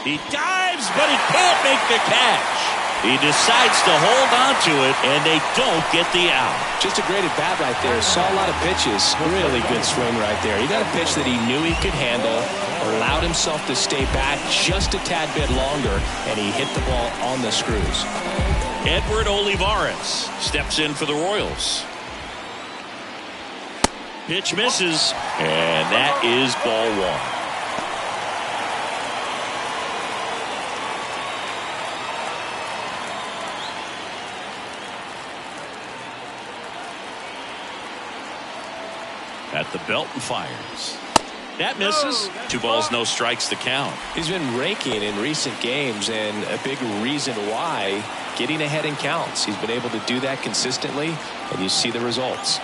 He dives, but he can't make the catch. He decides to hold on to it, and they don't get the out. Just a great at bat right there. Saw a lot of pitches. Really good swing right there. He got a pitch that he knew he could handle, allowed himself to stay back just a tad bit longer, and he hit the ball on the screws. Edward Olivares steps in for the Royals. Pitch misses, and that is ball 1. At the belt and fires. That misses. 2 balls, no strikes to count. He's been raking in recent games, and a big reason why, getting ahead in counts. He's been able to do that consistently, and you see the results.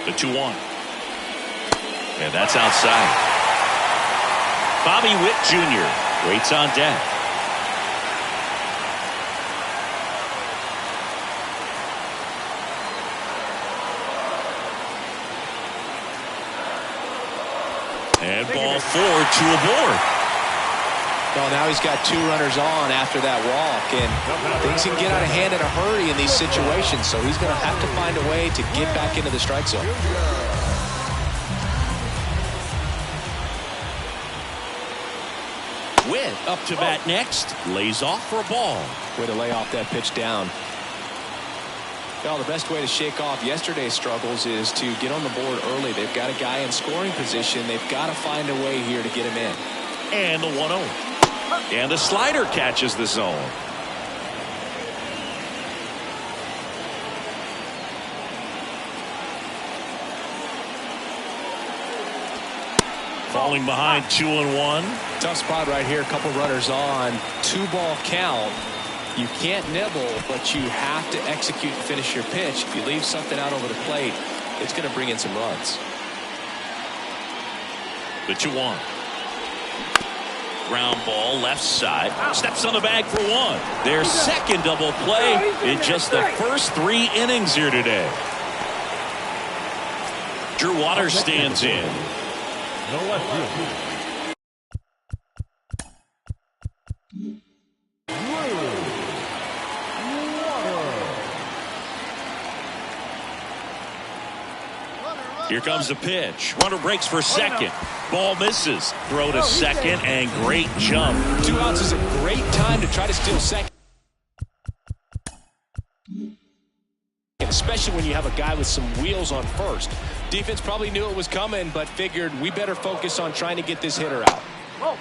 The 2-1. And that's outside. Bobby Witt Jr. waits on deck. And ball 4 to a board. Well, now he's got 2 runners on after that walk, and things can get out of hand in a hurry in these situations, so he's going to have to find a way to get back into the strike zone. Witt up to bat next. Lays off for a ball. Way to lay off that pitch down. Well, the best way to shake off yesterday's struggles is to get on the board early. They've got a guy in scoring position. They've got to find a way here to get him in. And the 1-0. And the slider catches the zone. Falling behind 2-1. Tough spot right here. A couple runners on. 2-ball count. You can't nibble, but you have to execute and finish your pitch. If you leave something out over the plate, it's going to bring in some runs. The 2-1. Ground ball left side. Steps on the bag for 1. Their second double play in just the first 3 innings here today. Drew Waters stands in. No left field. Here comes the pitch. Runner breaks for second. Ball misses. Throw to second and great jump. 2 outs is a great time to try to steal second. Especially when you have a guy with some wheels on first. Defense probably knew it was coming, but figured we better focus on trying to get this hitter out.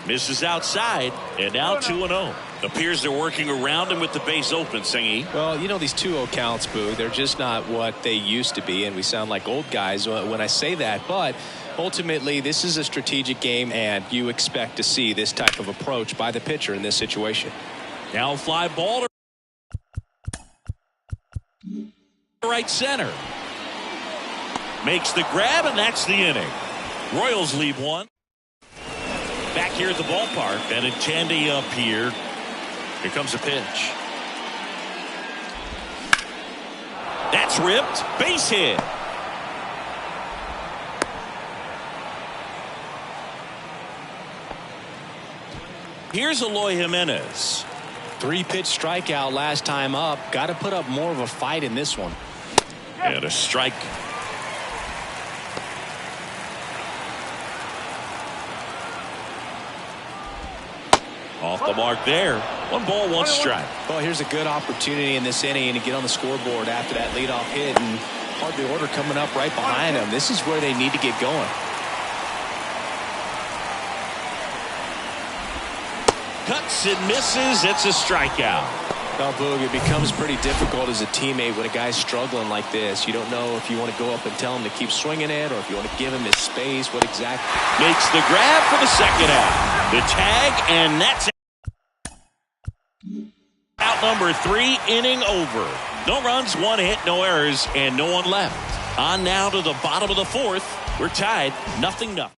Misses outside, and now 2-0. Appears they're working around him with the base open, Singy. Well, you know, these 2-0 counts, Boo, they're just not what they used to be, and we sound like old guys when I say that. But ultimately, this is a strategic game, and you expect to see this type of approach by the pitcher in this situation. Now fly ball to right center. Makes the grab, and that's the inning. Royals lead 1. Back here at the ballpark. Benintendi up here. Here comes a pitch. That's ripped. Base hit. Here's Eloy Jimenez. 3-pitch strikeout last time up. Got to put up more of a fight in this one. And a strike. Off the mark there. 1 ball, 1 strike. Well, here's a good opportunity in this inning to get on the scoreboard after that leadoff hit, and hard the order coming up right behind them. This is where they need to get going. Cuts and misses. It's a strikeout. Well, Boog, it becomes pretty difficult as a teammate when a guy's struggling like this. You don't know if you want to go up and tell him to keep swinging it or if you want to give him his space. What exactly? Makes the grab for the second out. The tag, and that's out number 3, inning over. No runs, 1 hit, no errors, and no one left. On now to the bottom of the 4th. We're tied 0-0.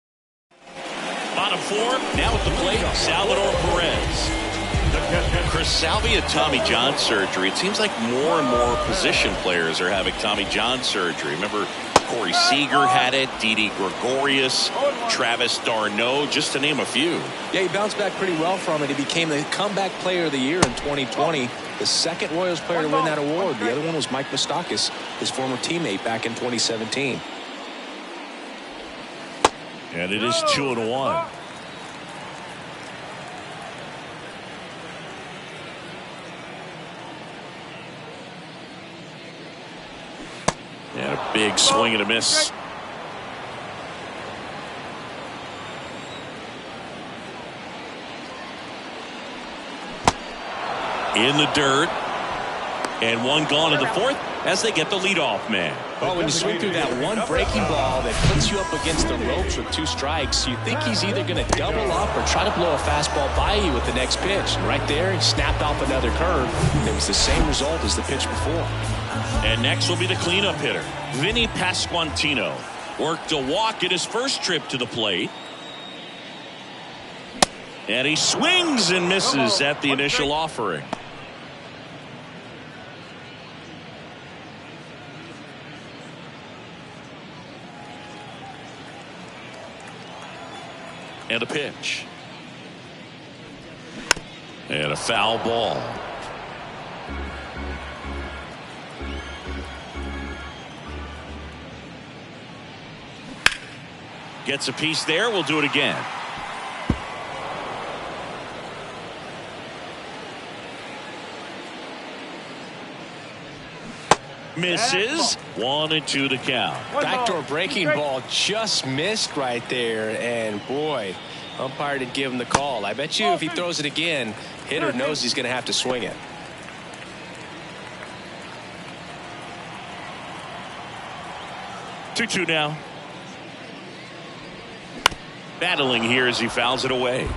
Bottom 4, now at the plate, Salvador Perez. Chris Salvi had Tommy John surgery. It seems like more and more position players are having Tommy John surgery. Remember, Corey Seager had it, Didi Gregorius, Travis d'Arnaud, just to name a few. Yeah, he bounced back pretty well from it. He became the comeback player of the year in 2020. The second Royals player to win that award. The other one was Mike Moustakas, his former teammate back in 2017. And it is 2-1. And a big swing and a miss. In the dirt. And 1 gone in the 4th as they get the leadoff man. Well, when you swing through that one breaking ball that puts you up against the ropes with 2 strikes, you think he's either going to double up or try to blow a fastball by you with the next pitch. And right there, he snapped off another curve. It was the same result as the pitch before. And next will be the cleanup hitter, Vinny Pasquantino. Worked a walk in his first trip to the plate. And he swings and misses at the initial offering. And a pitch. And a foul ball. Gets a piece there. We'll do it again. Misses. 1-2 to count. Backdoor breaking ball just missed right there, and boy, umpire didn't give him the call. I bet you if he throws it again, hitter knows he's going to have to swing it. Two now. Battling here as he fouls it away.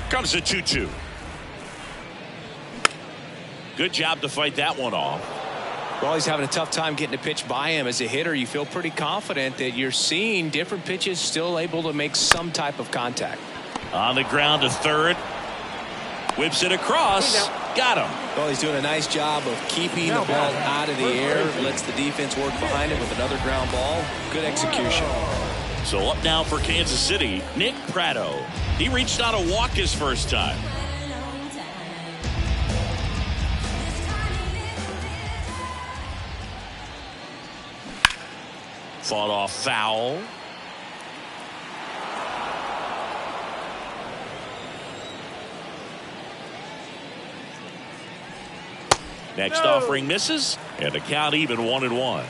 Comes a 2-2. Good job to fight that one off. Well, he's having a tough time getting a pitch by him. As a hitter, you feel pretty confident that you're seeing different pitches still able to make some type of contact. On the ground to third. Whips it across. Got him. Well, he's doing a nice job of keeping the ball out of the air. Lets the defense work behind it with another ground ball. Good execution. So up now for Kansas City, Nick Pratto. He reached out a walk his first time. Fought off foul. Next offering misses, and the count even 1-1.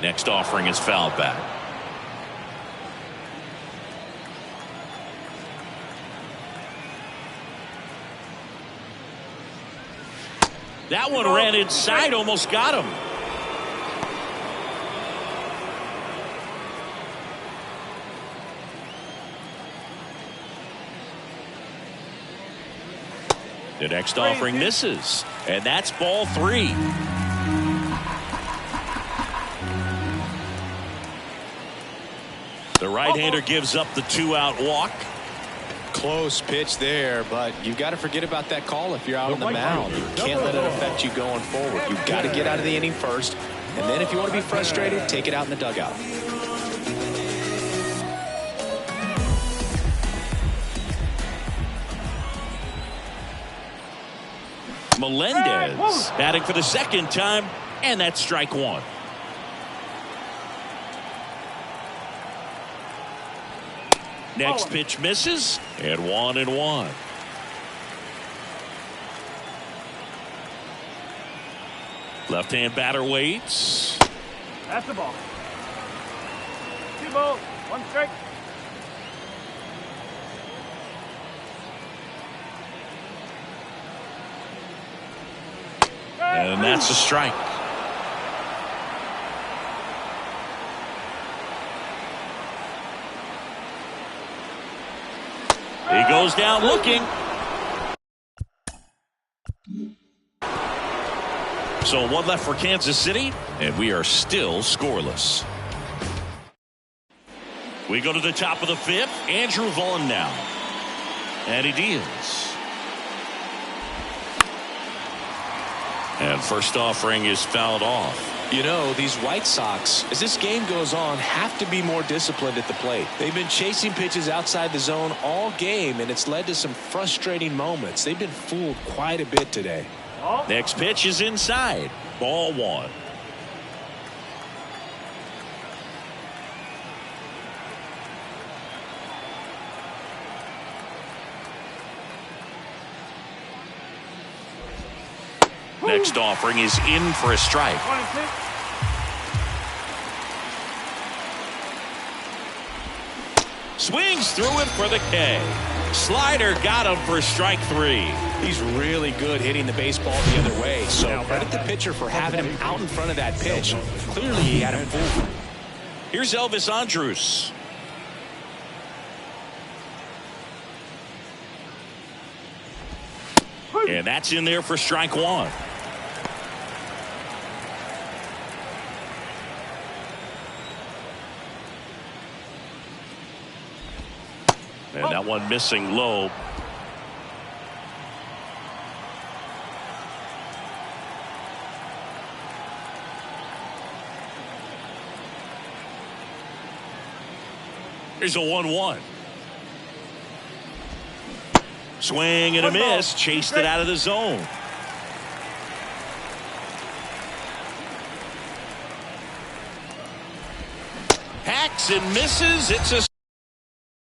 Next offering is fouled back. That one ran inside, almost got him. The next offering misses, and that's ball 3. The right-hander gives up the 2-out walk. Close pitch there, but you've got to forget about that call if you're out on the mound. You can't let it affect you going forward. You've got to get out of the inning first, and then if you want to be frustrated, take it out in the dugout. Melendez batting for the second time, and that's strike 1. Next pitch misses, and 1-1. Left-hand batter waits. That's the ball. 2 balls, 1 strike. And that's a strike. He goes down looking. So 1 left for Kansas City, and we are still scoreless. We go to the top of the 5th. Andrew Vaughn now. And he deals. And first offering is fouled off. You know, these White Sox, as this game goes on, have to be more disciplined at the plate. They've been chasing pitches outside the zone all game, and it's led to some frustrating moments. They've been fooled quite a bit today. Next pitch is inside. Ball 1. Next offering is in for a strike. 26. Swings through it for the K. Slider got him for strike 3. He's really good hitting the baseball the other way, so credit the pitcher for having him out in front of that pitch. Clearly he had him fooled. Here's Elvis Andrus. And that's in there for strike 1. And that one missing low. Here's a 1-1. Swing and a miss. Chased it out of the zone. Hacks and misses. It's a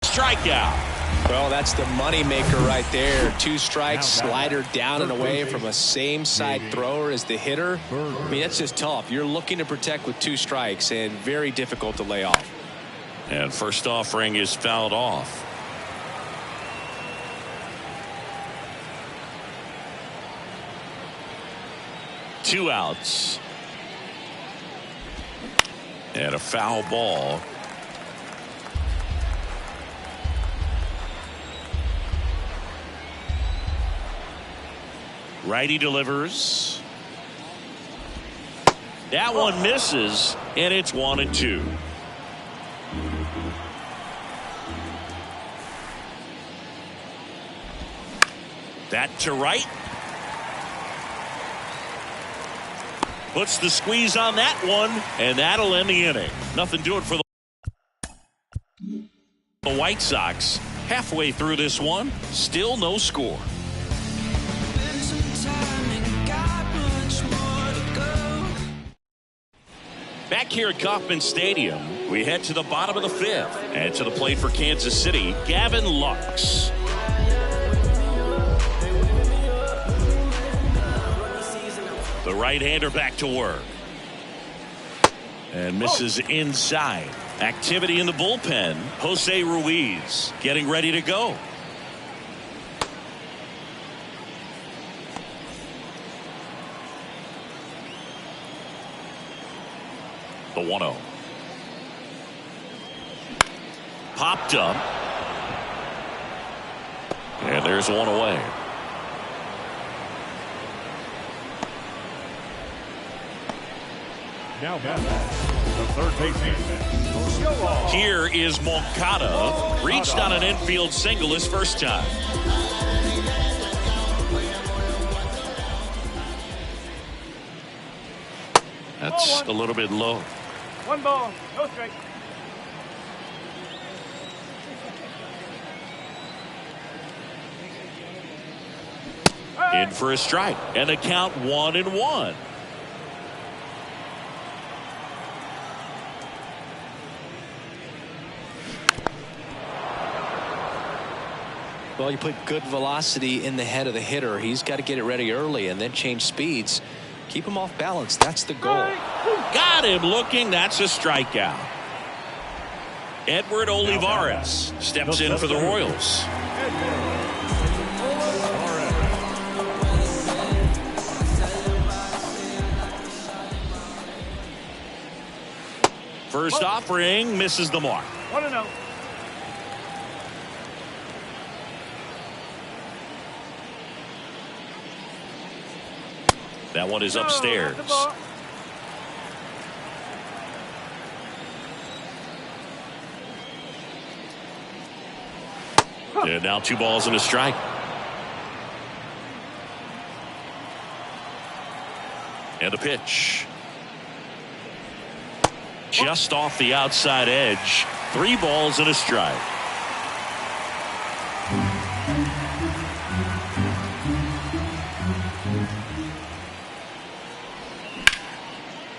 strikeout. Well, that's the money maker right there. 2 strikes, slider down and away from a same side thrower as the hitter. I mean, that's just tough. You're looking to protect with 2 strikes and very difficult to lay off. And first offering is fouled off. Two outs. And a foul ball. Righty delivers. That one misses, and it's 1-2. That to right. Puts the squeeze on that one, and that'll end the inning. Nothing doing for the White Sox. Halfway through this one, still no score. Back here at Kauffman Stadium, we head to the bottom of the 5th. And to the plate for Kansas City, Gavin Lux. The right-hander back to work. And misses inside. Activity in the bullpen. Jose Ruiz getting ready to go. The 1-0. Popped up. And there's one away. Now batting, the third baseman, Yoan. Here is Moncada. Reached on an infield single his first time. That's a little bit low. 1 ball, no strike. In for a strike. And the count 1-1. Well, you put good velocity in the head of the hitter. He's got to get it ready early and then change speeds. Keep him off balance. That's the goal. Got him looking. That's a strikeout. Edward Olivares steps in for the Royals. First offering misses the mark. 1-0. That one is upstairs. And now 2 balls and a strike. And the pitch. Just off the outside edge. 3 balls and a strike.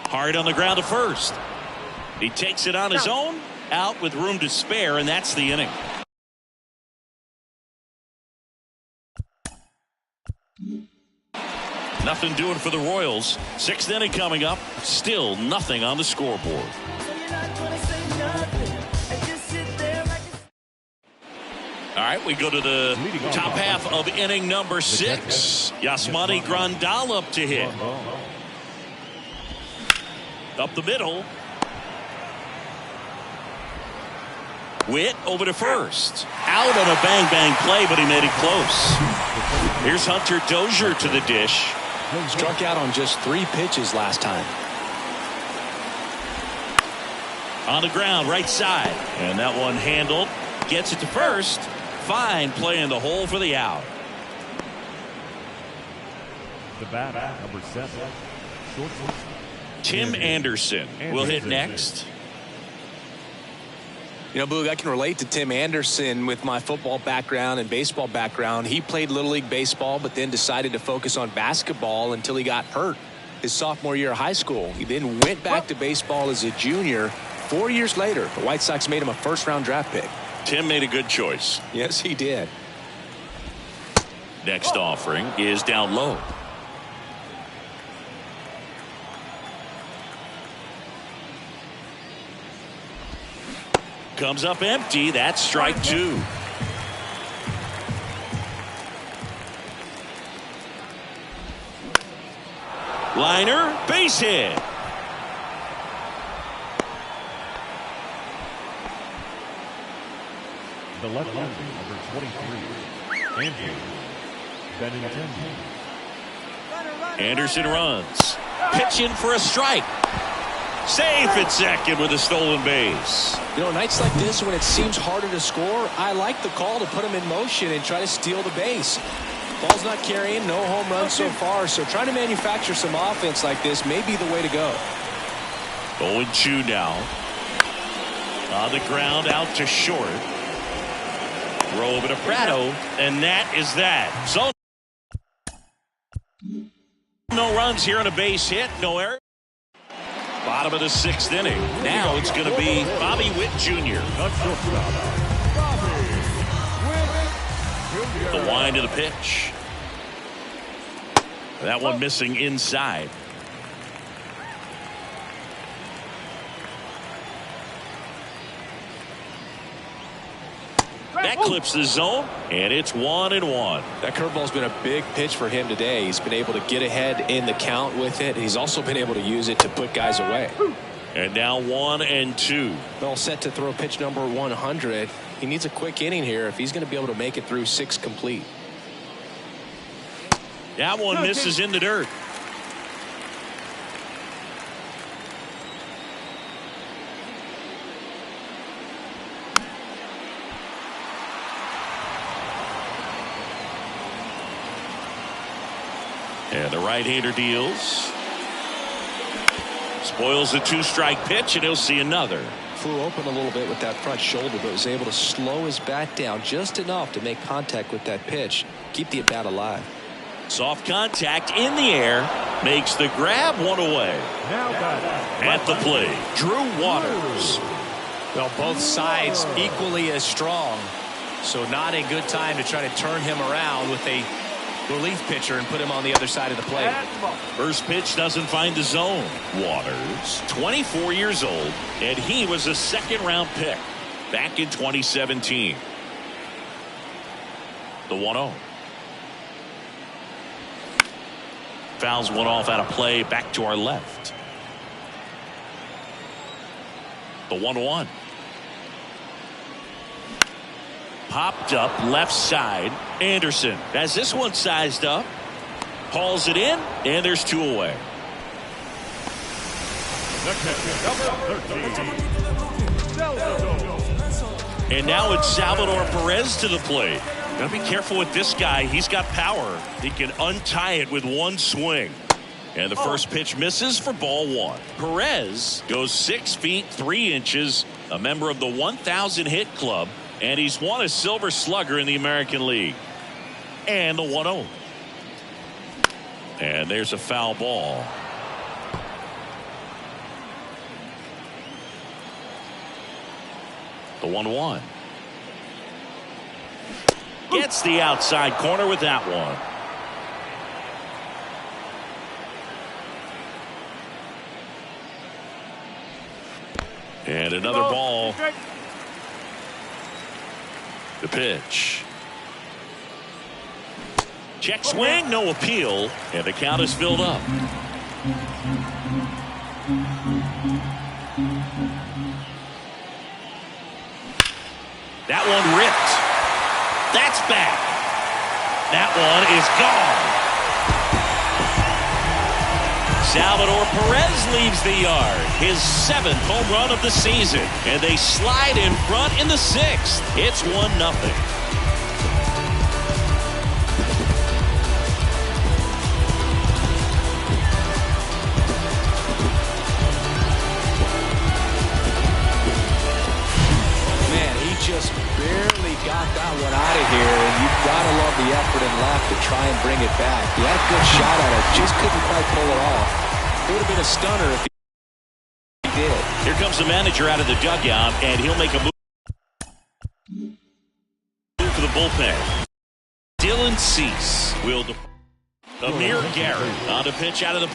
Hard on the ground to first. He takes it on his own. Out with room to spare, and that's the inning. Nothing doing for the Royals. 6th inning coming up. Still nothing on the scoreboard. All right, we go to the top half of inning number 6. Yasmani Grandal up to hit. Up the middle. Witt over to first. Out on a bang-bang play, but he made it close. Here's Hunter Dozier to the dish. Struck out on just 3 pitches last time. On the ground, right side. And that one handled. Gets it to first. Fine play in the hole for the out. The batter, number 7, shortstop. Tim Anderson will hit next. You know, Boog, I can relate to Tim Anderson with my football background and baseball background. He played Little League baseball, but then decided to focus on basketball until he got hurt his sophomore year of high school. He then went back to baseball as a junior. 4 years later, the White Sox made him a first-round draft pick. Tim made a good choice. Yes, he did. Next offering is down low. Comes up empty. That's strike 2. Liner, base hit. The left-hander, number 23, Andrew Benintendi. Anderson runs. Pitching for a strike. Safe at second with a stolen base. You know, nights like this when it seems harder to score, I like the call to put him in motion and try to steal the base. Ball's not carrying, no home runs so far, so trying to manufacture some offense like this may be the way to go. 0-2 now. On the ground, out to short. Throw over to Prado, and that is that. So no runs here on a base hit, no error. Bottom of the 6th inning. Now it's going to be Bobby Witt Jr. The wind of the pitch. That one missing inside. That clips the zone, and it's 1-1. That curveball's been a big pitch for him today. He's been able to get ahead in the count with it. He's also been able to use it to put guys away. And now 1-2. All set to throw pitch number 100. He needs a quick inning here if he's going to be able to make it through 6 complete. That one misses in the dirt. And the right-hander deals. Spoils the 2-strike pitch, and he'll see another. Flew open a little bit with that front shoulder, but was able to slow his bat down just enough to make contact with that pitch. Keep the at-bat alive. Soft contact in the air. Makes the grab, one away. Now At the plate, Drew Waters. Well, both sides equally as strong. So not a good time to try to turn him around with a relief pitcher and put him on the other side of the plate. First pitch doesn't find the zone. Waters, 24 years old, and he was a second-round pick back in 2017. The 1-0. Fouls one off out of play, back to our left. The 1-1. Popped up left side. Anderson has this one sized up. Hauls it in, and there's 2 away. And now it's Salvador Perez to the plate. Gotta be careful with this guy. He's got power. He can untie it with one swing. And the first pitch misses for ball 1. Perez goes 6 feet 3 inches, a member of the 1,000 hit club, and he's won a Silver Slugger in the American League. And the 1-0. And there's a foul ball. The 1-1. Gets the outside corner with that one. And another ball. The pitch. Check swing, no appeal, and the count is filled up. That one ripped. That's back. That one is gone. Salvador Perez leaves the yard. His 7th home run of the season. And they slide in front in the 6th. It's 1-0. Just barely got that one out of here, and you've got to love the effort and left to try and bring it back. He had a good shot at it, just couldn't quite pull it off. It would have been a stunner if he did. Here comes the manager out of the dugout, and he'll make a move for the bullpen. Dylan Cease will. Amir Garrett on the pitch out of the.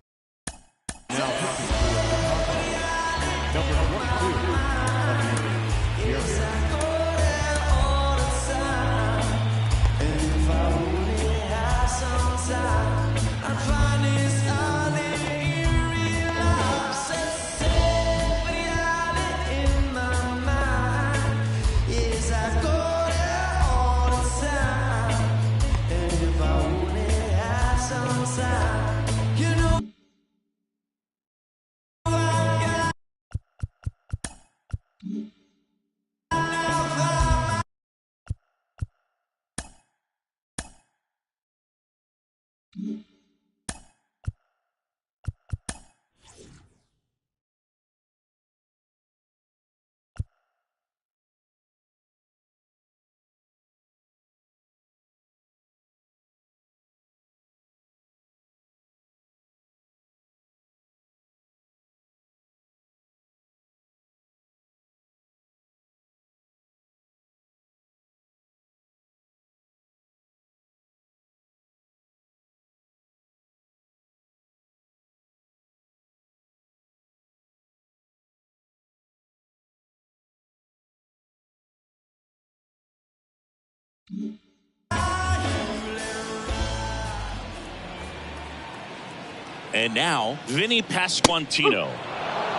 And now Vinny Pasquantino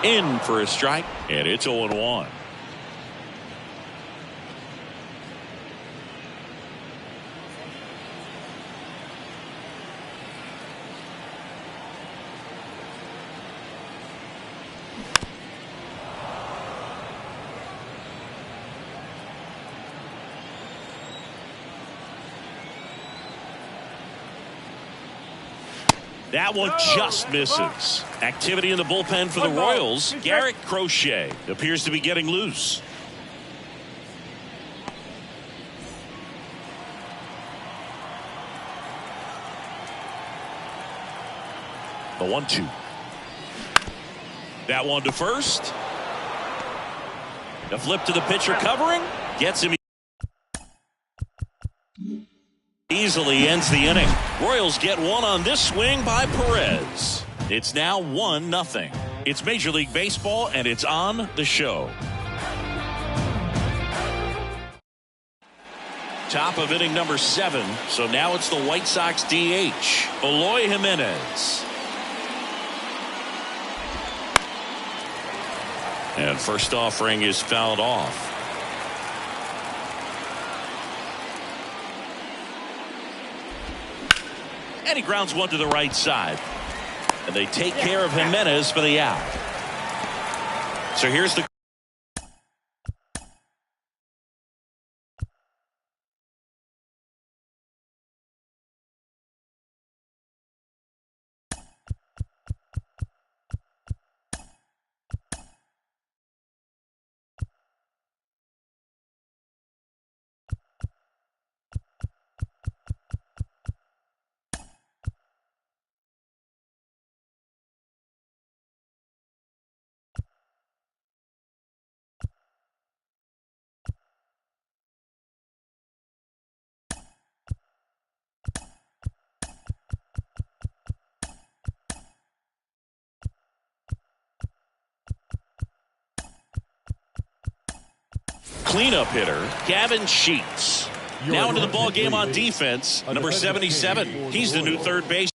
in for a strike, and it's 0-1. That one just misses. Activity in the bullpen for the Royals. Garrett Crochet appears to be getting loose. The 1-2. That one to first. The flip to the pitcher covering. Gets him. Easily ends the inning. Royals get one on this swing by Perez. It's now 1-0. It's Major League Baseball, and it's on the show. Top of inning number 7. So now it's the White Sox DH, Eloy Jimenez. And first offering is fouled off. And he grounds one to the right side. And they take care of Jimenez for the out. So here's the cleanup hitter, Gavin Sheets. Now into the ball game on defense, number 77. He's the new third base.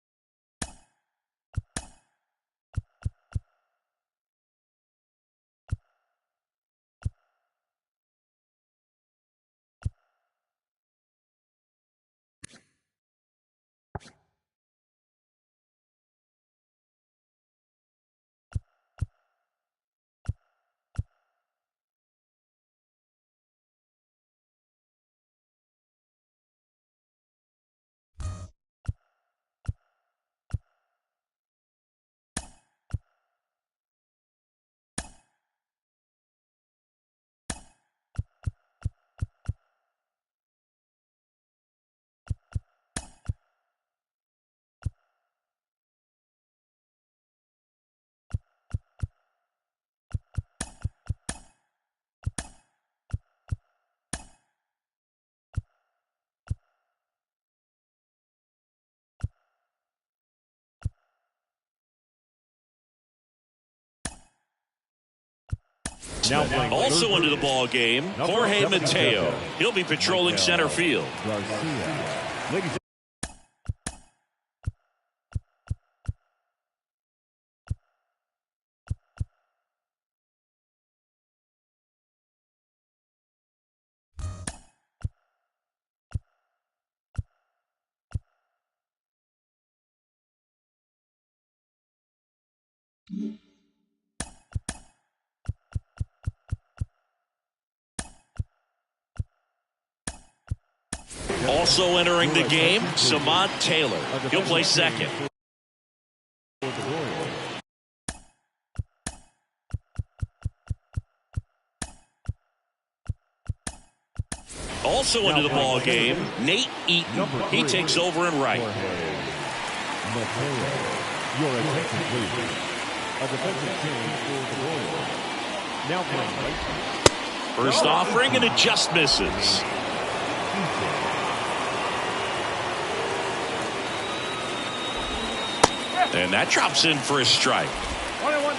Also into the ball game, Jorge Mateo. He'll be patrolling center field. Also entering the game, Samad Taylor. He'll play second. Also into the ball game, Nate Eaton. He takes over in right. Your attention, please. A defensive change for the Royals. Now playing right. First offering, and it just misses. And that drops in for a strike. 1-1.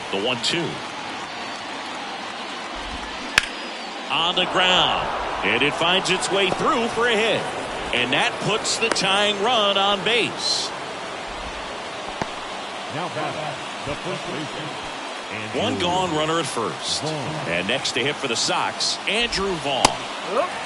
The 1-2. On the ground. And it finds its way through for a hit. And that puts the tying run on base. Now batting, the first baseman. One gone runner at first. And next to hit for the Sox, Andrew Vaughn.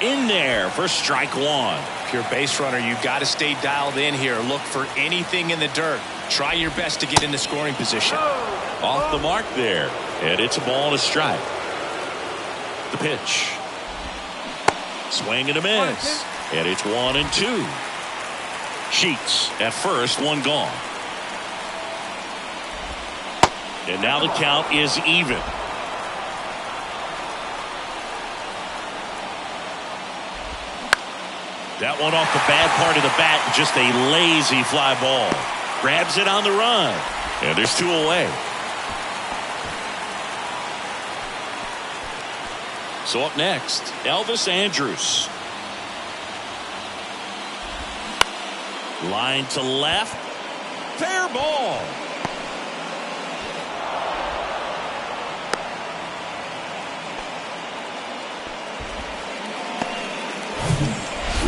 In there for strike one. If you're a base runner, you got to stay dialed in here. Look for anything in the dirt. Try your best to get into scoring position. Off the mark there. And it's a ball and a strike. The pitch. Swing and a miss. And it's 1-2. Sheets at first, one gone. And now the count is even. That one off the bad part of the bat, just a lazy fly ball. Grabs it on the run. And there's 2 away. So up next, Elvis Andrus. Line to left. Fair ball.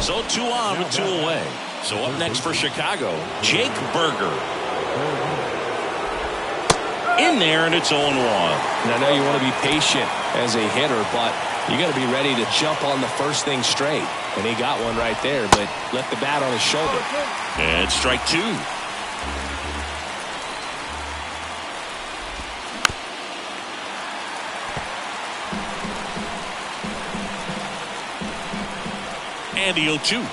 So 2 on with 2 away. So up next for Chicago, Jake Burger. In there, and it's 0-1. And I know you want to be patient as a hitter, but you got to be ready to jump on the first thing straight. And he got one right there, but left the bat on his shoulder. And strike 2. And the 0-2.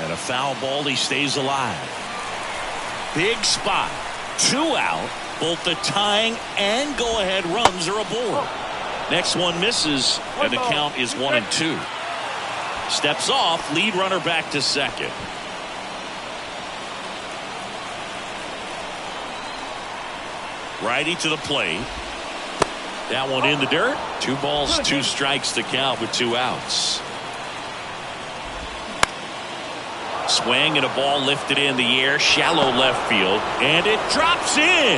And a foul ball. He stays alive. Big spot. 2 out. Both the tying and go-ahead runs are aboard. Next one misses, and the count is 1-2. Steps off. Lead runner back to second. Righty to the plate. That one in the dirt. 2 balls, 2 strikes to count with 2 outs. Swing and a ball lifted in the air, shallow left field, and it drops in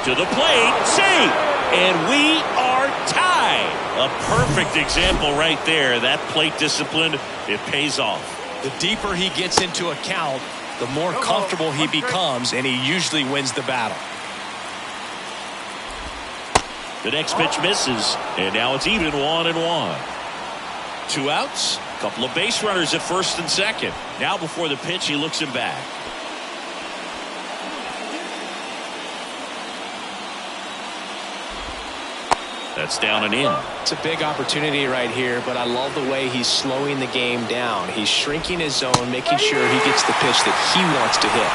to the plate. Safe, and we are tied. A perfect example right there. That plate discipline, it pays off. The deeper he gets into a count, the more comfortable he becomes, and he usually wins the battle. The next pitch misses, and now it's even 1-1. 2 outs. Couple of base runners at first and second. Now before the pitch, he looks him back. That's down and in. It's a big opportunity right here, but I love the way he's slowing the game down. He's shrinking his zone, making sure he gets the pitch that he wants to hit.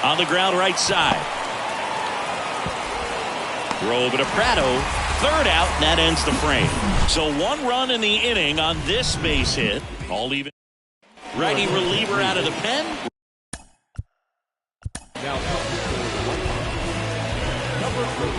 On the ground right side. Throw over to Prado. 3rd out, and that ends the frame. So 1 run in the inning on this base hit. All even. Righty reliever out of the pen. Now number 3.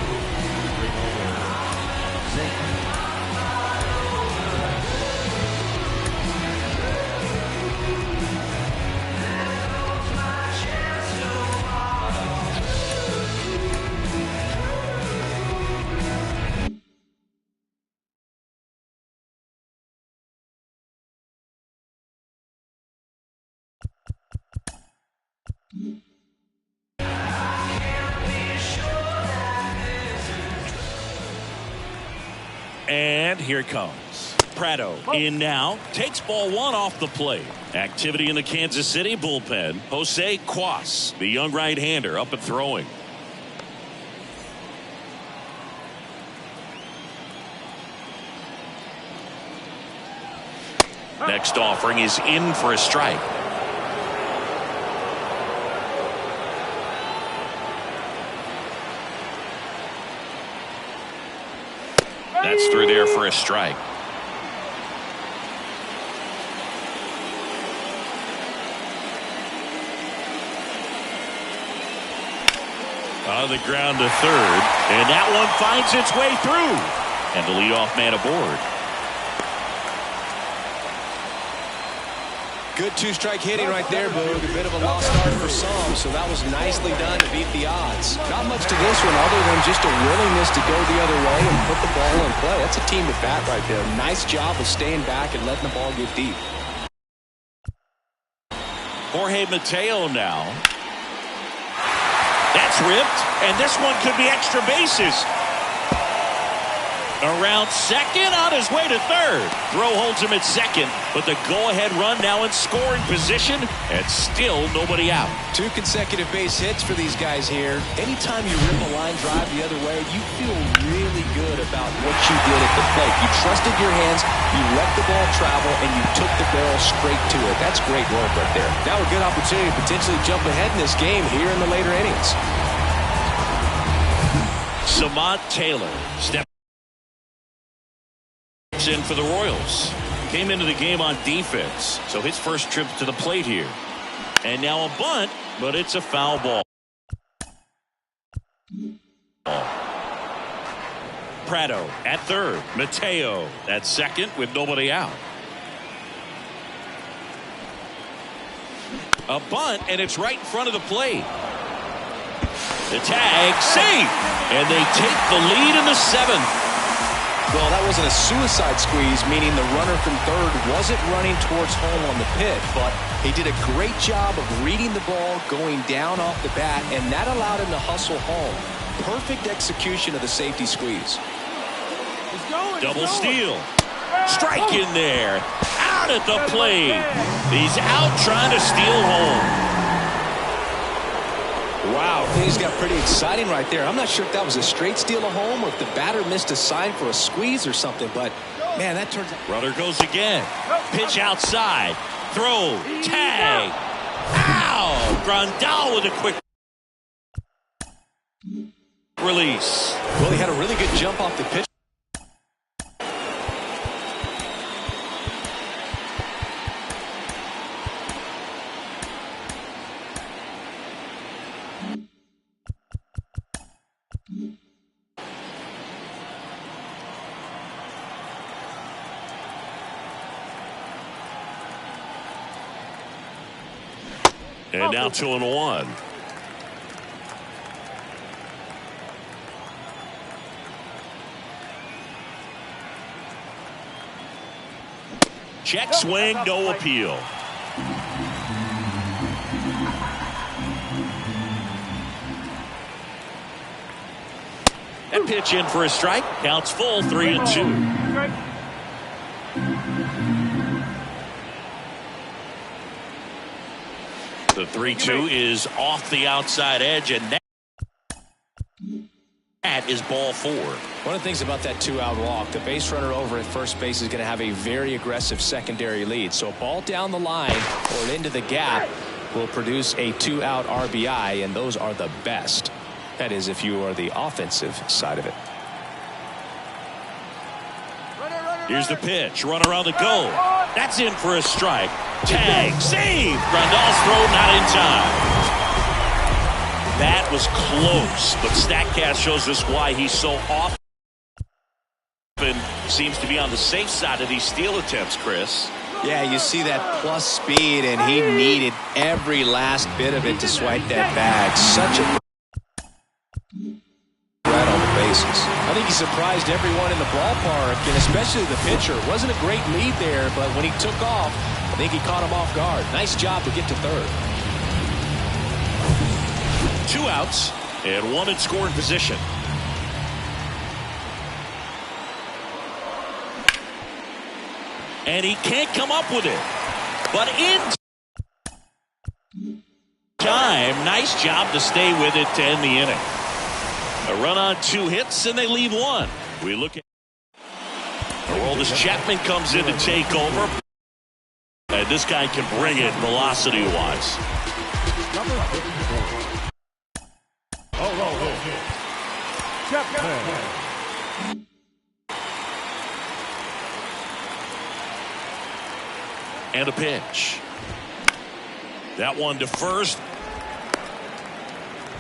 And here it comes. Prado in now. Takes ball 1 off the plate. Activity in the Kansas City bullpen. Jose Cuas, the young right-hander, up and throwing. Next offering is in for a strike. That's through there for a strike. On the ground to third, and that one finds its way through. And the leadoff man aboard. Good 2-strike hitting right there, Boog. A bit of a lost start for some, so that was nicely done to beat the odds. Not much to this one other than just a willingness to go the other way and put the ball in play. That's a team at bat right there. Nice job of staying back and letting the ball get deep. Jorge Mateo now. That's ripped, and this one could be extra bases. Around second, on his way to third. Throw holds him at second, but the go-ahead run now in scoring position, and still nobody out. 2 consecutive base hits for these guys here. Anytime you rip a line drive the other way, you feel really good about what you did at the plate. You trusted your hands, you let the ball travel, and you took the barrel straight to it. That's great work right there. Now a good opportunity to potentially jump ahead in this game here in the later innings. Samant Taylor steps in for the Royals. Came into the game on defense, so his first trip to the plate here. And now a bunt, but it's a foul ball. Prado at third. Mateo at second with nobody out. A bunt, and it's right in front of the plate. The tag, safe, and they take the lead in the 7th. Well, that wasn't a suicide squeeze, meaning the runner from third wasn't running towards home on the pitch, but he did a great job of reading the ball, going down off the bat, and that allowed him to hustle home. Perfect execution of the safety squeeze. Double steal. Strike in there. Out at the plate. He's out trying to steal home. Wow, things got pretty exciting right there. I'm not sure if that was a straight steal of home or if the batter missed a sign for a squeeze or something, but man, that turns out. Runner goes again. Pitch outside. Throw. Tag. Ow! Grandal with a quick release. Well, he had a really good jump off the pitch. And now 2-1. Check swing, no appeal. That pitch in for a strike. Counts full, 3-2. The 3-2 is off the outside edge, and that is ball 4. One of the things about that 2-out walk, the base runner over at first base is going to have a very aggressive secondary lead. So a ball down the line or into the gap will produce a 2-out RBI, and those are the best. That is, if you are the offensive side of it. Here's the pitch. Runner on the go. That's in for a strike. Tag. Save. Grandal's throw not in time. That was close, but StatCast shows us why he's so often seems to be on the safe side of these steal attempts, Chris. Yeah, you see that plus speed, and he needed every last bit of it to swipe that bag. Such a right on the bases. I think he surprised everyone in the ballpark, and especially the pitcher. It wasn't a great lead there, but when he took off, I think he caught him off guard. Nice job to get to third. 2 outs and 1 in scoring position. And he can't come up with it. But in time, nice job to stay with it to end the inning. A run on 2 hits, and they leave 1. We look at Aroldis Chapman comes in to take over. And this guy can bring it velocity-wise. And a pitch. That one to first.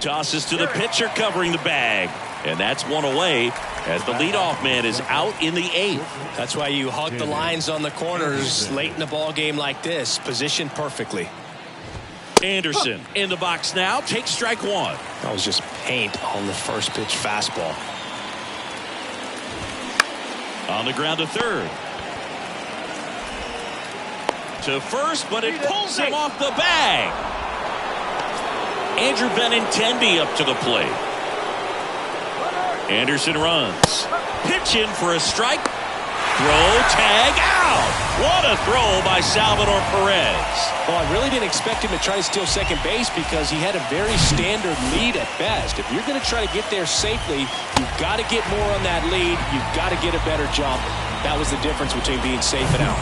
Tosses to the pitcher covering the bag. And that's one away as the leadoff man is out in the 8th. That's why you hug the lines on the corners late in a ball game like this. Positioned perfectly. Anderson in the box now. Takes strike 1. That was just paint on the first pitch fastball. On the ground to third. To first, but it pulls him off the bag. Andrew Benintendi up to the plate. Anderson runs. Pitch in for a strike. Throw, tag, out. What a throw by Salvador Perez. Well, I really didn't expect him to try to steal second base because he had a very standard lead at best. If you're going to try to get there safely, you've got to get more on that lead. You've got to get a better jump. That was the difference between being safe and out.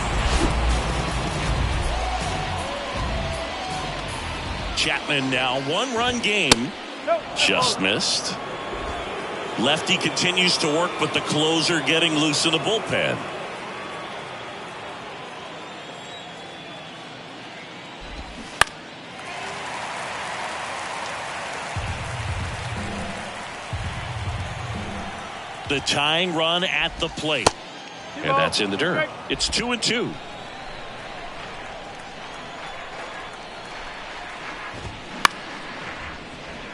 Chapman now 1-run game. Just missed. Lefty continues to work, but the closer getting loose in the bullpen. The tying run at the plate. And that's in the dirt. It's 2-2.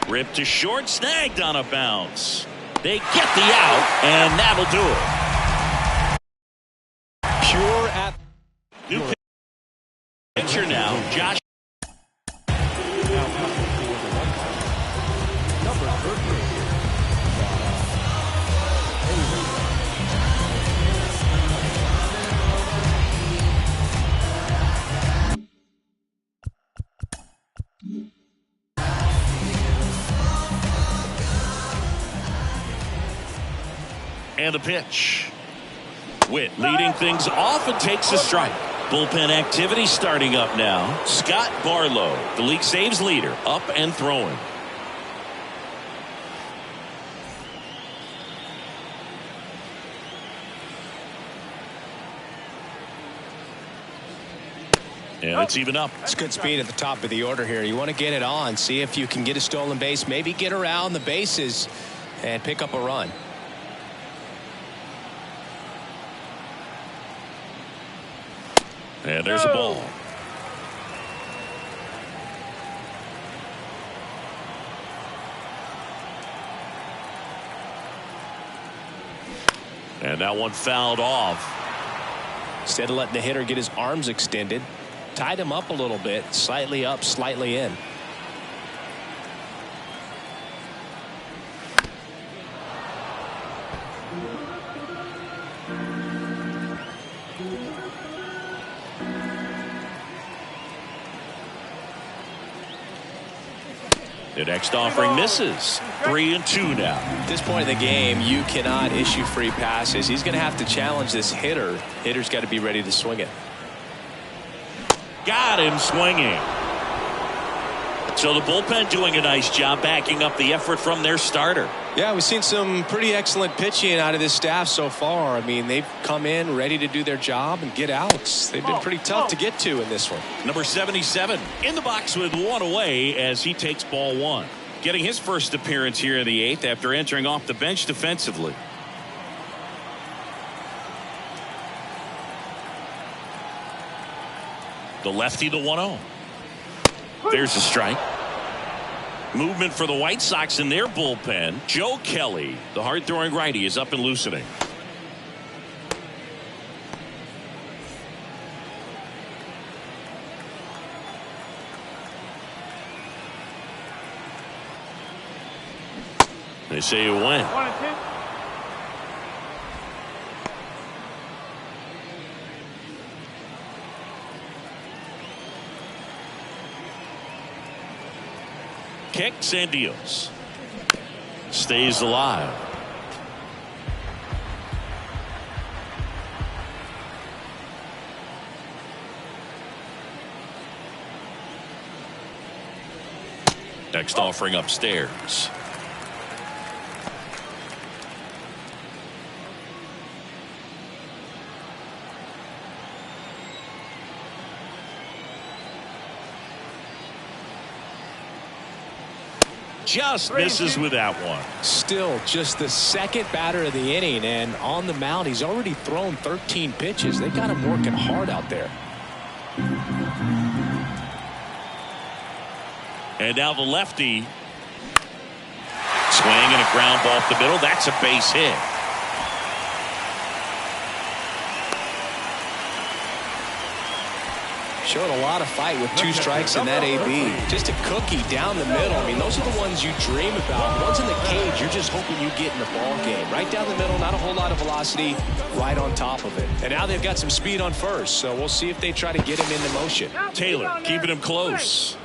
Ripped to short, snagged on a bounce. They get the out, and that'll do it. Pure at New pitcher now, Josh. Number 13. And a pitch. Witt leading things off and takes a strike. Bullpen activity starting up now. Scott Barlow, the league saves leader, up and throwing. And it's even up. It's good speed at the top of the order here. You want to get it on, see if you can get a stolen base, maybe get around the bases and pick up a run. And there's a ball. And that one fouled off. Instead of letting the hitter get his arms extended, tied him up a little bit, slightly up, slightly in. The next offering misses. 3-2 now. At this point in the game, you cannot issue free passes. He's going to have to challenge this hitter. Hitter's got to be ready to swing it. Got him swinging. So the bullpen doing a nice job backing up the effort from their starter. Yeah, we've seen some pretty excellent pitching out of this staff so far. I mean, they've come in ready to do their job and get outs. They've been pretty tough to get to in this one. Number 77 in the box with one away as he takes ball one. Getting his first appearance here in the eighth after entering off the bench defensively. The lefty, the 1-0. There's a strike. Movement for the White Sox in their bullpen. Joe Kelly, the hard-throwing righty, is up and loosening. They say you win. 1-2. Kicks and deals. Stays alive. Next offering upstairs. Just misses with that one. Still just the second batter of the inning, and on the mound he's already thrown 13 pitches. They got him working hard out there. And now the lefty. Swing and a ground ball up the middle. That's a base hit. Showed a lot of fight with 2 strikes in that AB. Just a cookie down the middle. I mean, those are the ones you dream about. Ones in the cage, you're just hoping you get in the ball game. Right down the middle, not a whole lot of velocity, right on top of it. And now they've got some speed on first, so we'll see if they try to get him into motion. Taylor keeping him close.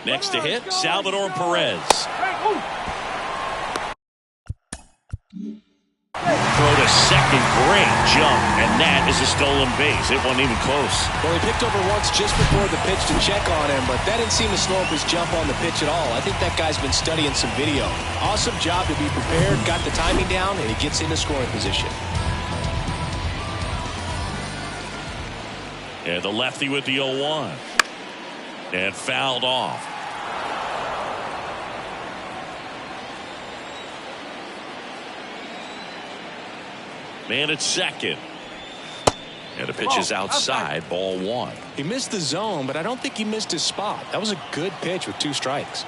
Next to hit, Salvador Perez. Throw to second, great jump, and that is a stolen base. It wasn't even close. Well, he picked over once just before the pitch to check on him, but that didn't seem to slow up his jump on the pitch at all. I think that guy's been studying some video. Awesome job to be prepared, got the timing down, and he gets into scoring position. And the lefty with the 0-1. And fouled off. Man at second. And the pitch is outside, ball 1. He missed the zone, but I don't think he missed his spot. That was a good pitch with 2 strikes.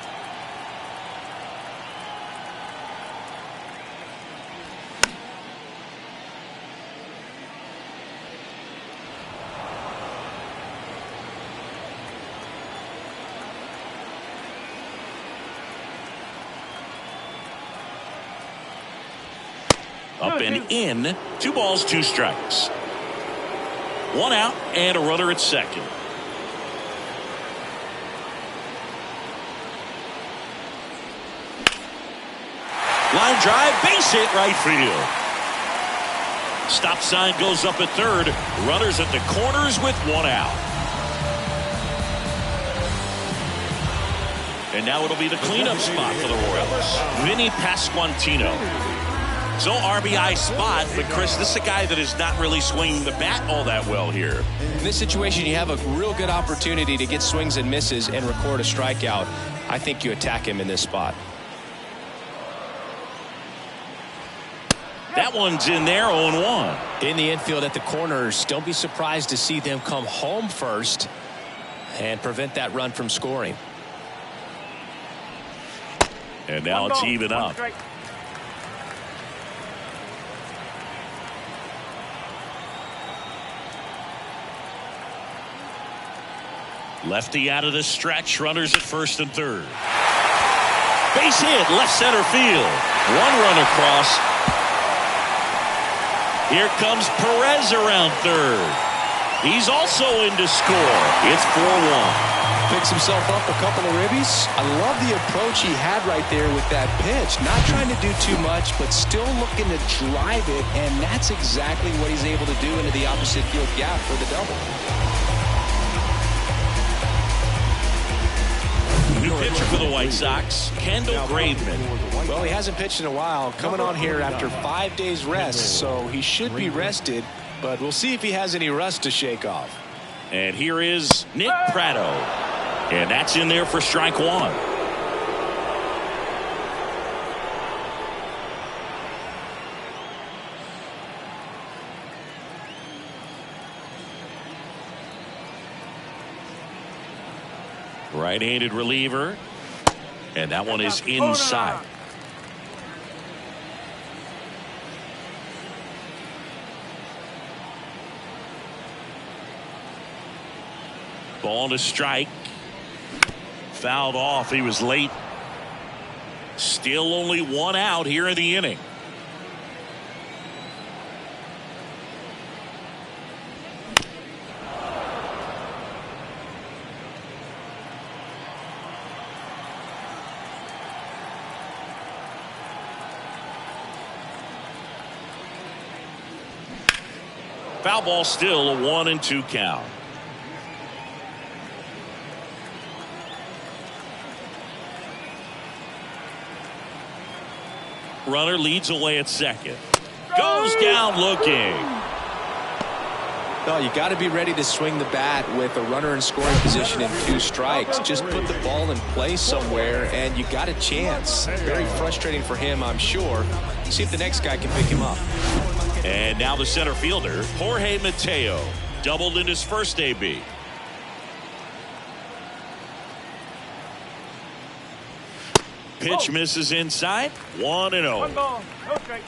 Up and in. 2 balls, 2 strikes. 1 out and a runner at second. Line drive, base hit, right field. Stop sign goes up at third. Runners at the corners with 1 out. And now it'll be the cleanup spot for the Royals. Vinny Pasquantino. So RBI spot, but Chris, this is a guy that is not really swinging the bat all that well here. In this situation, you have a real good opportunity to get swings and misses and record a strikeout. I think you attack him in this spot. That one's in there, 0-1. In the infield at the corners, don't be surprised to see them come home first and prevent that run from scoring. And now it's even up. Lefty out of the stretch, runners at first and third. Base hit, left center field. 1 run across. Here comes Perez around third. He's also in to score. It's 4-1. Picks himself up a couple of ribbies. I love the approach he had right there with that pitch. Not trying to do too much, but still looking to drive it, and that's exactly what he's able to do into the opposite field gap for the double. New pitcher for the White Sox, Kendall Graveman. Well, he hasn't pitched in a while, coming on here after 5 days rest, so he should be rested, but we'll see if he has any rust to shake off. And here is Nick Pratto, and that's in there for strike 1. Right-handed reliever, and that one is inside. Ball to strike. Fouled off. He was late. Still only 1 out here in the inning. Foul ball, still a 1-2 count. Runner leads away at second. Goes down looking. No, you got to be ready to swing the bat with a runner in scoring position and 2 strikes. Just put the ball in play somewhere and you got a chance. Very frustrating for him, I'm sure. See if the next guy can pick him up. And now the center fielder, Jorge Mateo, doubled in his first AB. Pitch misses inside. 1-0. 1 ball, no strike.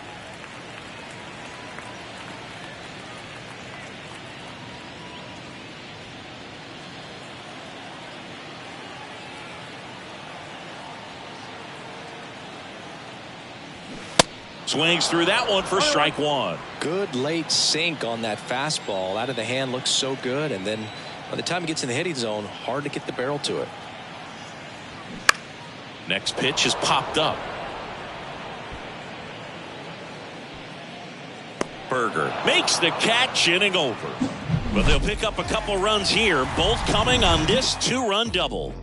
Swings through that one for strike 1. Good late sink on that fastball. Out of the hand, looks so good, and then by the time it gets in the hitting zone, hard to get the barrel to it. Next pitch is popped up. Berger makes the catch, inning over. But they'll pick up a couple runs here, both coming on this 2-run double.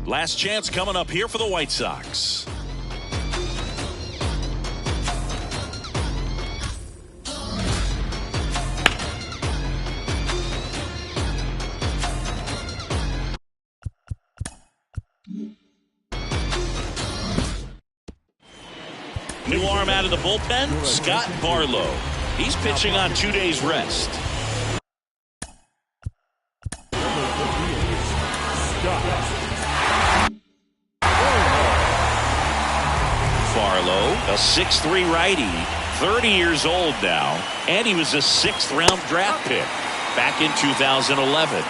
Last chance coming up here for the White Sox. New arm out of the bullpen, Scott Barlow. He's pitching on 2 days rest. Barlow, a 6'3" righty, 30 years old now, and he was a 6th-round draft pick back in 2011.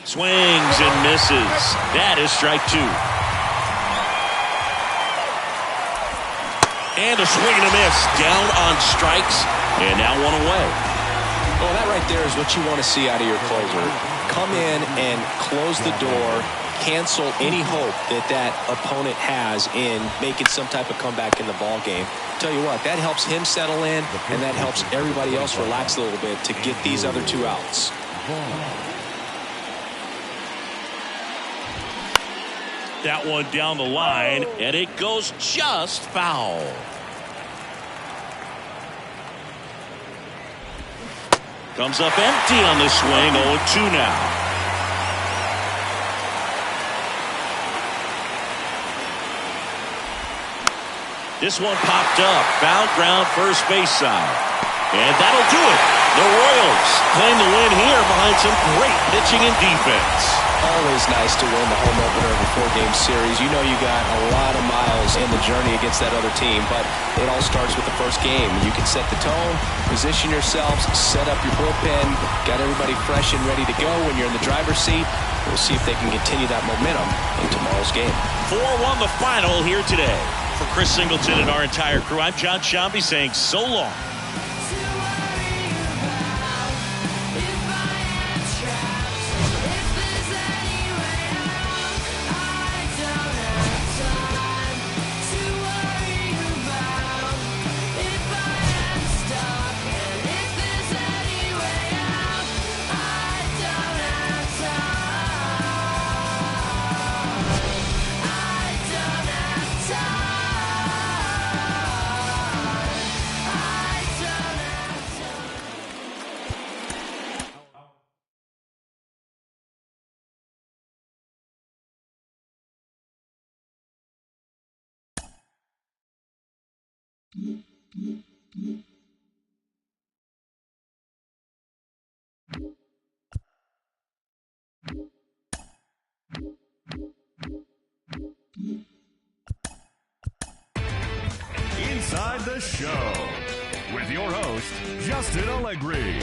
Swings and misses. That is strike 2. And a swing and a miss. Down on strikes. And now 1 away. Well, that right there is what you want to see out of your closer. Come in and close the door. Cancel any hope that opponent has in making some type of comeback in the ball game. Tell you what, that helps him settle in, and that helps everybody else relax a little bit to get these other 2 outs. That one down the line, and it goes just foul. Comes up empty on the swing, 0-2 now. This one popped up, foul ground first base side. And that'll do it. The Royals claim the win here behind some great pitching and defense. Always nice to win the home opener of a 4-game series. You know you got a lot of miles in the journey against that other team, but it all starts with the first game. You can set the tone, position yourselves, set up your bullpen, got everybody fresh and ready to go when you're in the driver's seat. We'll see if they can continue that momentum in tomorrow's game. 4-1 the final here today. For Chris Singleton and our entire crew, I'm John Shambi saying so long. Inside the Show with your host, Justin Allegri.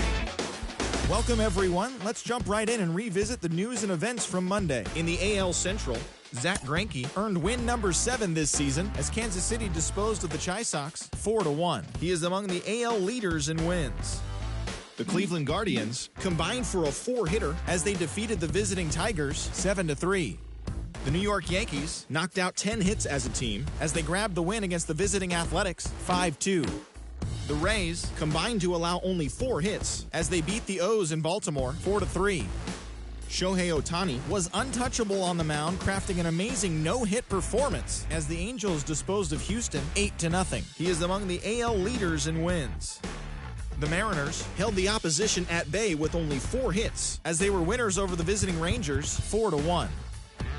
Welcome, everyone. Let's jump right in and revisit the news and events from Monday. In the AL Central, Zach Greinke earned win number 7 this season as Kansas City disposed of the Chi Sox 4-1. He is among the AL leaders in wins. The Cleveland Guardians combined for a 4-hitter as they defeated the visiting Tigers 7-3. The New York Yankees knocked out 10 hits as a team as they grabbed the win against the visiting Athletics 5-2. The Rays combined to allow only 4 hits as they beat the O's in Baltimore 4-3. Shohei Ohtani was untouchable on the mound, crafting an amazing no-hit performance as the Angels disposed of Houston 8-0. He is among the AL leaders in wins. The Mariners held the opposition at bay with only 4 hits, as they were winners over the visiting Rangers 4-1.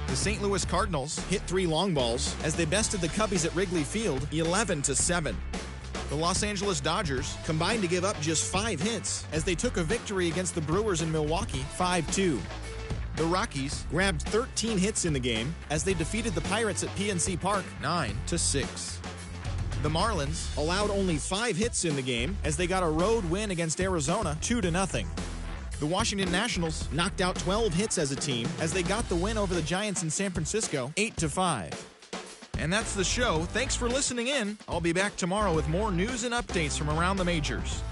The St. Louis Cardinals hit 3 long balls as they bested the Cubbies at Wrigley Field 11-7. The Los Angeles Dodgers combined to give up just 5 hits as they took a victory against the Brewers in Milwaukee 5-2. The Rockies grabbed 13 hits in the game as they defeated the Pirates at PNC Park 9-6. The Marlins allowed only 5 hits in the game as they got a road win against Arizona 2-0. The Washington Nationals knocked out 12 hits as a team as they got the win over the Giants in San Francisco 8-5. And that's the show. Thanks for listening in. I'll be back tomorrow with more news and updates from around the majors.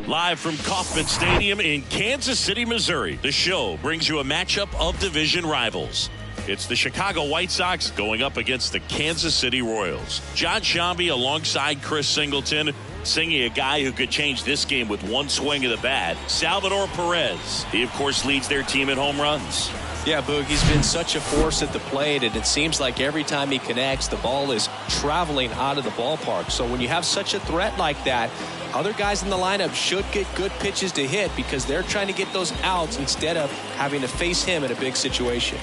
Live from Kauffman Stadium in Kansas City, Missouri, the show brings you a matchup of division rivals. It's the Chicago White Sox going up against the Kansas City Royals. John Sciambi alongside Chris Singleton, singing a guy who could change this game with one swing of the bat, Salvador Perez. He, of course, leads their team in home runs. Yeah, Boog, he's been such a force at the plate, and it seems like every time he connects, the ball is traveling out of the ballpark. So when you have such a threat like that, other guys in the lineup should get good pitches to hit because they're trying to get those outs instead of having to face him in a big situation.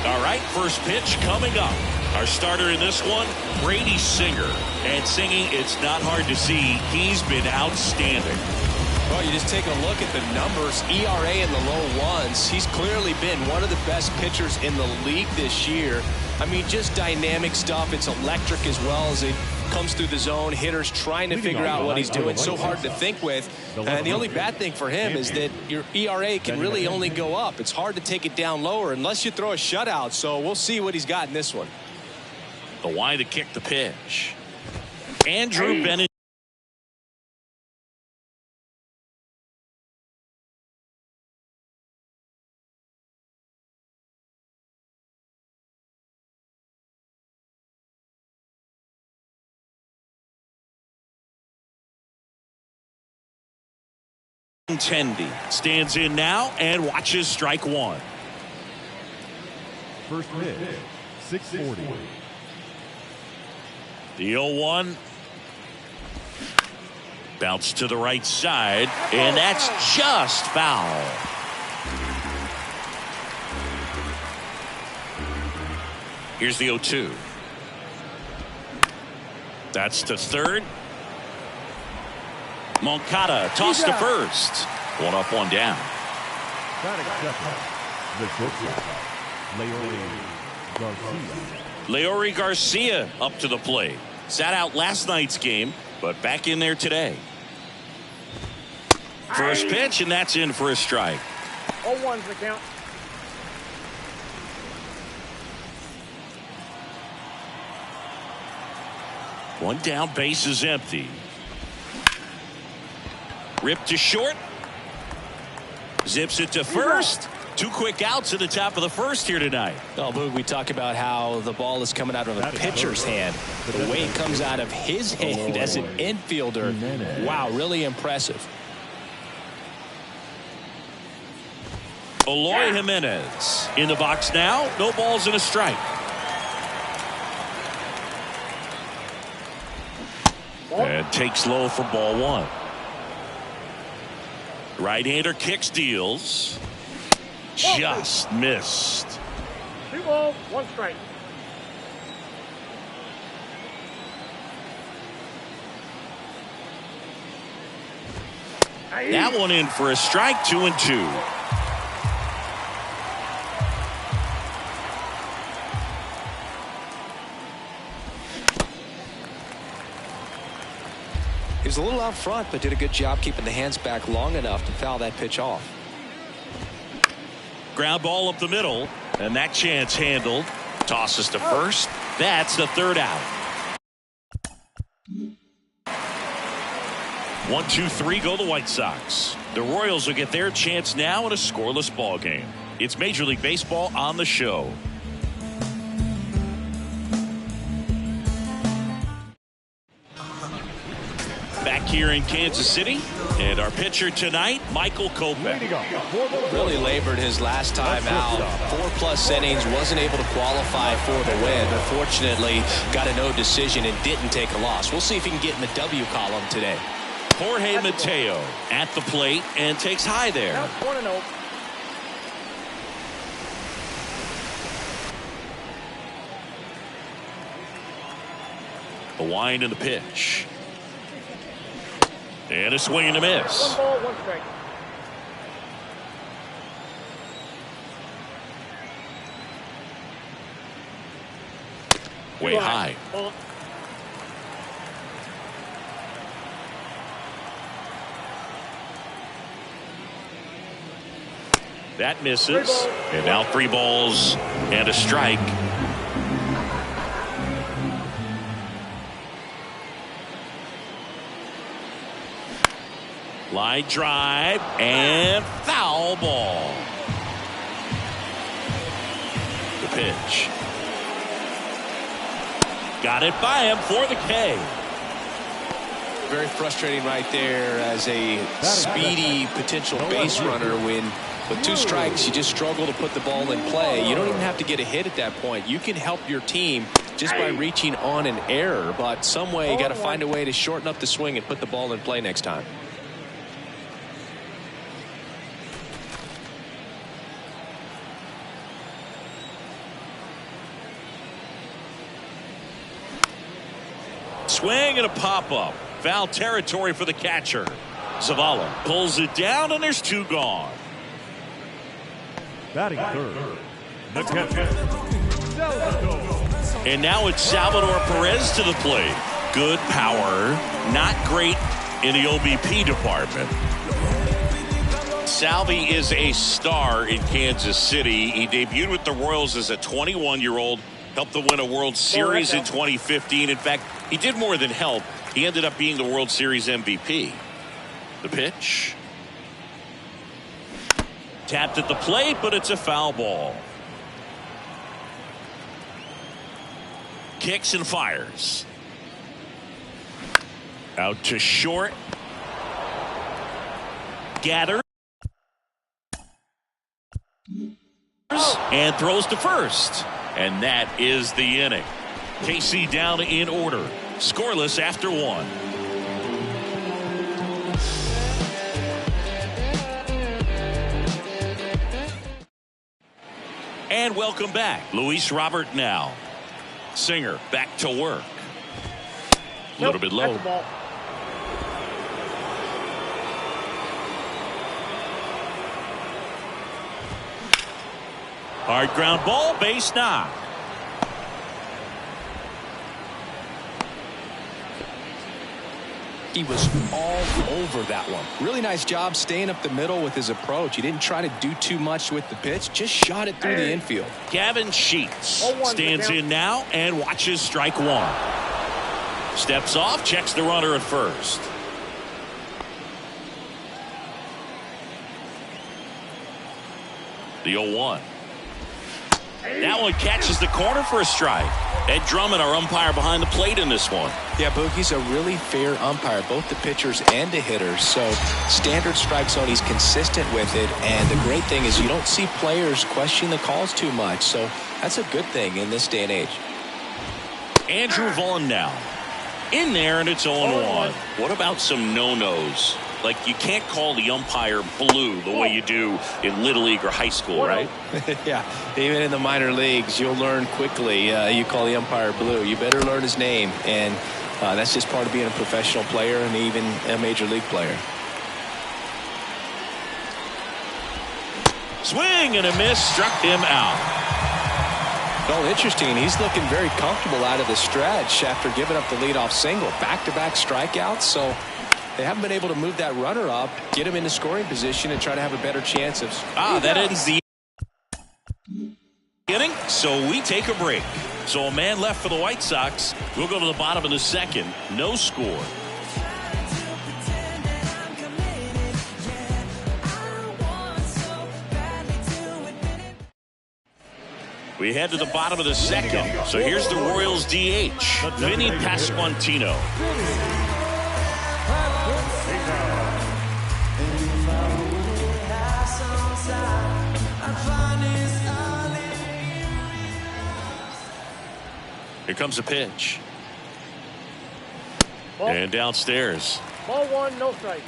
All right, first pitch coming up. Our starter in this one, Brady Singer. And singing, it's not hard to see, he's been outstanding. Well, you just take a look at the numbers, ERA in the low ones. He's clearly been one of the best pitchers in the league this year. I mean, just dynamic stuff. It's electric as well as comes through the zone, hitters trying to figure out what he's doing. So hard to think with. And the only bad thing for him is that your ERA can really only go up. It's hard to take it down lower unless you throw a shutout. So we'll see what he's got in this one. The Y to kick the pitch. Andrew Bennett. Tendy stands in now and watches strike one. First pitch, 640. The 0-1. Bounce to the right side, and that's just foul. Here's the 0-2. That's to third. Moncada tossed to first. One up, one down. Batting second, the shortstop, Leury Garcia. Leury Garcia up to the plate. Sat out last night's game, but back in there today. First pitch, and that's in for a strike. 0-1's the count. One down, base is empty. Ripped to short. Zips it to first. 2 quick outs at the top of the first here tonight. Oh, Boog, we talk about how the ball is coming out of a pitcher's hand. The way it comes out of his hand as an infielder. Wow, really impressive. Eloy Jimenez in the box now. No balls and a strike. And takes low for ball one. Right-hander kicks, deals. Just missed. 2 balls, 1 strike. That one in for a strike, 2-2. He was a little out front, but did a good job keeping the hands back long enough to foul that pitch off. Ground ball up the middle, and that chance handled. Tosses to first. That's the third out. 1-2-3 go the White Sox. The Royals will get their chance now in a scoreless ball game. It's Major League Baseball on the show. Back here in Kansas City, and our pitcher tonight, Michael Kopech. Really labored his last time out. 4+ innings, wasn't able to qualify for the win. Unfortunately, got a no decision and didn't take a loss. We'll see if he can get in the W column today. Jorge Mateo at the plate and takes high there. Now 1-0. The wind and the pitch. And a swing and a miss. 1 ball, 1 strike. Way high. Ball. That misses. And now 3 balls and a strike. Line drive and foul ball. The pitch. Got it by him for the K. Very frustrating right there as a speedy potential base runner when with 2 strikes you just struggle to put the ball in play. You don't even have to get a hit at that point. You can help your team just by reaching on an error, but some way you got to find a way to shorten up the swing and put the ball in play next time. Swing and a pop-up. Foul territory for the catcher. Zavala pulls it down, and there's 2 gone. Batting third, the catcher. And now it's Salvador Perez to the plate. good power, not great in the OBP department. Salvi is a star in Kansas City. He debuted with the Royals as a 21-year-old, helped them win a World Series in 2015. In fact, he did more than help. He ended up being the World Series MVP. The pitch. Tapped at the plate, but it's a foul ball. Kicks and fires. Out to short. Gathers. And throws to first. And that is the inning. KC down in order. Scoreless after one. And welcome back. Luis Robert now. Singer back to work. A little bit low. Hard ground ball, base knock. He was all over that one. Really nice job staying up the middle with his approach. He didn't try to do too much with the pitch, just shot it through the infield. Gavin Sheets stands in now and watches strike one. Steps off, checks the runner at first. The 0-1. That one catches the corner for a strike. Ed Drummond, our umpire behind the plate in this one. Yeah, Boogie's a really fair umpire, both the pitchers and the hitters. So standard strike zone, he's consistent with it. And the great thing is you don't see players question the calls too much. So that's a good thing in this day and age. Andrew Vaughn now. In there, and it's 0-1. What about some no-nos? Like, you can't call the umpire blue the way you do in Little League or high school, right? Yeah, even in the minor leagues, you'll learn quickly. You call the umpire blue. You better learn his name. And that's just part of being a professional player and even a major league player. Swing and a miss, struck him out. Well, interesting. He's looking very comfortable out of the stretch after giving up the leadoff single. Back-to-back strikeouts, so they haven't been able to move that runner up, get him into scoring position, and try to have a better chance of. That ends the inning, so we take a break. So a man left for the White Sox. We'll go to the bottom of the second. No score. We head to the bottom of the second. So here's the Royals DH, Vinny Pasquantino. Here comes a pitch. And downstairs. Ball one, no strike.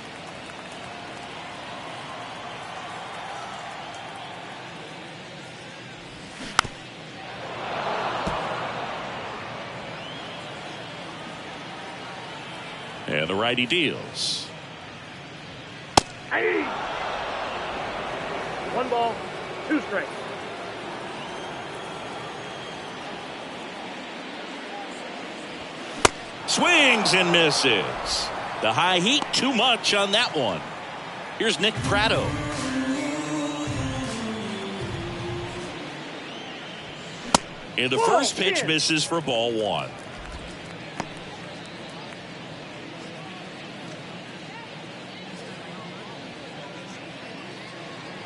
And the righty deals. Hey. 1 ball, 2 strikes. Swings and misses. The high heat, too much on that one. Here's Nick Pratto. And the first pitch misses for ball 1.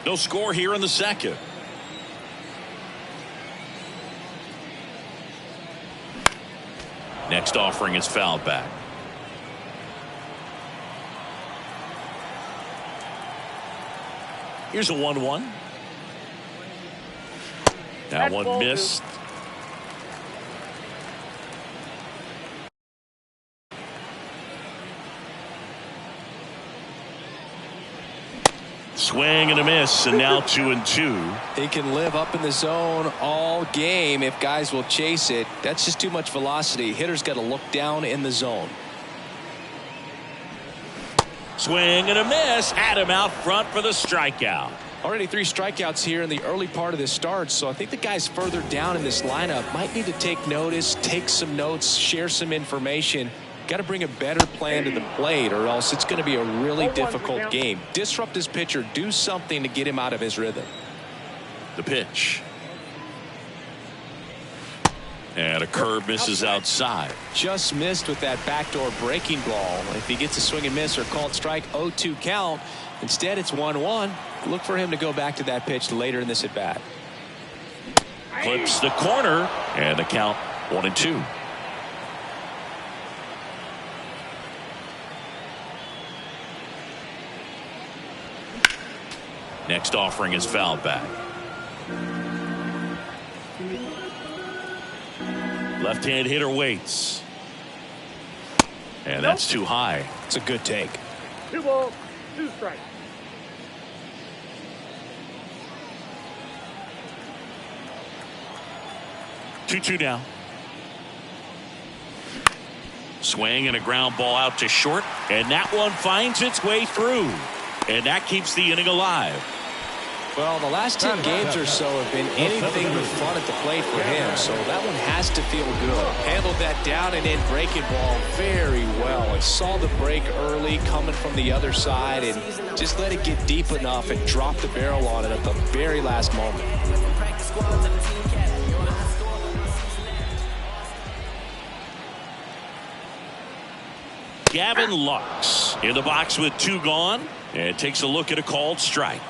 No score here in the second. Next offering is fouled back. Here's a 1-1. That one missed. Swing and a miss, and now 2-2. He can live up in the zone all game if guys will chase it. That's just too much velocity. Hitter's got to look down in the zone. Swing and a miss. Had him out front for the strikeout. Already 3 strikeouts here in the early part of this start, so I think the guys further down in this lineup might need to take notice, take some notes, share some information. Got to bring a better plan to the plate, or else it's going to be a really difficult game. Disrupt his pitcher. Do something to get him out of his rhythm. The pitch. And a curve misses outside. Just missed with that backdoor breaking ball. If he gets a swing and miss or called strike, 0-2 count. Instead, it's 1-1. Look for him to go back to that pitch later in this at bat. Clips the corner, and the count 1-2. Next offering is fouled back. Left-hand hitter waits. And that's too high. It's a good take. 2 balls, 2 strikes. Two now. Swing and a ground ball out to short, and that one finds its way through, and that keeps the inning alive. Well, the last 10 games or so have been anything but fun at the plate for him, so that one has to feel good. Handled that down and in breaking ball very well. He saw the break early coming from the other side and just let it get deep enough and drop the barrel on it at the very last moment. Gavin Lux in the box with 2 gone, and takes a look at a called strike.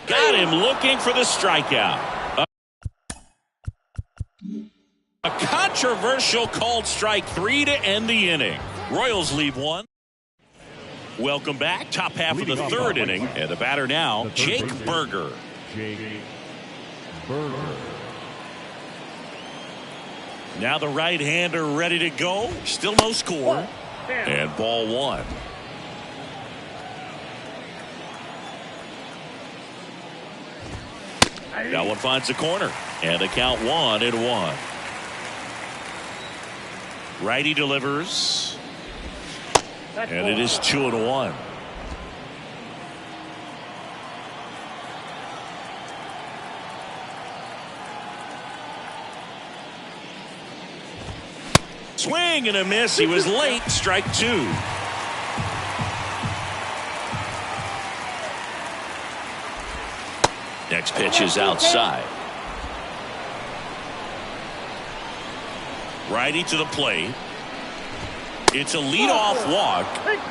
Got him looking for the strikeout. A controversial called strike 3 to end the inning. Royals leave 1. Welcome back. Top half of the 3rd inning. And the batter now, Jake Burger. Now the right-hander ready to go. Still no score. And ball 1. That one finds the corner. And the count 1-1. Righty delivers. And it is 2-1. Swing and a miss. He was late. Strike 2. Next pitch is outside. Righty to the plate. It's a leadoff walk,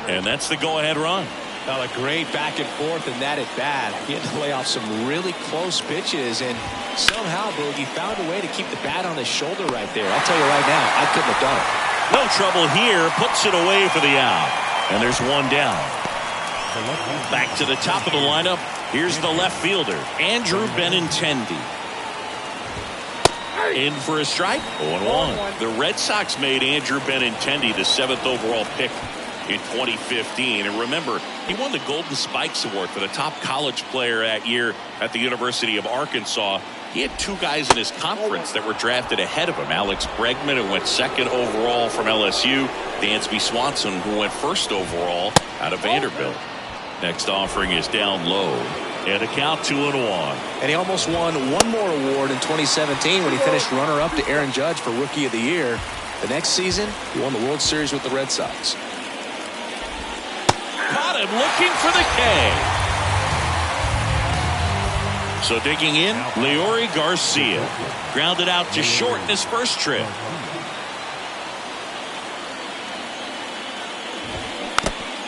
and that's the go-ahead run. Well, a great back and forth in that at bat. He had to lay off some really close pitches, and somehow Boogie found a way to keep the bat on his shoulder right there. I'll tell you right now, I couldn't have done it. No trouble here. Puts it away for the out, and there's 1 down. Back to the top of the lineup. Here's the left fielder, Andrew Benintendi. In for a strike. 0-1. The Red Sox made Andrew Benintendi the 7th overall pick in 2015. And remember, he won the Golden Spikes Award for the top college player that year at the University of Arkansas. He had 2 guys in his conference that were drafted ahead of him. Alex Bregman, who went 2nd overall from LSU. Dansby Swanson, who went 1st overall out of Vanderbilt. Next offering is down low. And a count 2-1. And he almost won 1 more award in 2017 when he finished runner-up to Aaron Judge for Rookie of the Year. The next season, he won the World Series with the Red Sox. Caught him looking for the K. So digging in, Leori Garcia. Grounded out to short in his first trip.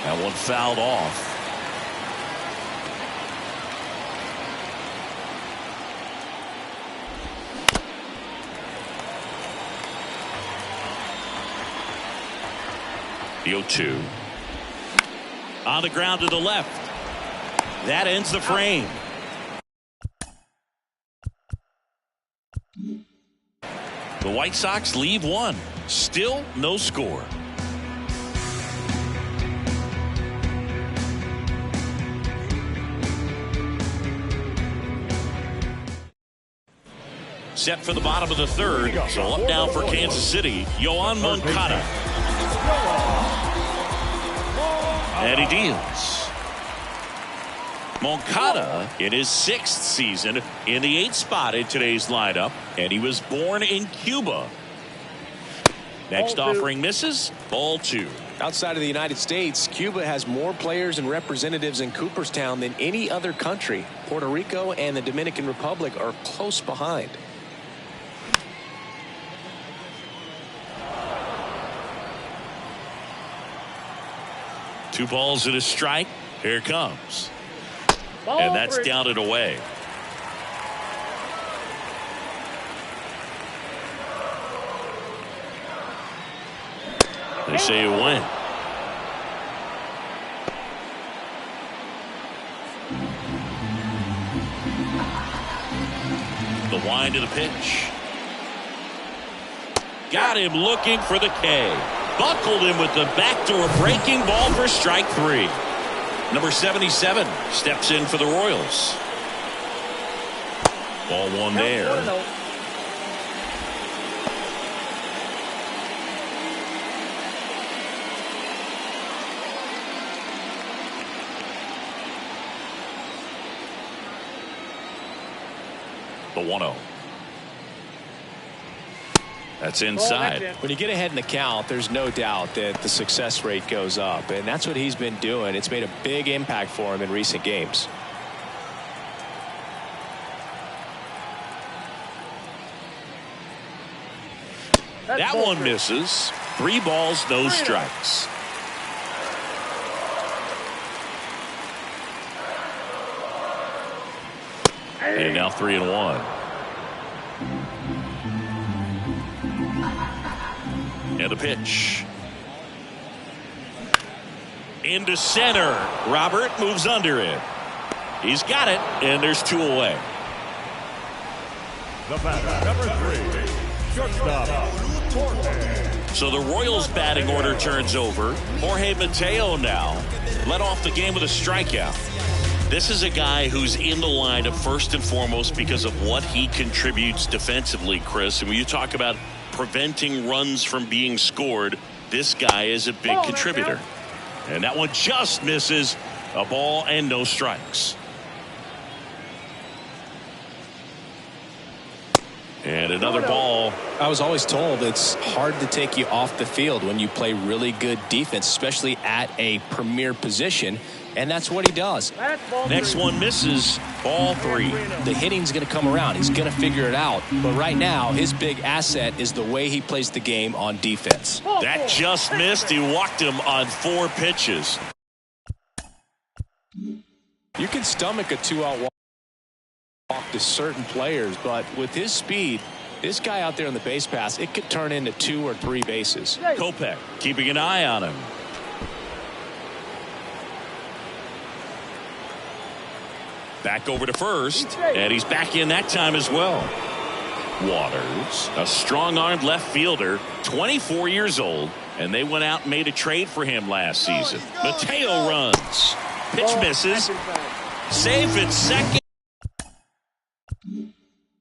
That one fouled off. The 0-2. On the ground to the left. That ends the frame. The White Sox leave 1. Still no score. Set for the bottom of the 3rd. So up now for Kansas City, Yoan Moncada. And he deals. Moncada in his 6th season in the 8th spot in today's lineup, and he was born in Cuba. Next offering misses. Ball 2. Outside of the United States, Cuba has more players and representatives in Cooperstown than any other country. Puerto Rico and the Dominican Republic are close behind. Two balls and a strike. Here it comes. And that's down and away. They say you win. The wind of the pitch. Got him looking for the K. Buckled him with the backdoor breaking ball for strike 3. Number 77 steps in for the Royals. Ball 1 there. The 1-0. That's inside. When you get ahead in the count, there's no doubt that the success rate goes up, and that's what he's been doing. It's made a big impact for him in recent games. That one misses. 3 balls, no strikes. And now 3-1. And the pitch. Into center. Robert moves under it. He's got it, and there's 2 away. The batter, number 3, shortstop, Jorge. So the Royals batting order turns over. Jorge Mateo now led off the game with a strikeout. This is a guy who's in the lineup first and foremost because of what he contributes defensively, Chris. And when you talk about preventing runs from being scored, this guy is a big contributor. And that one just misses. A ball and no strikes. And another ball. I was always told it's hard to take you off the field when you play really good defense, especially at a premier position. And that's what he does. Next one misses. Ball 3. The hitting's going to come around. He's going to figure it out. But right now, his big asset is the way he plays the game on defense. That just missed. He walked him on 4 pitches. You can stomach a 2-out walk to certain players, but with his speed, this guy out there on the base pass, it could turn into 2 or 3 bases. Kopech keeping an eye on him. Back over to first, and he's back in that time as well. Waters, a strong-armed left fielder, 24 years old, and they went out and made a trade for him last season. Mateo runs. Pitch misses. Safe at second.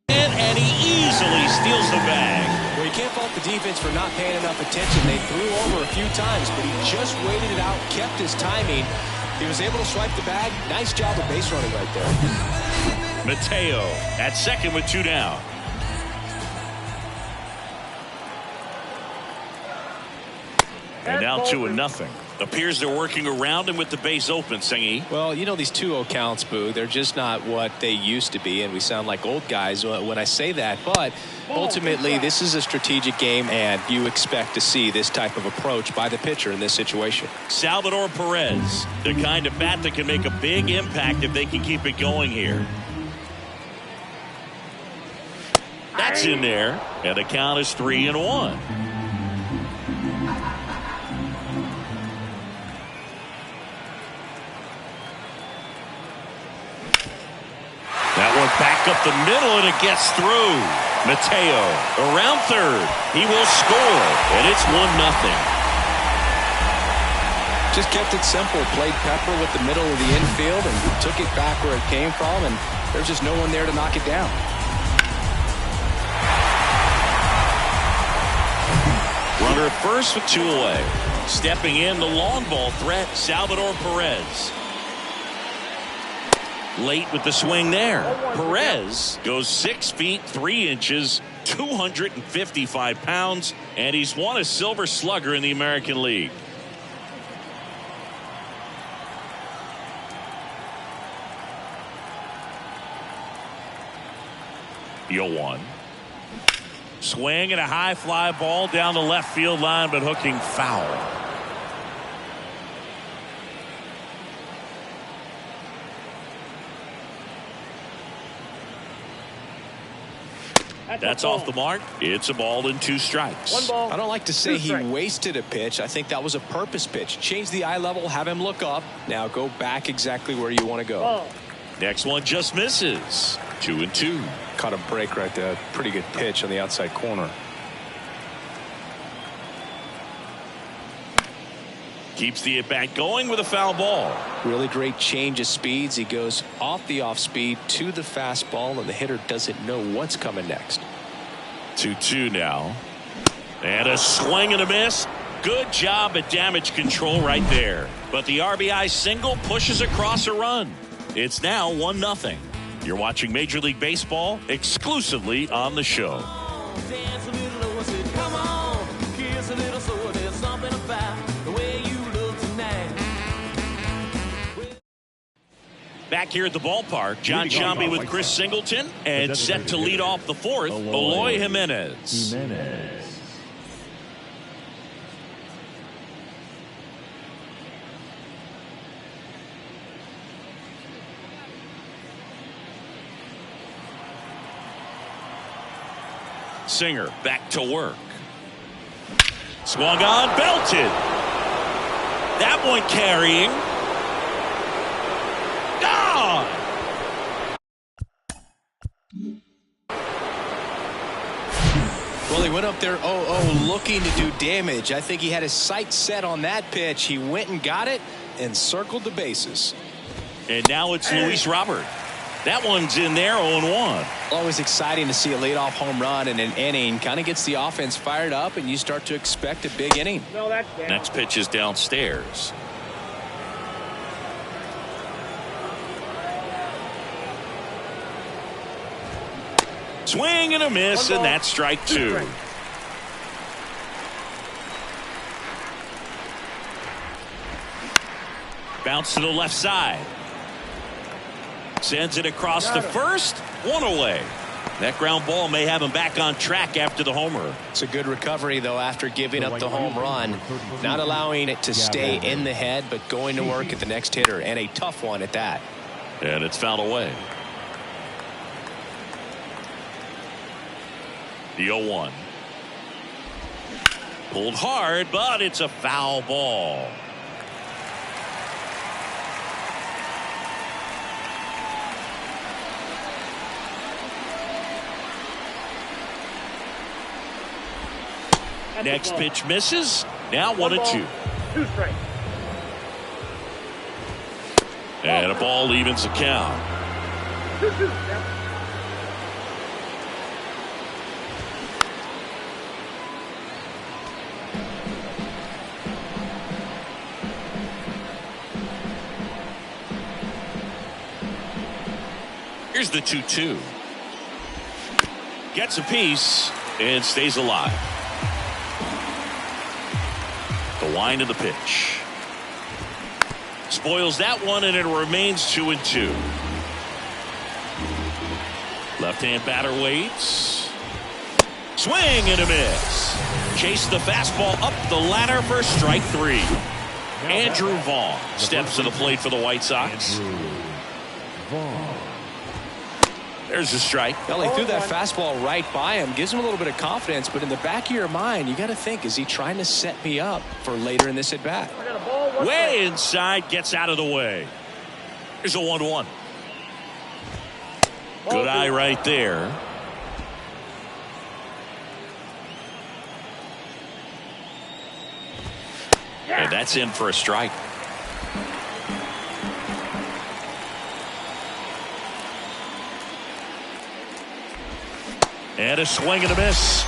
And he easily steals the bag. Well, you can't fault the defense for not paying enough attention. They threw over a few times, but he just waited it out, kept his timing. He was able to swipe the bag. Nice job of base running right there. Mateo at second with 2 down. And now 2-0. Appears they're working around him with the base open, Singy. Well, you know, these 2-0 counts, Boo, they're just not what they used to be, and we sound like old guys when I say that. But ultimately, this is a strategic game, and you expect to see this type of approach by the pitcher in this situation. Salvador Perez, the kind of bat that can make a big impact if they can keep it going here. That's in there, and the count is 3-1. That one back up the middle, and it gets through. Mateo around third. He will score, and it's 1-0. Just kept it simple. Played pepper with the middle of the infield and took it back where it came from, and there's just no one there to knock it down. Runner at first with 2 away. Stepping in, the long ball threat, Salvador Perez. Late with the swing there. Perez goes 6 feet 3 inches, 255 pounds, and he's won a Silver Slugger in the American League. The 0-1. Swing and a high fly ball down the left field line, but hooking foul. That's off the mark. It's a ball and 2 strikes. 1 ball. I don't like to say he wasted a pitch. I think that was a purpose pitch. Change the eye level, have him look up. Now go back exactly where you want to go. Ball. Next one just misses. 2-2. Caught a break right there. Pretty good pitch on the outside corner. Keeps the at-bat going with a foul ball. Really great change of speeds. He goes off the off speed to the fastball, and the hitter doesn't know what's coming next. 2-2 now. And a swing and a miss. Good job at damage control right there. But the RBI single pushes across a run. It's now 1-0. You're watching Major League Baseball exclusively on the show. Back here at the ballpark, John Sciambi with Chris Singleton, and set to lead off the 4th, Eloy Jimenez. Singer back to work. Swung on, belted. That one carrying. Gone. Well, he went up there 0-0 looking to do damage. I think he had his sights set on that pitch. He went and got it and circled the bases. And now it's Luis Robert. That one's in there, 0-1. Always exciting to see a leadoff home run in an inning. Kind of gets the offense fired up, and you start to expect a big inning. No, that's down. Next pitch is downstairs. Swing and a miss, and that's strike 2. Bounce to the left side. Sends it across the first. 1 away. That ground ball may have him back on track after the homer. It's a good recovery, though, after giving up the home run. Not allowing it to stay in the head, but going to work at the next hitter, and a tough one at that. And it's fouled away. The 0-1. Pulled hard, but it's a foul ball. Next pitch misses. Now 1-2. 2 strikes. And a ball evens the count. 2-2. Here's the 2-2. Gets a piece and stays alive. The wind of the pitch. Spoils that one, and it remains 2-2. Left-hand batter waits. Swing and a miss. Chase the fastball up the ladder for strike 3. Andrew Vaughn steps to the plate for the White Sox. There's a strike. Well, he threw that fastball right by him. Gives him a little bit of confidence, but in the back of your mind, you got to think, is he trying to set me up for later in this at-bat? Way inside, gets out of the way. Here's a 1-1. Good eye right there. And that's in for a strike. And a swing and a miss.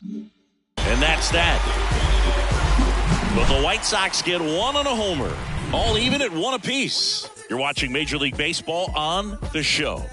And That's that. But the White Sox get one on a homer. All even at one apiece. You're watching Major League Baseball on The Show.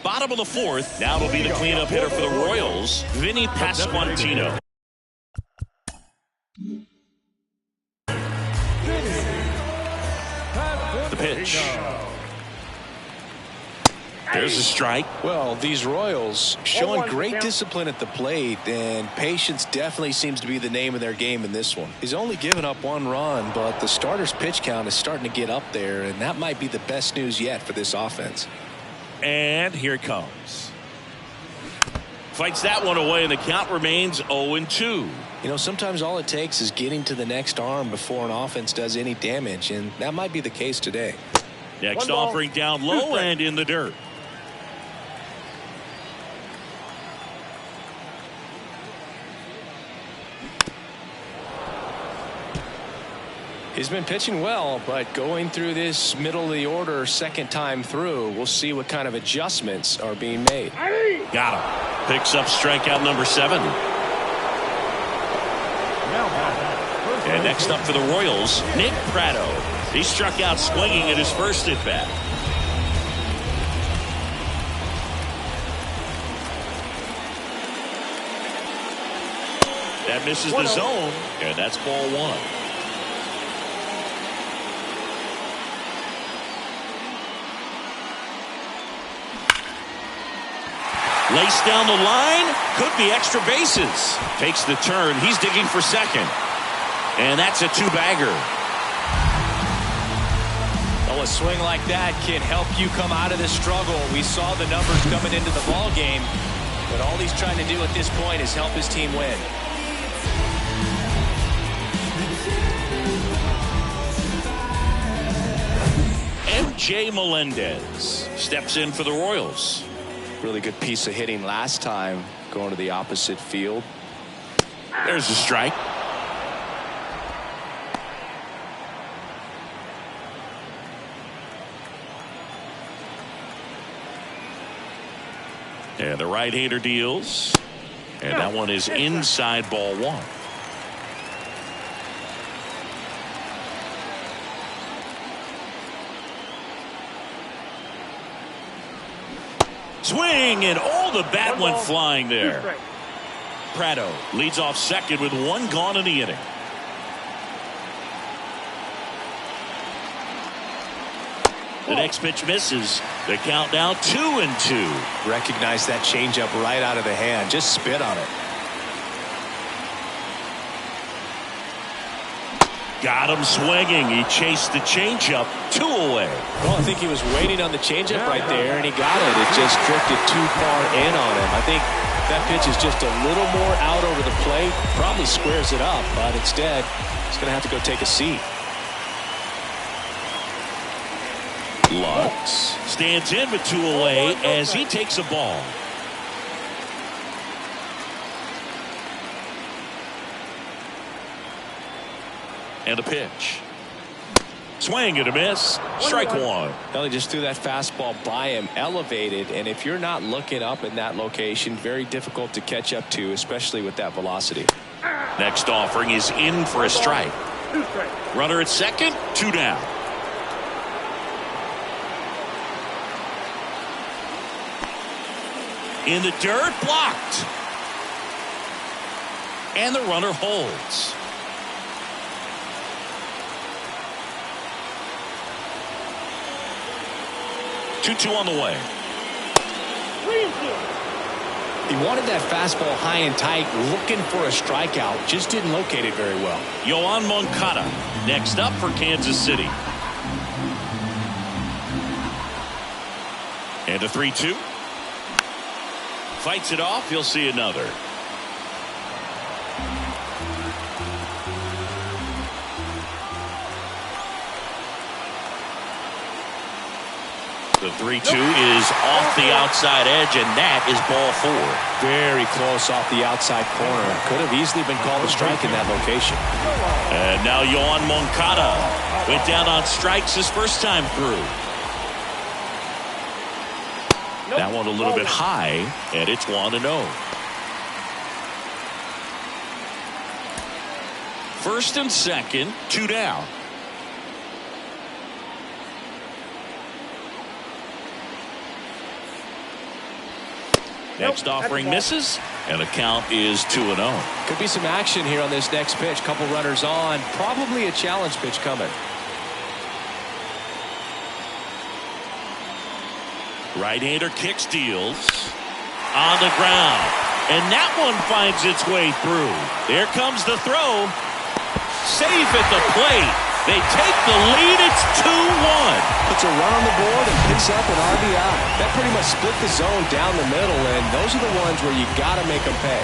Bottom of the fourth. Now it'll be the cleanup hitter for the Royals, Vinny Pasquantino. The pitch. There's a strike. Well, these Royals showing great discipline at the plate, and patience definitely seems to be the name of their game in this one. He's only given up one run, but the starter's pitch count is starting to get up there, and that might be the best news yet for this offense. And here it comes. Fights that one away, and the count remains 0-2. You know, sometimes all it takes is getting to the next arm before an offense does any damage, and that might be the case today. Next offering down low and in the dirt. He's been pitching well, but going through this middle of the order second time through, we'll see what kind of adjustments are being made. Got him. Picks up strikeout number 7. And next up for the Royals, Nick Pratto. He struck out swinging at his first at bat. That misses the zone, and that's ball 1. Laced down the line, could be extra bases. Takes the turn, he's digging for second. And that's a 2-bagger. Well, a swing like that can help you come out of the struggle. We saw the numbers coming into the ball game, but all he's trying to do at this point is help his team win. MJ Melendez steps in for the Royals. Really good piece of hitting last time, going to the opposite field. There's the strike. And the right-hander deals. And that one is inside ball 1. Swing, and the bat went flying there. Pratto leads off second with 1 gone in the inning. The next pitch misses. The count now 2-2. Recognize that changeup right out of the hand. Just spit on it. Got him swinging. He chased the changeup 2 away. Well, I think he was waiting on the changeup right there, and he got it. It just drifted too far in on him. I think that pitch is just a little more out over the plate. Probably squares it up, but instead, he's going to have to go take a seat. Lux stands in with 2 away as he takes a ball. And a pitch. Swing and a miss. Strike 1. Well, he just threw that fastball by him, elevated, and if you're not looking up in that location, very difficult to catch up to, especially with that velocity. Next offering is in for a strike. Runner at second, 2 down. In the dirt, blocked. And the runner holds. Two on the way. He wanted that fastball high and tight, looking for a strikeout. Just didn't locate it very well. Yoan Moncada next up for Kansas City. And a 3-2. Fights it off. You'll see another. The 3-2 is off the outside edge, and that is ball 4. Very close off the outside corner. Could have easily been called a strike in that location. And now Yoan Moncada went down on strikes his first time through. That one a little bit high, and it's 1-0. First and second, 2 down. Next offering misses, and the count is 2-0. Could be some action here on this next pitch. Couple runners on. Probably a challenge pitch coming. Right-hander kick steals on the ground, and that one finds its way through. There comes the throw. Safe at the plate. They take the lead. It's 2-1. Puts a run on the board and picks up an RBI. That pretty much split the zone down the middle, and those are the ones where you got to make them pay.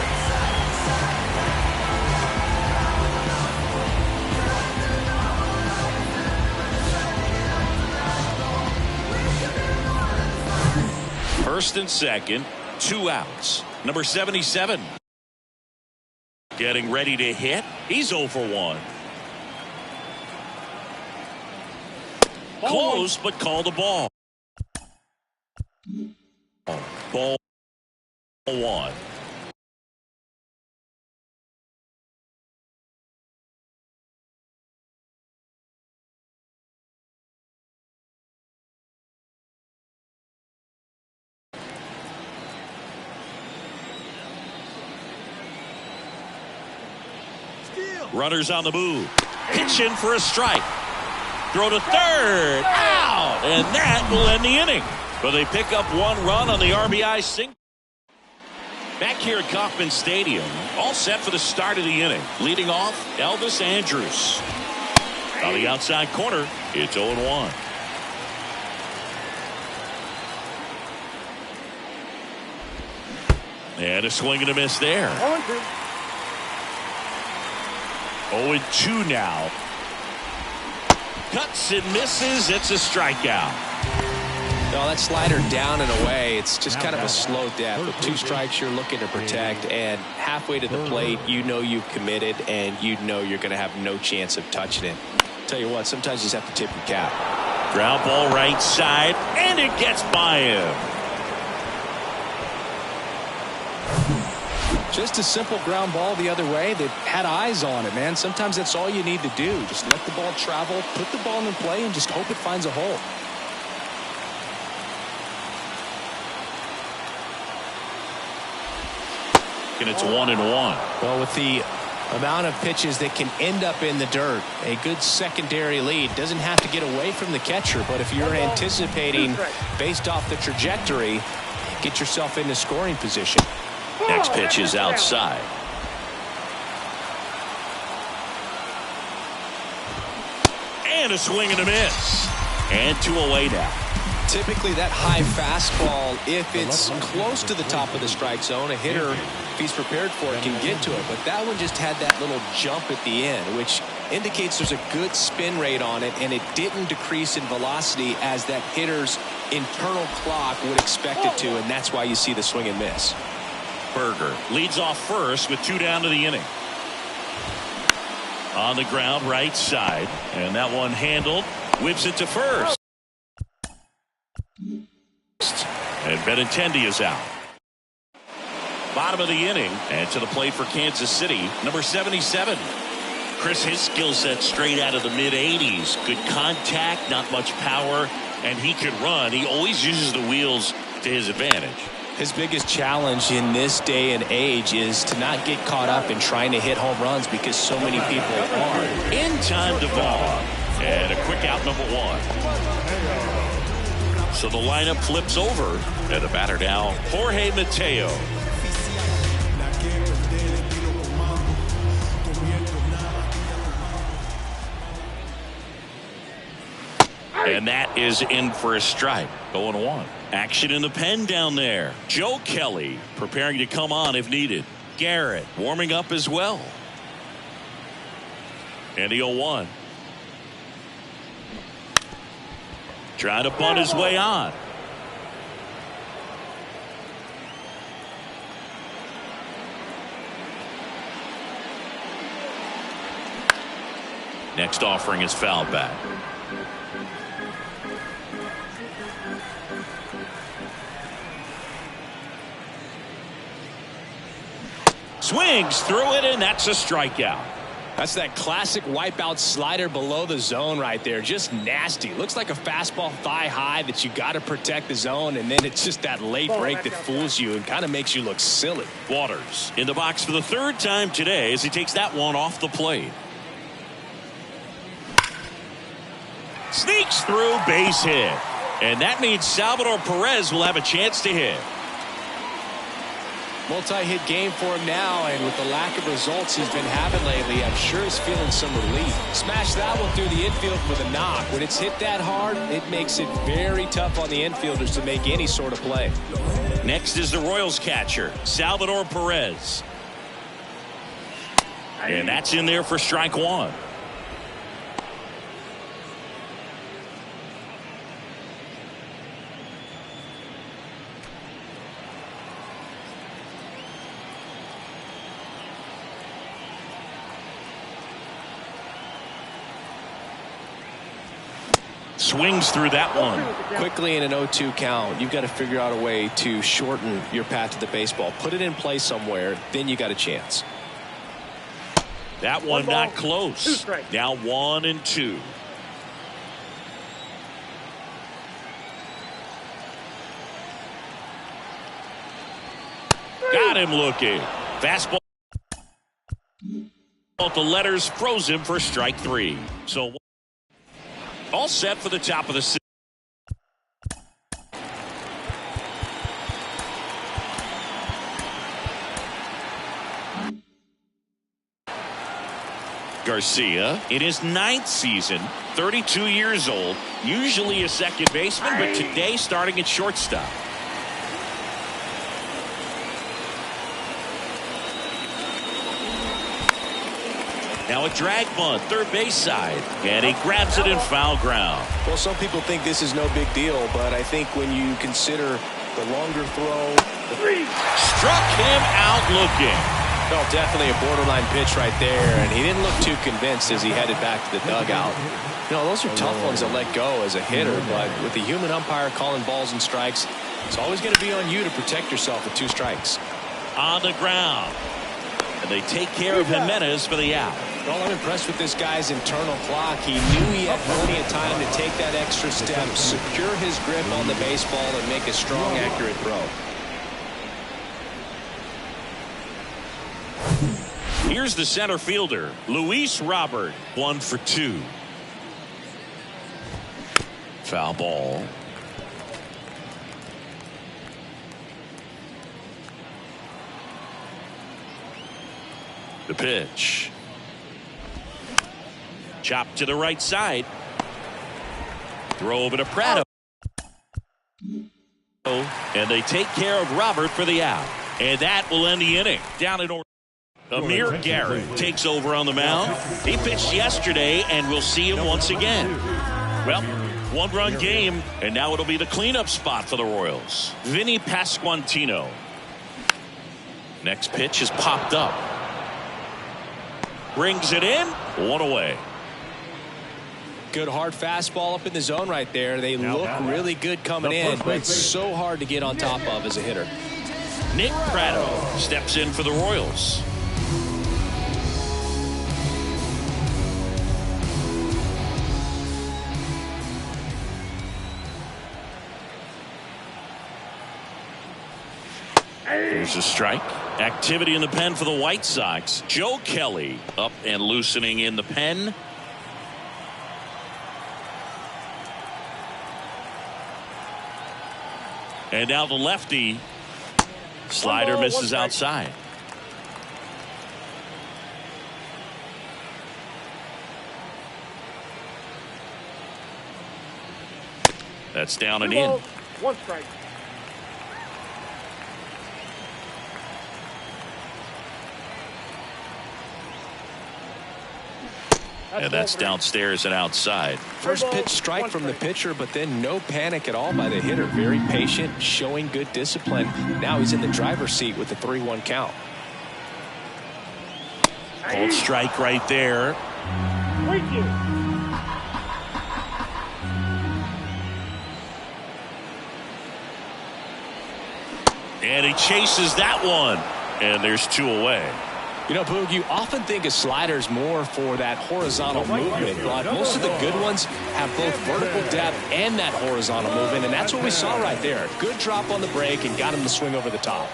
First and second, 2 outs. Number 77. Getting ready to hit. He's 0 for 1. Close, but called a ball. Ball 1. Runners on the move. Pitch in for a strike. Throw to third. Out! And that will end the inning. But they pick up 1 run on the RBI single. Back here at Kauffman Stadium. All set for the start of the inning. Leading off, Elvis Andrus. On the outside corner, it's 0-1. And a swing and a miss there. 0-2 now. Cuts and misses. It's a strikeout. No, that slider down and away. It's just kind of a slow death. With 2 strikes you're looking to protect, and halfway to the plate you know you've committed and you know you're going to have no chance of touching it. Tell you what, sometimes you just have to tip your cap. Ground ball right side, and it gets by him. Just a simple ground ball the other way that had eyes on it, man. Sometimes that's all you need to do. Just let the ball travel, put the ball in play, and just hope it finds a hole. And it's 1-1. Well, with the amount of pitches that can end up in the dirt, a good secondary lead doesn't have to get away from the catcher, but if you're anticipating based off the trajectory, get yourself into scoring position. Next pitch is outside. And a swing and a miss. And 2 away now. Typically that high fastball, if it's close to the top of the strike zone, a hitter, if he's prepared for it, can get to it. But that one just had that little jump at the end, which indicates there's a good spin rate on it, and it didn't decrease in velocity as that hitter's internal clock would expect it to, and that's why you see the swing and miss. Berger leads off first with 2 down to the inning. On the ground, right side, and that one handled. Whips it to first. And Benintendi is out. Bottom of the inning, and to the plate for Kansas City, number 77. Chris, his skill set straight out of the mid-80s. Good contact, not much power, and he can run. He always uses the wheels to his advantage. His biggest challenge in this day and age is to not get caught up in trying to hit home runs because so many people are. In time to Vaughn. And a quick out, number 1. So the lineup flips over. And the batter now, Jorge Mateo. And that is in for a strike. 0-1. Action in the pen down there. Joe Kelly preparing to come on if needed. Garrett warming up as well. And the 0-1. Trying to bunt his way on. Next offering is fouled back. Swings through it, and that's a strikeout. That's that classic wipeout slider below the zone right there. Just nasty. Looks like a fastball thigh high that you got to protect the zone, and then it's just that late break that fools you and kind of makes you look silly. Waters in the box for the 3rd time today as he takes that one off the plate. Sneaks through, base hit. And that means Salvador Perez will have a chance to hit. Multi-hit game for him now, and with the lack of results he's been having lately, I'm sure he's feeling some relief. Smash that one through the infield with a knock. When it's hit that hard, it makes it very tough on the infielders to make any sort of play. Next is the Royals catcher, Salvador Perez. And that's in there for strike 1. Swings through that one. Quickly in an 0-2 count, you've got to figure out a way to shorten your path to the baseball. Put it in play somewhere, then you got a chance. That one not close. Now 1-2. Got him looking. Fastball. The letters froze him for strike 3. So all set for the top of the 6th. Garcia in his 9th season, 32 years old, usually a second baseman, but today starting at shortstop. Now a drag bunt, third base side, and he grabs it in foul ground. Well, some people think this is no big deal, but I think when you consider the longer throw. Struck him out looking. Well, definitely a borderline pitch right there, and he didn't look too convinced as he headed back to the dugout. You know, those are tough ones to let go as a hitter, but with the human umpire calling balls and strikes, it's always going to be on you to protect yourself with 2 strikes. On the ground. And they take care of Jimenez for the out. Well, I'm impressed with this guy's internal clock. He knew he had plenty of time to take that extra step, secure his grip on the baseball, and make a strong, accurate throw. Here's the center fielder, Luis Robert, 1 for 2. Foul ball. The pitch. Chopped to the right side. Throw over to Pratto. And they take care of Robert for the out. And that will end the inning. Down in Amir Garrett takes over on the mound. He pitched yesterday, and we'll see him once again. Well, one-run game, and now it'll be the cleanup spot for the Royals. Vinny Pasquantino. Next pitch is popped up. Brings it in. One away. Good hard fastball up in the zone right there. They look really good coming in, but it's so hard to get on top of as a hitter. Nick Pratto steps in for the Royals. There's a strike. Activity in the pen for the White Sox. Joe Kelly up and loosening in the pen. And now the lefty. Slider misses outside. That's down and in. 1 strike. And that's downstairs and outside. First pitch strike from the pitcher, but then no panic at all by the hitter. Very patient, showing good discipline. Now he's in the driver's seat with the 3-1 count. Old strike right there. Thank you. And he chases that one. And there's 2 away. You know, Boog, you often think a slider's more for that horizontal movement, but most of the good ones have both vertical depth and that horizontal movement, and that's what we saw right there. Good drop on the break and got him to swing over the top.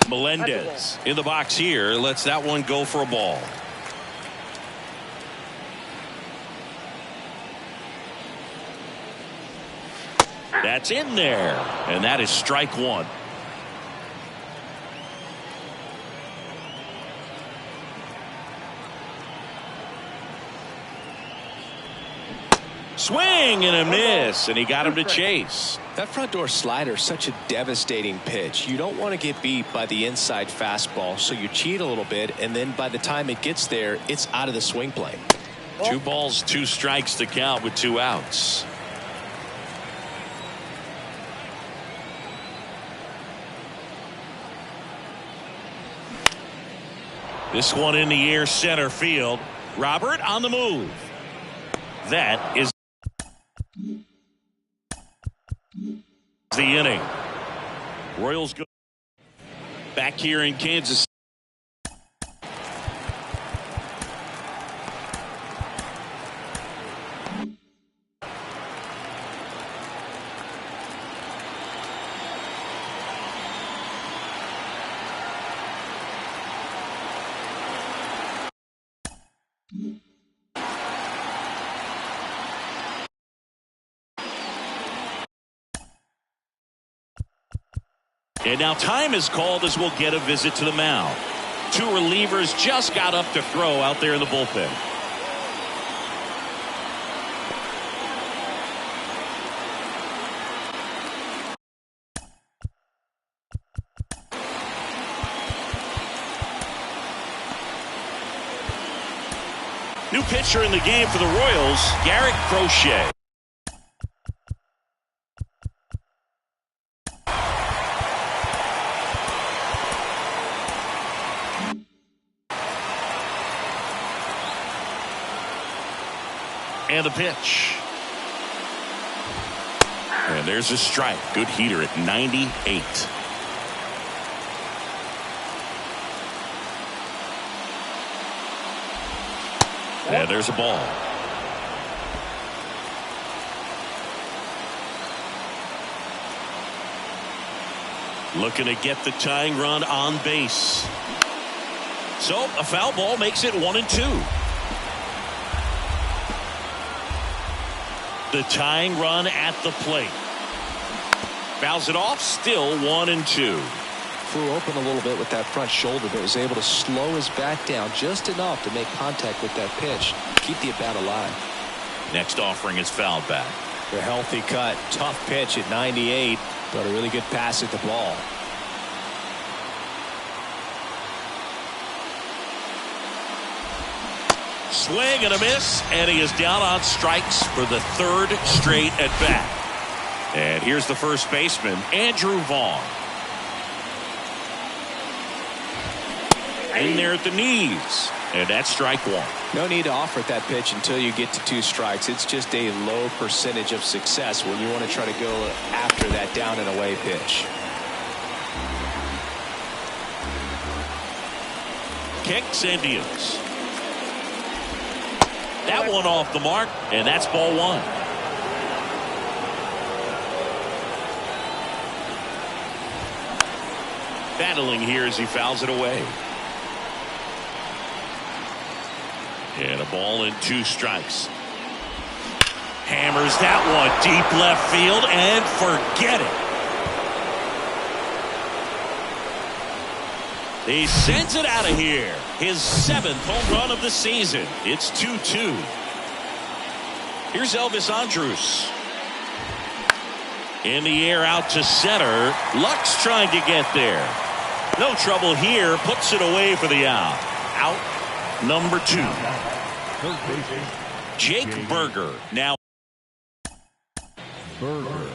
Melendez in the box here. Lets that one go for a ball. That's in there. And that is strike 1. Swing and a miss, and he got him to chase. That front door slider is such a devastating pitch. You don't want to get beat by the inside fastball, so you cheat a little bit, and then by the time it gets there, it's out of the swing plane. 2 balls, 2 strikes to count with 2 outs. This one in the air, center field. Robert on the move. That is the inning. Royals go back here in Kansas. And now time is called as we'll get a visit to the mound. 2 relievers just got up to throw out there in the bullpen. New pitcher in the game for the Royals, Garrett Crochet. And the pitch. And there's a strike. Good heater at 98. And there's a ball. Looking to get the tying run on base. So a foul ball makes it 1-2. The tying run at the plate. Fouls it off, still 1-2. flew open a little bit with that front shoulder, but was able to slow his back down just enough to make contact with that pitch, keep the at-bat alive. Next offering is fouled back. The healthy cut, tough pitch at 98, but a really good pass at the ball. Swing and a miss, and he is down on strikes for the third straight at bat. And here's the first baseman, Andrew Vaughn. In there at the knees, and that's strike one. No need to offer that pitch until you get to 2 strikes. It's just a low percentage of success when you want to try to go after that down and away pitch. Kicks and deals. That one off the mark, and that's ball 1. Battling here as he fouls it away. And a ball and 2 strikes. Hammers that one deep left field and forget it. He sends it out of here. His 7th home run of the season. It's 2-2. Here's Elvis Andrus. In the air out to center. Lux trying to get there. No trouble here. Puts it away for the out. Out number 2. Jake Burger. Now Burger.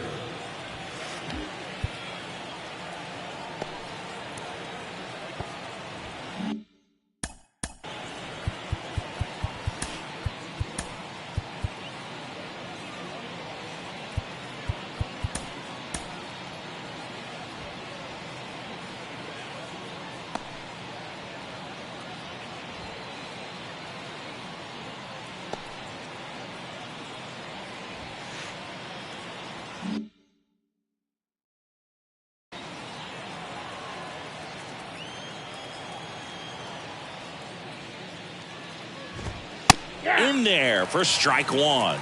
in there for strike 1.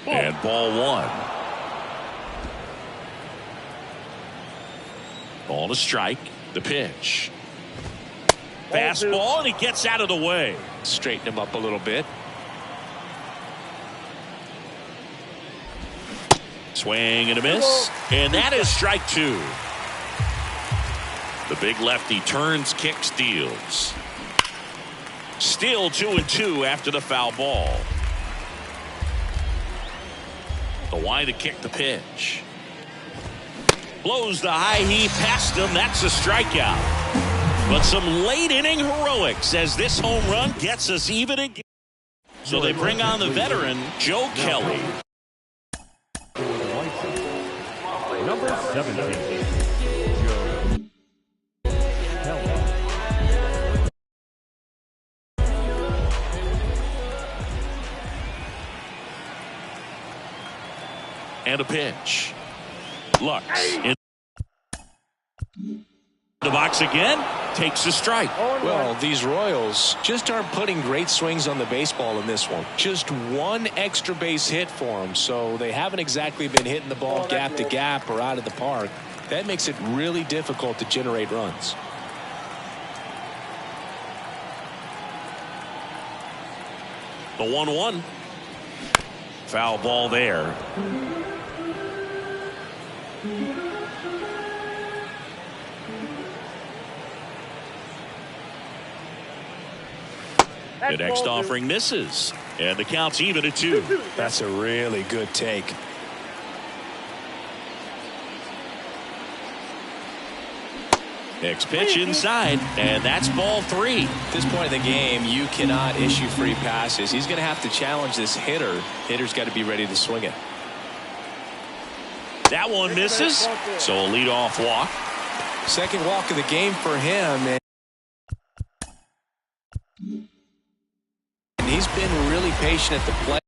And ball 1. Ball to strike. The pitch. Fastball, and he gets out of the way. Straighten him up a little bit. Swing and a miss. And that is strike 2. The big lefty turns, kicks, deals. Still 2-2 after the foul ball. The wide to kick the pitch. Blows the high heave past him. That's a strikeout. But some late inning heroics as this home run gets us even again. So they bring on the veteran, Joe Kelly. Number 17, Joe Kelly. And a pitch. Lux in the box again. Takes a strike. Well, these Royals just aren't putting great swings on the baseball in this one. Just one extra base hit for them, so they haven't exactly been hitting the ball gap to gap or out of the park. That makes it really difficult to generate runs. The 1-1. Foul ball there. The next offering misses. And the count's even at 2. That's a really good take. Next pitch inside, and that's ball 3. At this point in the game, you cannot issue free passes. He's going to have to challenge this hitter. Hitter's got to be ready to swing it. That one misses, so a leadoff walk. Second walk of the game for him. And he's been really patient at the plate.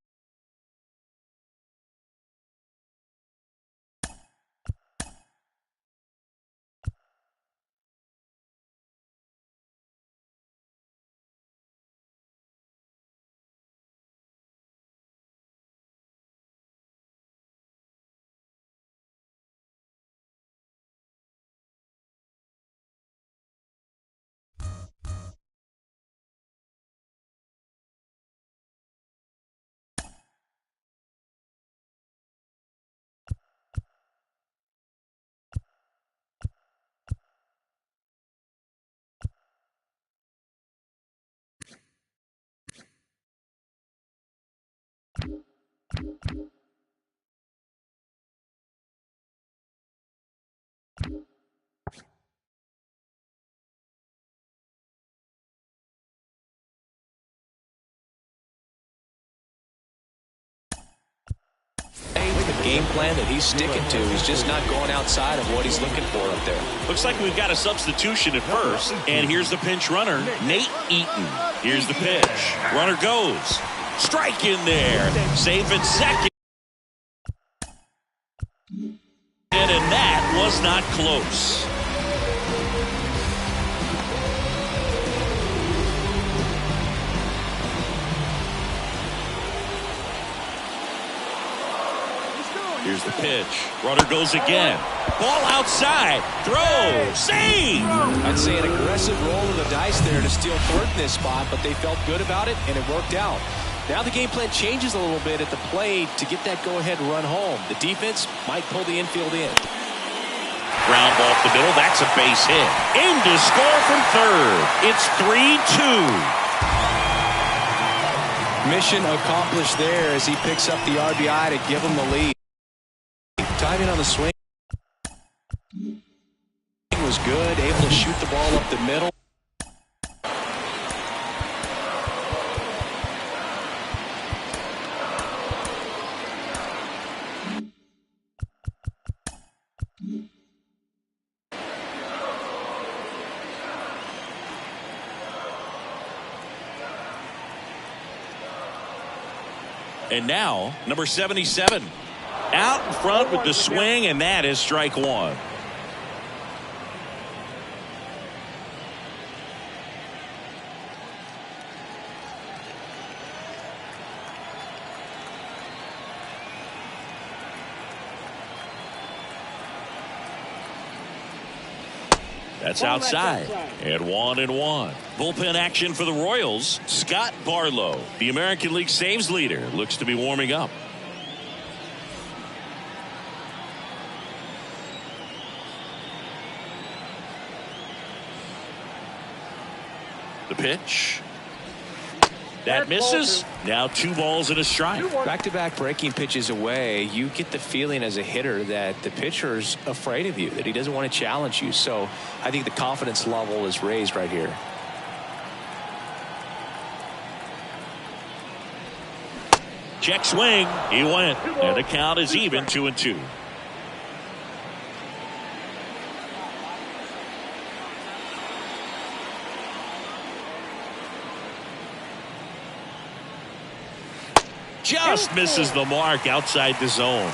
game plan that he's sticking to. He's just not going outside of what he's looking for up there. Looks like we've got a substitution at first. And here's the pinch runner, Nate Eaton. Here's the pitch. Runner goes. Strike in there. Safe at second. And that was not close. Here's the pitch. Runner goes again. Ball outside. Throw. Save. I'd say an aggressive roll of the dice there to steal third in this spot, but they felt good about it, and it worked out. Now the game plan changes a little bit at the plate to get that go-ahead run home. The defense might pull the infield in. Ground ball up the middle. That's a base hit. In to score from third. It's 3-2. Mission accomplished there as he picks up the RBI to give him the lead. Timing on the swing was good, able to shoot the ball up the middle. And now, number 77. Out in front with the swing, and that is strike one. That's outside. And 1-1. Bullpen action for the Royals. Scott Barlow, the American League saves leader, looks to be warming up. The pitch. That misses. Now 2 balls and a strike. Back-to-back breaking pitches away, you get the feeling as a hitter that the pitcher's afraid of you, that he doesn't want to challenge you. So I think the confidence level is raised right here. Check swing. He went. And the count is even, 2-2. Just misses the mark outside the zone.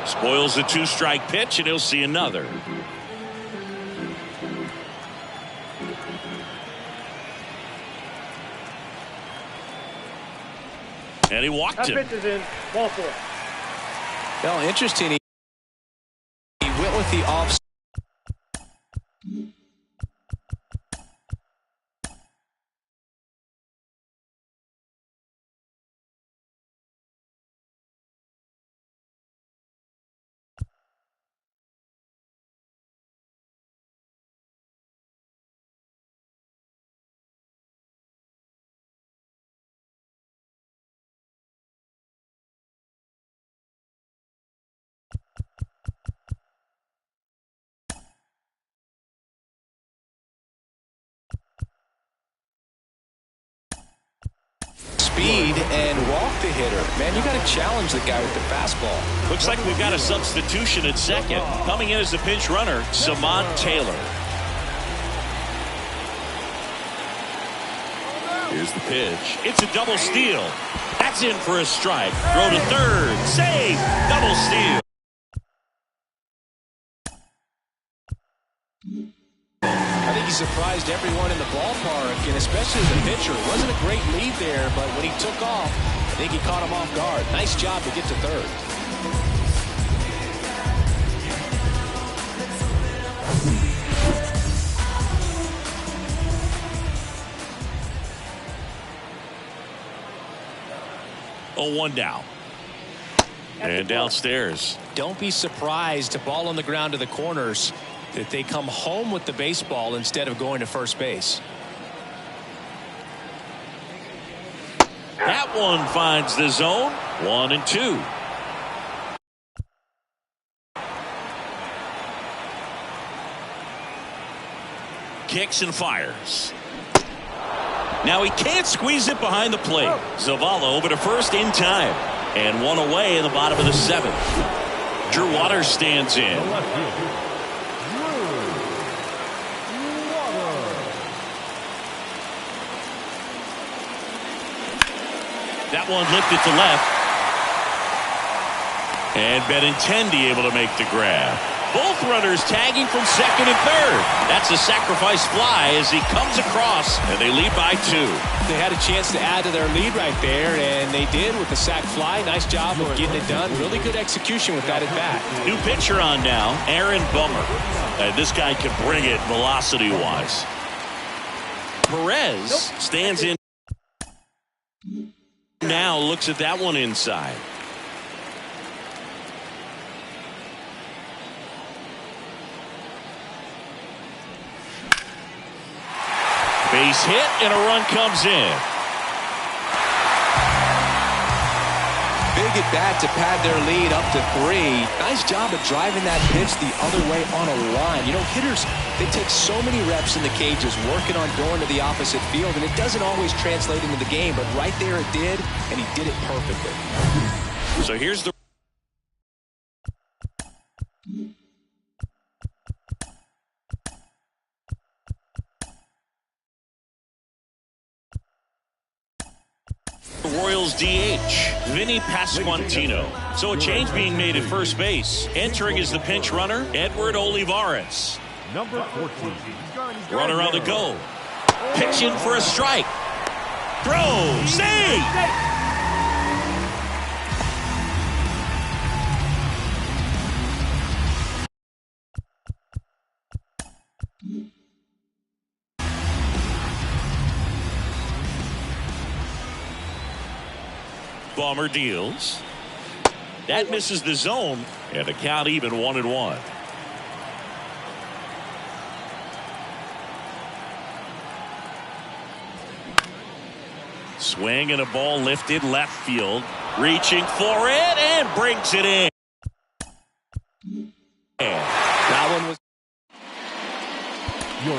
Spoils the 2-strike pitch, and he'll see another. And he walked him. That pitch is in. Ball 4. Well, interesting. He went with the off. Speed and walk the hitter. Man, you got to challenge the guy with the fastball. Looks like we've got a substitution at second. Coming in as the pinch runner, Samad Taylor. Here's the pitch. It's a double steal. That's in for a strike. Throw to third. Save. Double steal. I think he surprised everyone in the ballpark, and especially the pitcher. It wasn't a great lead there, but when he took off, I think he caught him off guard. Nice job to get to third. Oh, 1 down. And downstairs. Don't be surprised to ball on the ground to the corners that they come home with the baseball instead of going to first base. That one finds the zone. 1-2. kicks and fires. Now he can't squeeze it behind the plate. Zavala over to first in time. And one away in the bottom of the 7th. Drew Waters stands in. That one lifted to left. And Benintendi able to make the grab. Both runners tagging from second and third. That's a sacrifice fly as he comes across, and they lead by 2. They had a chance to add to their lead right there, and they did with the sac fly. Nice job of getting it done. Really good execution with that at bat. New pitcher on now, Aaron Bummer. This guy can bring it velocity-wise. Perez stands in. Now looks at that one inside. Base hit and a run comes in. Big at bat to pad their lead up to 3. Nice job of driving that pitch the other way on a line. You know, hitters, they take so many reps in the cages working on going to the opposite field, and it doesn't always translate into the game, but right there it did, and he did it perfectly. So here's the Royals DH, Vinny Pasquantino. So a change being made at first base. Entering is the pinch runner, Edward Olivares. Number 14. Runner on the go. Pitching for a strike. Throw. Save. Bummer deals. That misses the zone, and the count even 1-1. Swing and a ball lifted left field. Reaching for it and brings it in. That one was.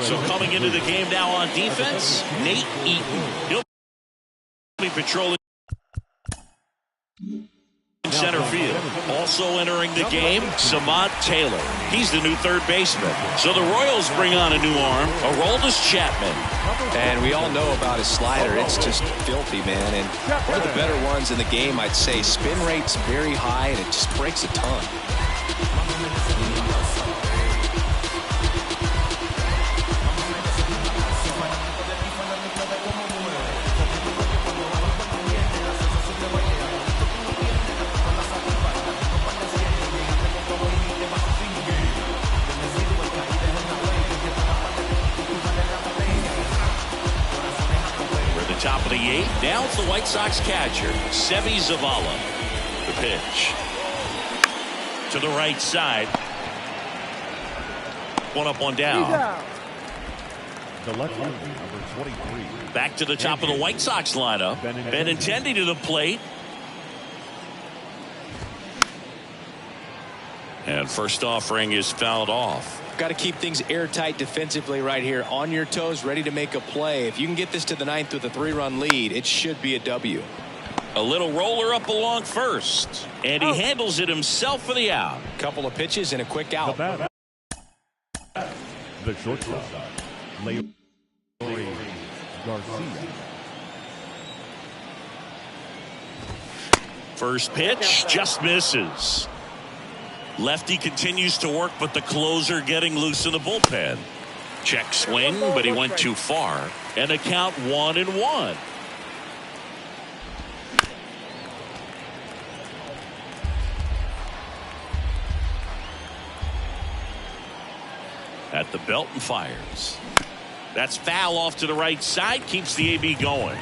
So coming into the game now on defense, Nate Eaton. He'll be patrolling center field. Also entering the game, Samad Taylor. He's the new third baseman. So the Royals bring on a new arm, Aroldis Chapman. And we all know about his slider. It's just filthy, man. And one of the better ones in the game, I'd say. Spin rate's very high, and it just breaks a ton. Top of the 8th. Now it's the White Sox catcher, Seby Zavala. The pitch. To the right side. One up, one down. The left-hander, number 23. Back to the top of the White Sox lineup. Benintendi to the plate. And first offering is fouled off. Got to keep things airtight defensively right here. On your toes, ready to make a play. If you can get this to the 9th with a 3-run lead, it should be a W. A little roller up along first. And he handles it himself for the out. Couple of pitches and a quick out. The shortstop, Leo Garcia. First pitch just misses. Lefty continues to work, but the closer getting loose in the bullpen. Check swing, but he went too far. And a count 1-1. At the belt and fires. That's foul off to the right side. Keeps the AB going.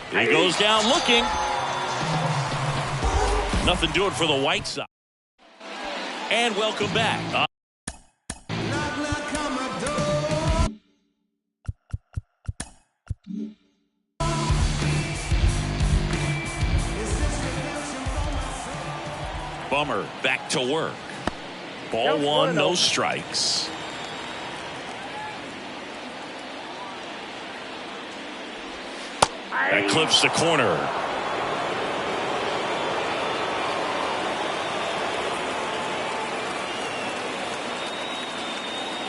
He goes down looking. Nothing doing for the White Sox. And welcome back. Bummer back to work. Ball one, no strikes. That clips the corner.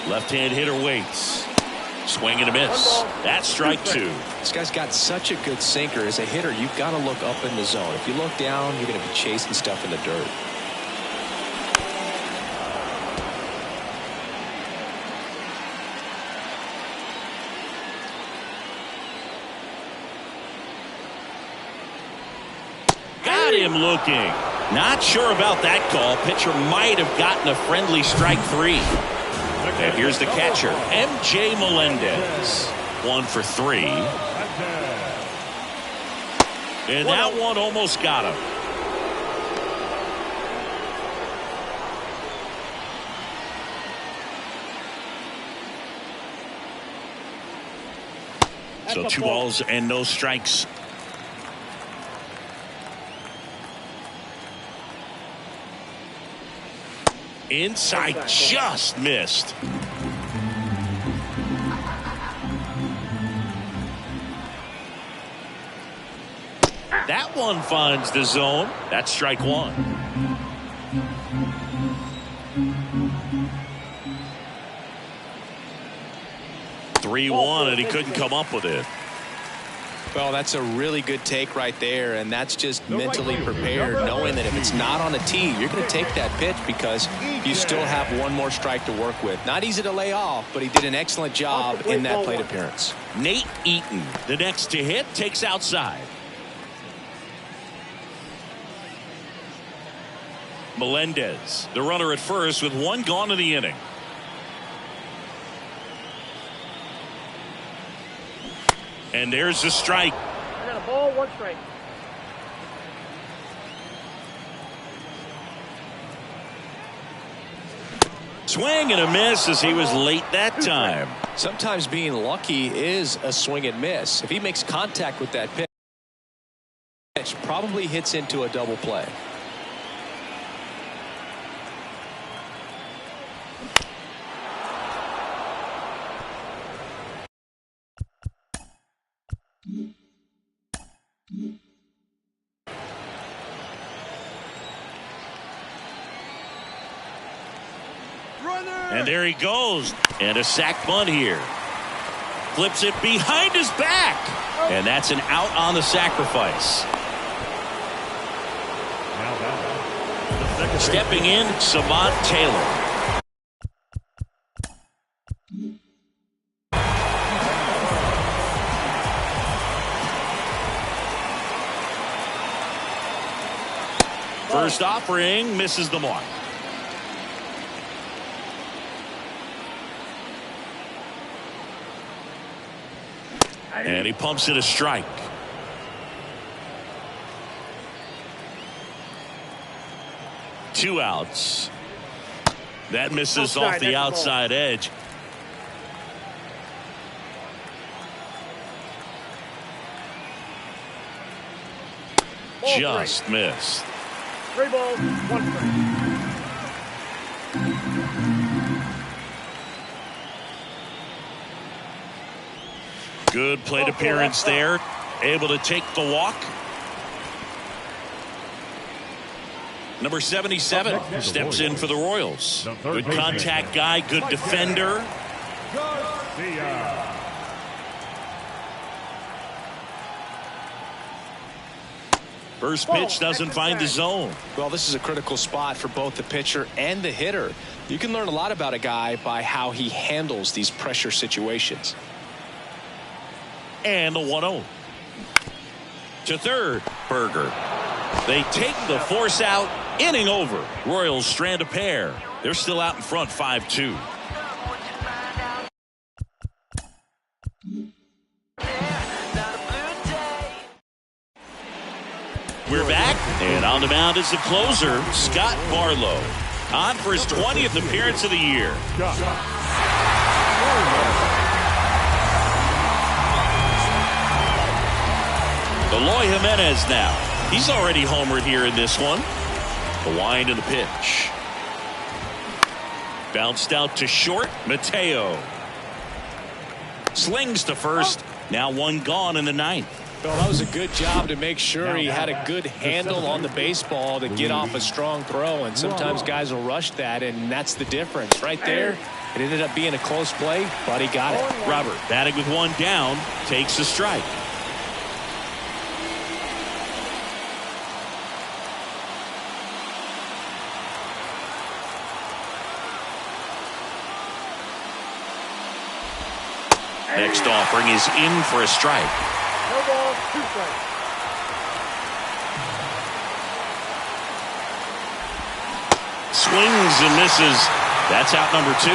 Left-hand hitter waits. Swing and a miss. That's strike two. This guy's got such a good sinker. As a hitter, you've got to look up in the zone. If you look down, you're going to be chasing stuff in the dirt. Got him looking. Not sure about that call. Pitcher might have gotten a friendly strike three. And here's the catcher, MJ Melendez. 1 for 3. And that one almost got him. So 2 balls and no strikes. Inside, just missed. That one finds the zone. That's strike one. 3-1, and he couldn't come up with it. Well, that's a really good take right there, and that's just mentally prepared, knowing that if it's not on a tee, you're going to take that pitch because you still have one more strike to work with. Not easy to lay off, but he did an excellent job in that plate appearance. Nate Eaton, the next to hit, takes outside. Melendez, the runner at first with 1 gone in the inning. And there's the strike. I got a ball, 1 strike. Swing and a miss as he was late that time. Sometimes being lucky is a swing and miss. If he makes contact with that pitch, probably hits into a double play. And there he goes. And a sac bunt here. Flips it behind his back. And that's an out on the sacrifice. Stepping in, Savant Taylor. First offering misses the mark. And he pumps it a strike. Two outs. That misses off the outside edge. Just missed. 3 balls, 1 strike. Good plate appearance there. Able to take the walk. Number 77 steps in for the Royals. Good contact guy, good defender. First pitch doesn't find the zone. Well, this is a critical spot for both the pitcher and the hitter. You can learn a lot about a guy by how he handles these pressure situations. And the 1-0. To third, Berger. They take the force out. Inning over. Royals strand a pair. They're still out in front 5-2. We're back, and on the mound is the closer, Scott Barlow, on for his 20th appearance of the year. Eloy Jimenez now. He's already homered here in this one. The wind and the pitch. Bounced out to short. Mateo slings to first. Now one gone in the ninth. Well, that was a good job to make sure he had a good handle on the baseball to get off a strong throw. And sometimes guys will rush that, and that's the difference right there. It ended up being a close play, but he got it. Robert batting with one down takes a strike. Next offering is in for a strike. No ball, 2 strikes. Swings and misses. That's out number 2.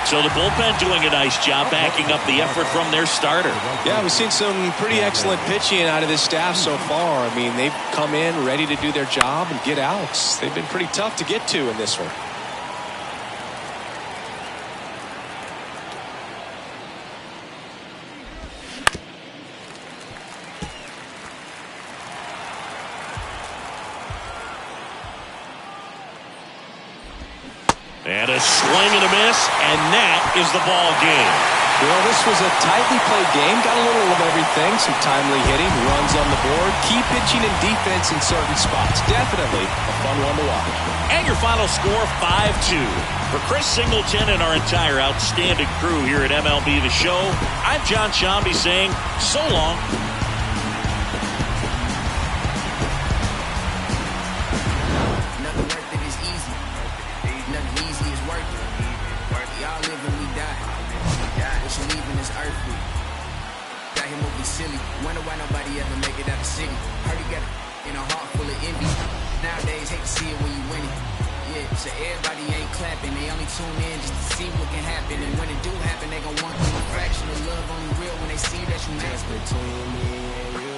So the bullpen doing a nice job backing up the effort from their starter. Yeah, we've seen some pretty excellent pitching out of this staff so far. I mean, they've come in ready to do their job and get outs. They've been pretty tough to get to in this one. And a swing and a miss, and that is the ball game. Well, this was a tightly played game. Got a little of everything. Some timely hitting, runs on the board, key pitching and defense in certain spots. Definitely a fun one to watch. And your final score, 5-2. For Chris Singleton and our entire outstanding crew here at MLB The Show, I'm John Shambi saying so long. Silly. Wonder why nobody ever make it out the city. Heard you got in a heart full of envy. Nowadays, hate to see it when you win it. Yeah, so everybody ain't clapping. They only tune in just to see what can happen. And when it do happen, they gon' want a fraction of love only real when they see that you mad. Between me and you,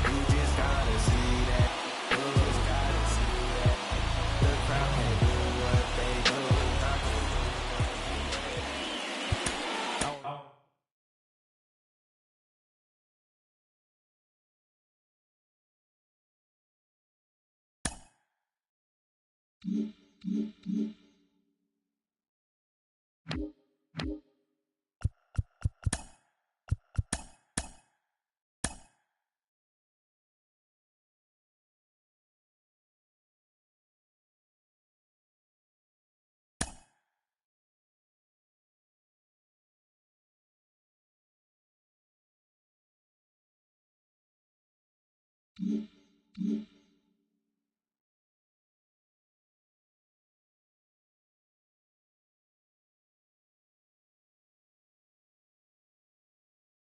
you just gotta see that. You just gotta see that. The crowd can do what they do. Mm-hmm.